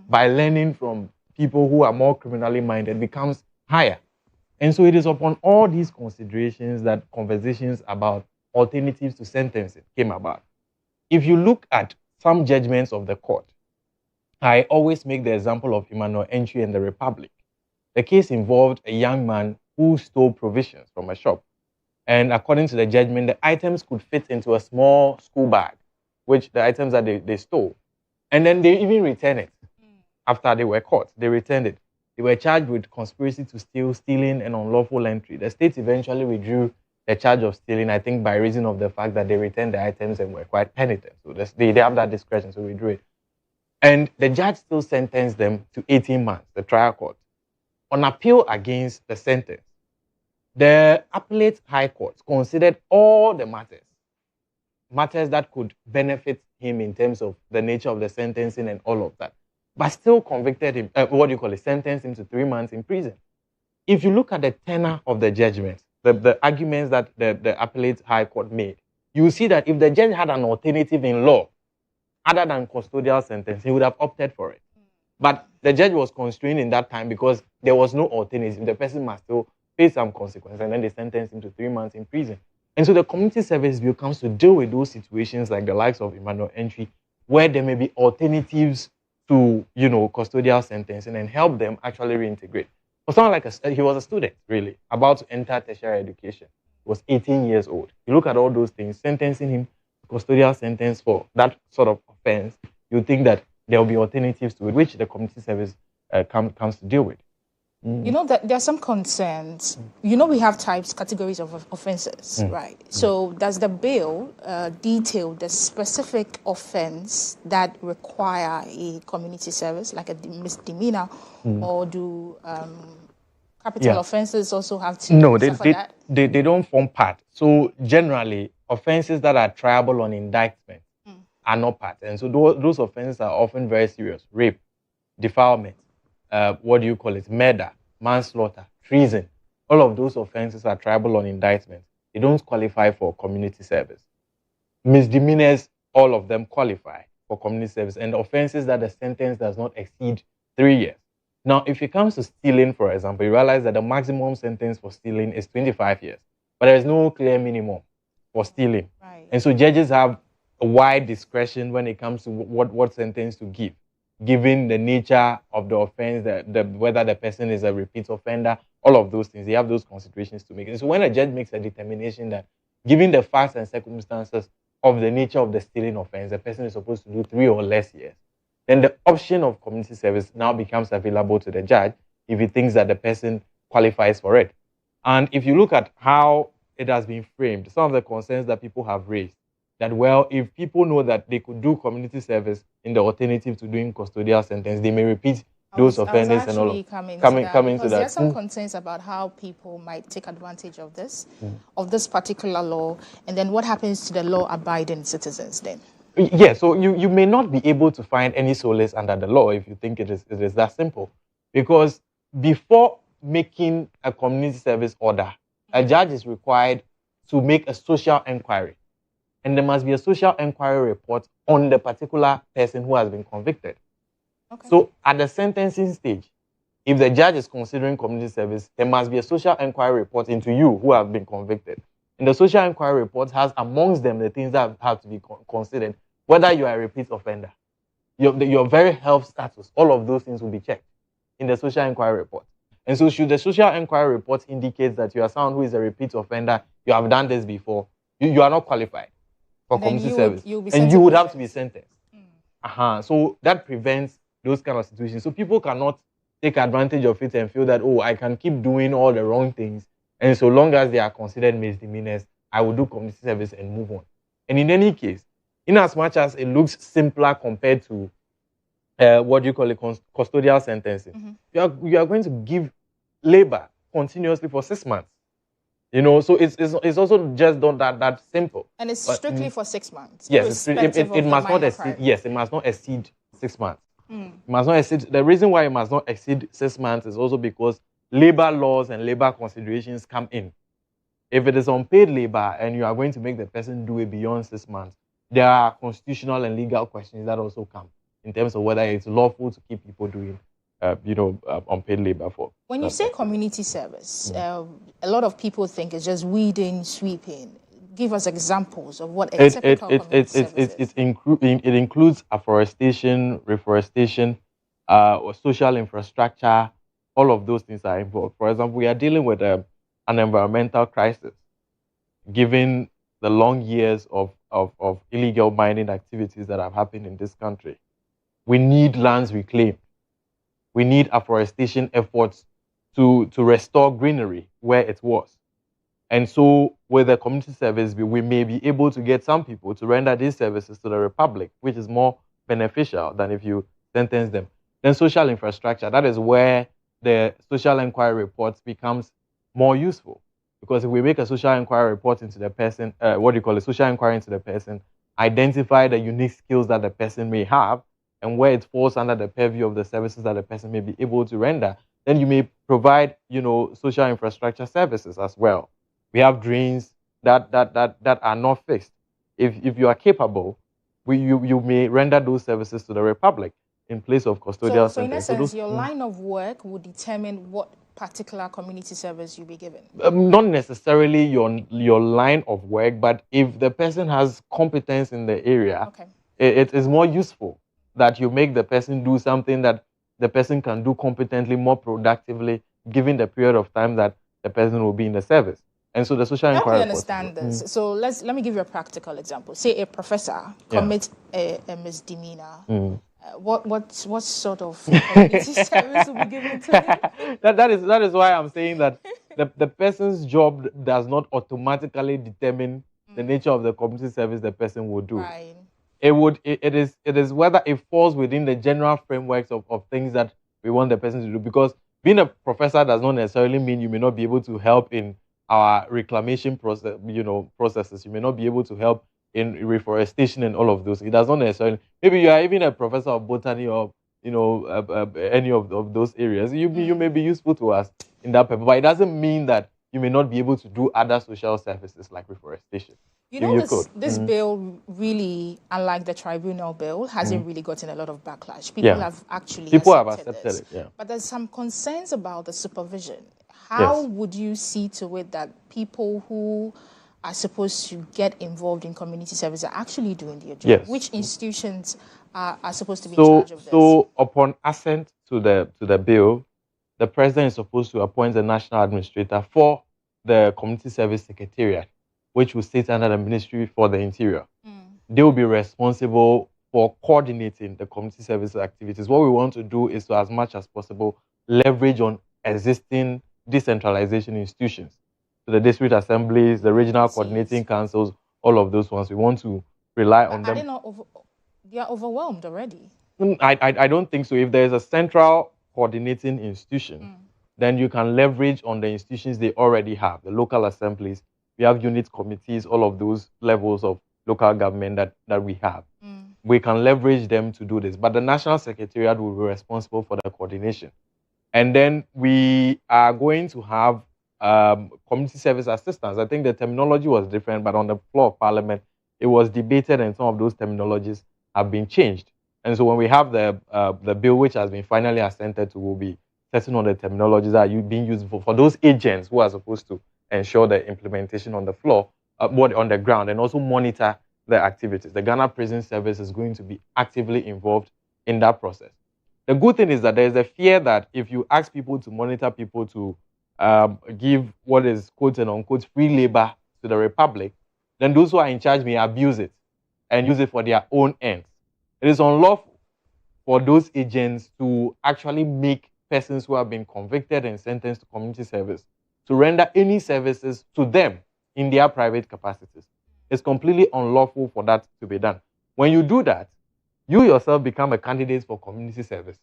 by learning from people who are more criminally minded becomes higher. And so it is upon all these considerations that conversations about alternatives to sentencing came about. If you look at some judgments of the court, I always make the example of Emmanuel Entry and the Republic. The case involved a young man who stole provisions from a shop. And according to the judgment, the items could fit into a small school bag, which the items that they stole. And then they even returned it after they were caught. They returned it. They were charged with conspiracy to steal, stealing, and unlawful entry. The state eventually withdrew the charge of stealing, I think by reason of the fact that they returned the items and were quite penitent. So they have that discretion, so we withdrew it. And the judge still sentenced them to 18 months, the trial court. On appeal against the sentence, the appellate high court considered all the matters that could benefit him in terms of the nature of the sentencing and all of that, but still convicted him, sentenced him to 3 months in prison. If you look at the tenor of the judgment, the arguments that the appellate high court made, you will see that if the judge had an alternative in law, other than custodial sentence, he would have opted for it. But the judge was constrained in that time because there was no alternative. The person must still pay some consequence, and then they sentence him to 3 months in prison. And so the community service bill comes to deal with those situations like the likes of Emmanuel Entry, where there may be alternatives to, custodial sentencing and help them actually reintegrate. For someone like he was a student, really, about to enter tertiary education. He was 18 years old. You look at all those things, sentencing him to custodial sentence for that sort of offense, you think that there will be alternatives to it, which the community service comes to deal with. There are some concerns. We have categories of offenses, right? So does the bill detail the specific offense that require a community service, like a misdemeanor, or do capital offenses also have to suffer that? They don't form part. So generally, offenses that are triable on indictment are not part. And so those offenses are often very serious. Rape, defilement, murder, manslaughter, treason. All of those offenses are triable on indictment. They don't qualify for community service. Misdemeanors, all of them qualify for community service. And offenses that the sentence does not exceed 3 years. Now, if it comes to stealing, for example, you realize that the maximum sentence for stealing is 25 years. But there is no clear minimum for stealing. Right. And so judges have a wide discretion when it comes to what sentence to give, given the nature of the offense, whether the person is a repeat offender, all of those things. They have those considerations to make. And so when a judge makes a determination that, given the facts and circumstances of the nature of the stealing offense, the person is supposed to do 3 or less years, then the option of community service now becomes available to the judge if he thinks that the person qualifies for it. And if you look at how it has been framed, some of the concerns that people have raised, that, well, if people know that they could do community service in the alternative to doing custodial sentence, they may repeat those offenders and all of coming to that. There are some concerns about how people might take advantage of this particular law, and then what happens to the law-abiding citizens then? Yeah, so you may not be able to find any solace under the law if you think it is that simple. Because before making a community service order, a judge is required to make a social inquiry. And there must be a social inquiry report on the particular person who has been convicted. Okay. So at the sentencing stage, if the judge is considering community service, there must be a social inquiry report into you who have been convicted. And the social inquiry report has amongst them the things that have to be considered, whether you are a repeat offender, your very health status, all of those things will be checked in the social inquiry report. And so should the social inquiry report indicate that you are someone who is a repeat offender, you have done this before, you are not qualified for community service, and you would have to be sentenced. So that prevents those kind of situations. So people cannot take advantage of it and feel that, oh, I can keep doing all the wrong things, and so long as they are considered misdemeanors, I will do community service and move on. And in any case, in as much as it looks simpler compared to custodial sentencing, you are going to give labor continuously for 6 months. So it's also just not that simple. And it's strictly for 6 months. Yes, it must not exceed. Yes, it must not exceed 6 months. It must not exceed. The reason why it must not exceed 6 months is also because labor laws and labor considerations come in. If it is unpaid labor and you are going to make the person do it beyond 6 months, there are constitutional and legal questions that also come in terms of whether it's lawful to keep people doing unpaid labor for. When you say community service, a lot of people think it's just weeding, sweeping. Give us examples of what a typical community service is. It includes afforestation, reforestation, social infrastructure. All of those things are involved. For example, we are dealing with an environmental crisis, given the long years of illegal mining activities that have happened in this country. We need lands reclaimed. We need afforestation efforts to restore greenery where it was. And so with the community service, we may be able to get some people to render these services to the Republic, which is more beneficial than if you sentence them. Then social infrastructure, that is where the social inquiry report becomes more useful. Because if we make a social inquiry report into the person, social inquiry into the person, identify the unique skills that the person may have, and where it falls under the purview of the services that the person may be able to render, then you may provide, social infrastructure services as well. We have drains that are not fixed. If you are capable, you may render those services to the Republic in place of custodial So in essence, your line of work would determine what particular community service you'll be given? Not necessarily your line of work, but if the person has competence in the area, okay, it is more useful that you make the person do something that the person can do competently, more productively, given the period of time that the person will be in the service. And so the social inquiry. Help me understand this. So let me give you a practical example. Say a professor commits a misdemeanor. What sort of community service will be given to him? That is why I'm saying that the person's job does not automatically determine the nature of the community service the person will do. Right. It is whether it falls within the general frameworks of things that we want the person to do. Because being a professor does not necessarily mean you may not be able to help in our reclamation processes. You may not be able to help in reforestation and all of those. It does not necessarily. Maybe you are even a professor of botany or any of those areas. You may be useful to us in that paper, but it doesn't mean that you may not be able to do other social services like reforestation. This bill really, unlike the tribunal bill, hasn't really gotten a lot of backlash. People have actually accepted it. Yeah. But there's some concerns about the supervision. How would you see to it that people who are supposed to get involved in community service are actually doing their job? Yes. Which institutions are supposed to be in charge of this? So upon assent to the bill, the president is supposed to appoint a national administrator for the community service secretariat, which will sit under the Ministry for the Interior. They will be responsible for coordinating the community service activities. What we want to do is to, as much as possible, leverage on existing decentralization institutions. So the district assemblies, the regional coordinating councils, all of those ones. We want to rely on them. They are overwhelmed already. I don't think so. If there is a central coordinating institution, then you can leverage on the institutions they already have, the local assemblies. We have unit committees, all of those levels of local government that we have. We can leverage them to do this. But the National Secretariat will be responsible for the coordination. And then we are going to have community service assistants. I think the terminology was different, but on the floor of Parliament, it was debated and some of those terminologies have been changed. And so when we have the bill, which has been finally assented to, we'll be setting on the terminologies that are being used for those agents who are supposed to ensure the implementation on the floor, on the ground, and also monitor the activities. The Ghana Prison Service is going to be actively involved in that process. The good thing is that there is a fear that if you ask people to monitor people to give what is quote and unquote free labor to the Republic, then those who are in charge may abuse it and use it for their own ends. It is unlawful for those agents to actually make persons who have been convicted and sentenced to community service to render any services to them in their private capacities. It's completely unlawful for that to be done. When you do that, you yourself become a candidate for community service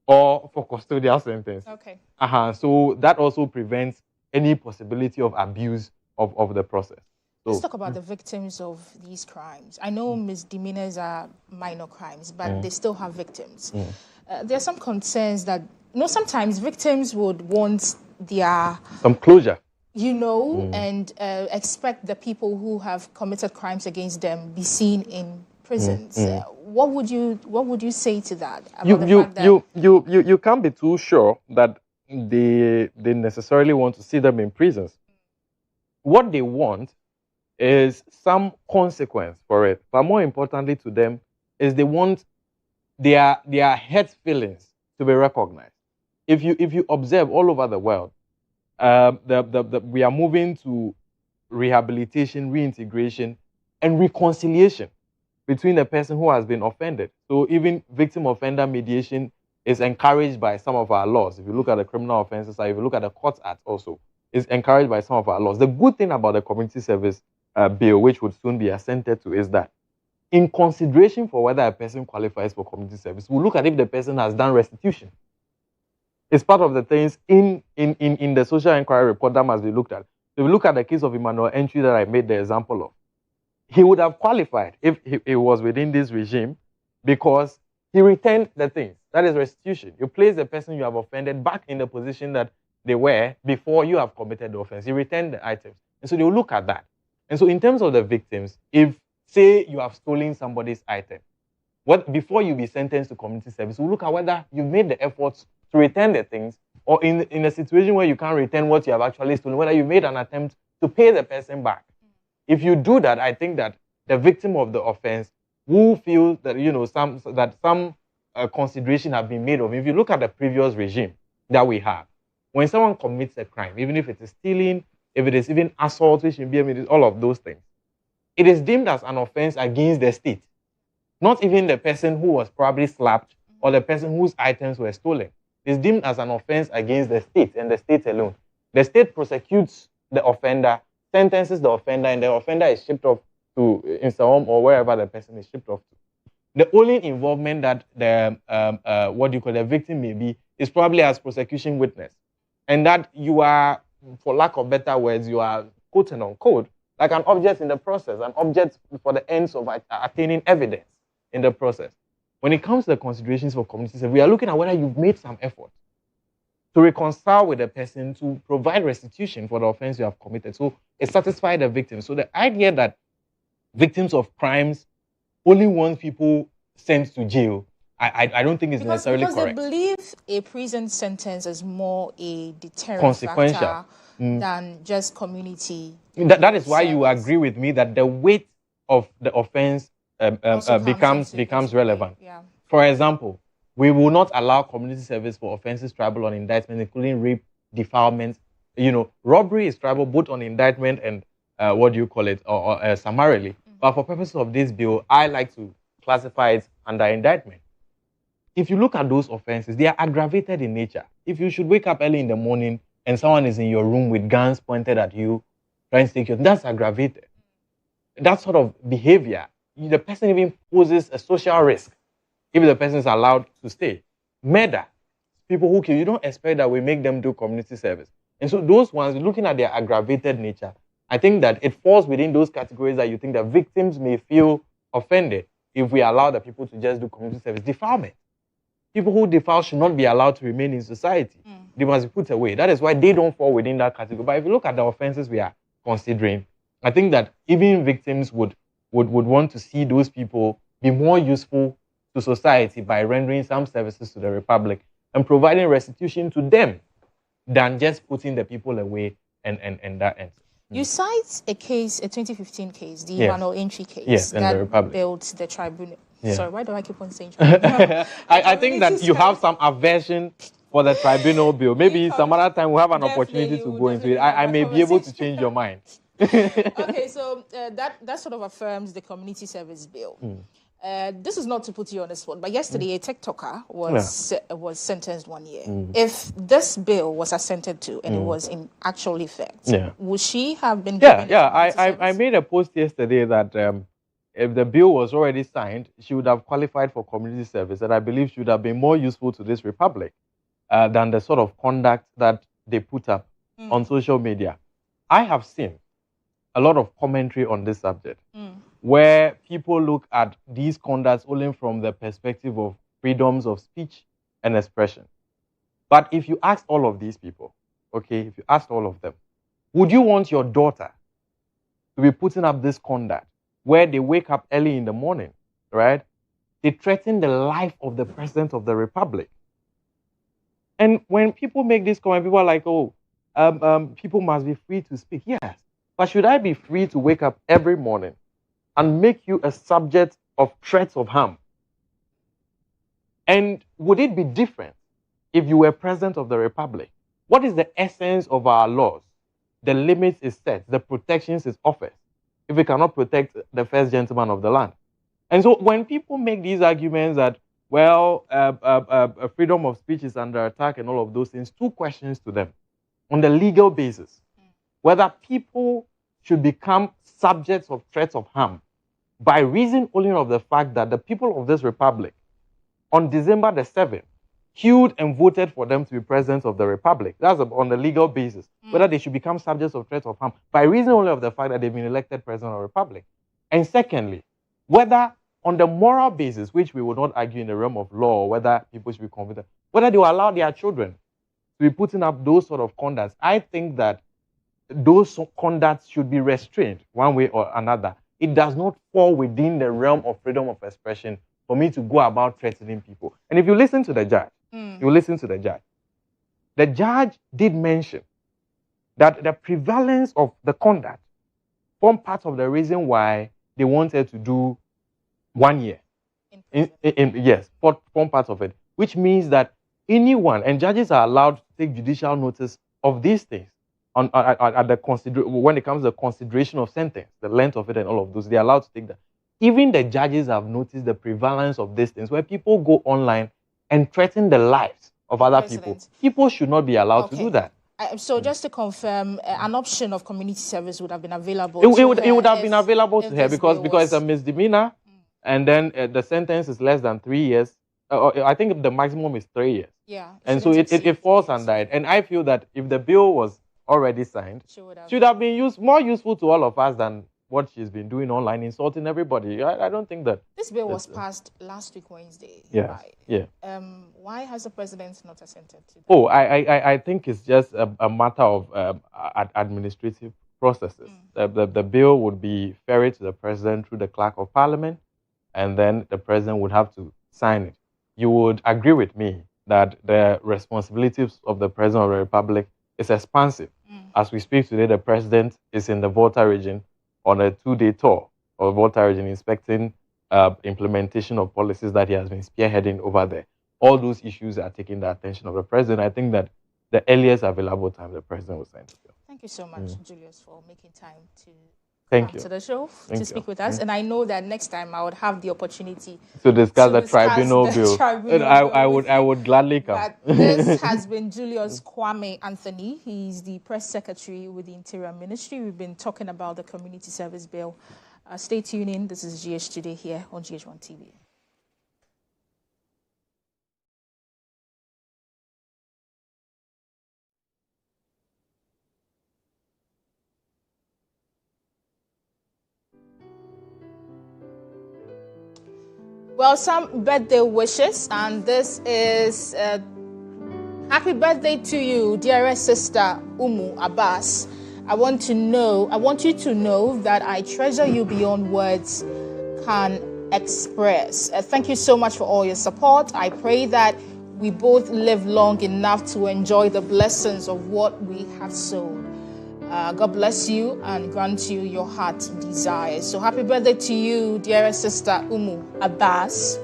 or for custodial sentence. Okay. So that also prevents any possibility of abuse of the process. Let's talk about the victims of these crimes. I know misdemeanors are minor crimes, but they still have victims. There are some concerns that, sometimes victims would want some closure. And expect the people who have committed crimes against them be seen in prisons. What would you say to that? You can't be too sure that they necessarily want to see them in prisons. What they want is some consequence for it. But more importantly to them is they want their hurt feelings to be recognized. If you observe all over the world, we are moving to rehabilitation, reintegration, and reconciliation between the person who has been offended. So even victim-offender mediation is encouraged by some of our laws. If you look at the Criminal Offences Act, if you look at the Courts Act also, it's encouraged by some of our laws. The good thing about the Community Service Bill, which would soon be assented to, is that in consideration for whether a person qualifies for community service, we'll look at if the person has done restitution. It's part of the things in the social inquiry report that must be looked at. If you look at the case of Emmanuel Entry that I made the example of, he would have qualified if he was within this regime because he returned the things. That is restitution. You place the person you have offended back in the position that they were before you have committed the offense. He returned the items. And so they will look at that. And so in terms of the victims, if, say, you have stolen somebody's item, before you be sentenced to community service, we'll look at whether you've made the efforts to return the things or in a situation where you can't return what you have actually stolen, whether you made an attempt to pay the person back. If you do that, I think that the victim of the offense will feel that, you know, some consideration have been made of. If you look at the previous regime that we have, when someone commits a crime, even if it is stealing, if it is even assault, which may be all of those things, it is deemed as an offense against the state, not even the person who was probably slapped or the person whose items were stolen. It is deemed as an offense against the state and the state alone. The state prosecutes the offender, sentences the offender, and the offender is shipped off to Serwaa or wherever the person is shipped off to. The only involvement that the victim may be is probably as prosecution witness, and that you are, for lack of better words, you are quote and unquote like an object in the process, an object for the ends of attaining evidence in the process. When it comes to the considerations for community service, we are looking at whether you've made some effort to reconcile with the person, to provide restitution for the offense you have committed. So it satisfies the victim. So the idea that victims of crimes only want people sent to jail, I don't think is necessarily correct. Because they believe a prison sentence is more a deterrent factor than just community. That is why you agree with me that the weight of the offense becomes relevant. Yeah. For example, we will not allow community service for offenses tribal on indictment, including rape, defilement. You know, robbery is tribal both on indictment and summarily. But for purposes of this bill, I like to classify it under indictment. If you look at those offenses, they are aggravated in nature. If you should wake up early in the morning and someone is in your room with guns pointed at you, trying to take you, that's aggravated. That sort of behavior, the person even poses a social risk if the person is allowed to stay. Murder, people who kill, you don't expect that we make them do community service. And so those ones, looking at their aggravated nature, I think that it falls within those categories that you think that victims may feel offended if we allow the people to just do community service. Defilement. People who defile should not be allowed to remain in society. They must be put away. That is why they don't fall within that category. But if you look at the offenses we are considering, I think that even victims would want to see those people be more useful to society by rendering some services to the Republic and providing restitution to them than just putting the people away and that ends. You cite a case, a 2015 case, the Emmanuel Entry case, yes, that built the tribunal. Yeah. Sorry, why do I keep on saying tribunal? I think that you have some aversion for the tribunal bill. Maybe some other time we'll have an opportunity to go into it. I may be able to change your mind. Okay, so that sort of affirms the community service bill. This is not to put you on the spot, but yesterday a TikToker was sentenced 1 year. If this bill was assented to and it was in actual effect, would she have been given I made a post yesterday that if the bill was already signed, she would have qualified for community service, and I believe she would have been more useful to this Republic than the sort of conduct that they put up on social media. I have seen a lot of commentary on this subject where people look at these conducts only from the perspective of freedoms of speech and expression. But if you ask all of these people, okay, if you ask all of them, would you want your daughter to be putting up this conduct where they wake up early in the morning, right? They threaten the life of the President of the Republic. And when people make this comment, people are like, people must be free to speak. Yes, but should I be free to wake up every morning and make you a subject of threats of harm? And would it be different if you were President of the Republic? What is the essence of our laws? The limits is set, the protections is offered, if we cannot protect the first gentleman of the land. And so when people make these arguments that, freedom of speech is under attack and all of those things, two questions to them. On the legal basis, whether people should become subjects of threats of harm by reason only of the fact that the people of this Republic on December the 7th queued and voted for them to be president of the Republic. That's on the legal basis. Whether they should become subjects of threats of harm by reason only of the fact that they've been elected president of the Republic. And secondly, whether on the moral basis, which we would not argue in the realm of law, whether people should be convicted, whether they will allow their children to be putting up those sort of conducts. I think that those conducts should be restrained one way or another. It does not fall within the realm of freedom of expression for me to go about threatening people. And if you listen to the judge, the judge did mention that the prevalence of the conduct formed part of the reason why they wanted to do 1 year. Yes, form part of it, which means that anyone, and judges are allowed to take judicial notice of these things when it comes to the consideration of sentence, the length of it and all of those, they're allowed to take that. Even the judges have noticed the prevalence of these things where people go online and threaten the lives of other people. People should not be allowed to do that. So just to confirm, an option of community service would have been available it would have been available to her because it's a misdemeanor, and then the sentence is less than 3 years. I think the maximum is 3 years. Yeah. And so it falls under it. And I feel that if the bill was already signed, should have been more useful to all of us than what she's been doing online, insulting everybody. I don't think that... This bill was passed last week, Wednesday. Yeah, right? Yeah. Why has the president not assented to that? Oh, I think it's just a matter of administrative processes. The bill would be ferried to the president through the clerk of parliament, and then the president would have to sign it. You would agree with me that the responsibilities of the president of the republic is expansive. As we speak today, the president is in the Volta region on a 2-day tour of Volta region, inspecting implementation of policies that he has been spearheading over there. All those issues are taking the attention of the president. I think that the earliest available time the president will sign the bill. Thank you so much, Julius, for making time to come to the show, to speak with us. And I know that next time I would have the opportunity to discuss the tribunal bill. I would gladly come. But this has been Julius Kwame Anthony. He's the press secretary with the Interior Ministry. We've been talking about the community service bill. Stay tuned in. This is GH Today here on GHOne TV. Well, some birthday wishes, and this is happy birthday to you, dearest sister Umu Abbas. I want you to know that I treasure you beyond words can express. Thank you so much for all your support. I pray that we both live long enough to enjoy the blessings of what we have sown. God bless you and grant you your heart desires. So happy birthday to you, dearest sister Umu Abbas.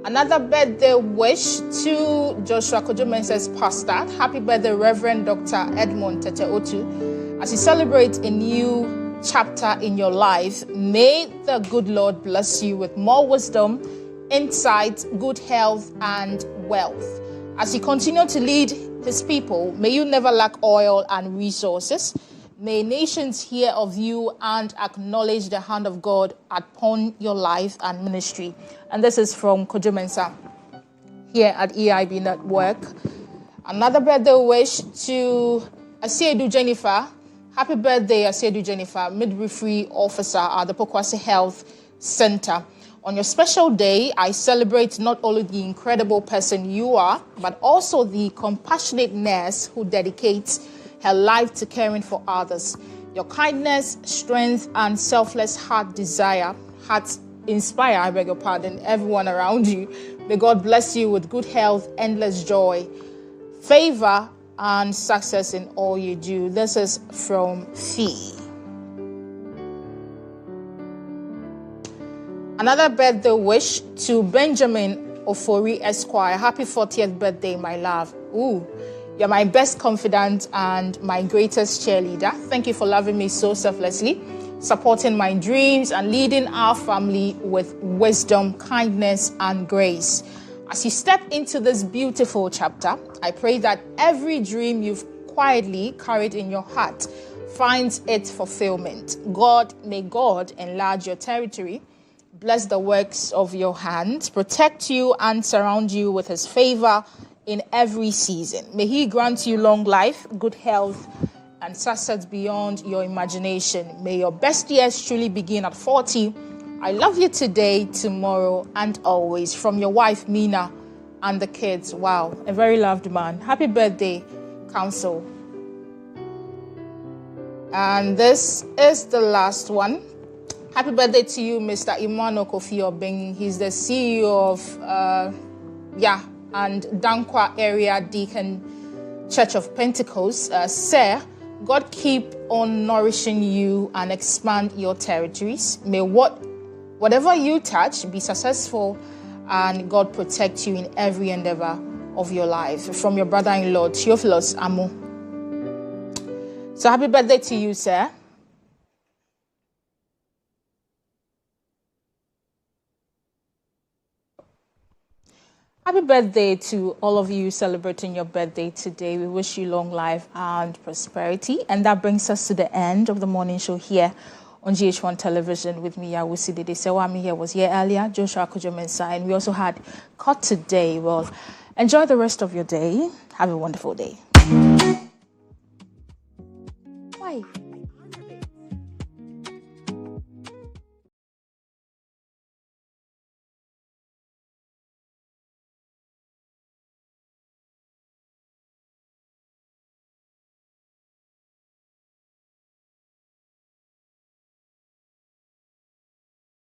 Another birthday wish to Joshua Kodjo Mensah's pastor. Happy birthday, Reverend Dr. Edmond Tete Otu. As you celebrate a new chapter in your life, may the good Lord bless you with more wisdom, insight, good health, and wealth. As you continue to lead his people, may you never lack oil and resources. May nations hear of you and acknowledge the hand of God upon your life and ministry. And this is from Kodjo Mensah here at EIB Network. Another birthday wish to Asiedu Jennifer. Happy birthday, Asiedu Jennifer, midwifery officer at the Pokwase Health Center. On your special day, I celebrate not only the incredible person you are, but also the compassionate nurse who dedicates her life to caring for others. Your kindness, strength, and selfless heart inspire, everyone around you. May God bless you with good health, endless joy, favor, and success in all you do. This is from Fee. Another birthday wish to Benjamin Ofori Esquire. Happy 40th birthday, my love. Ooh, you're my best confidant and my greatest cheerleader. Thank you for loving me so selflessly, supporting my dreams, and leading our family with wisdom, kindness, and grace. As you step into this beautiful chapter, I pray that every dream you've quietly carried in your heart finds its fulfillment. May God enlarge your territory, bless the works of your hands, protect you and surround you with his favor in every season. May he grant you long life, good health, and success beyond your imagination. May your best years truly begin at 40. I love you today, tomorrow, and always. From your wife, Mina, and the kids. Wow, a very loved man. Happy birthday, Council. And this is the last one. Happy birthday to you, Mr. Imano Kofi Obeng. He's the CEO of and Dankwa Area Deacon Church of Pentecost. Sir, God keep on nourishing you and expand your territories. May whatever you touch be successful, and God protect you in every endeavor of your life. From your brother-in-law, Theophilus Amu. So happy birthday to you, sir. Happy birthday to all of you celebrating your birthday today. We wish you long life and prosperity. And that brings us to the end of the morning show here on GHOne Television with me, Yawusi Dede. Serwaa Amihere was here earlier, Joshua Kodjo Mensah, and we also had Cut today. Well, enjoy the rest of your day. Have a wonderful day. Bye.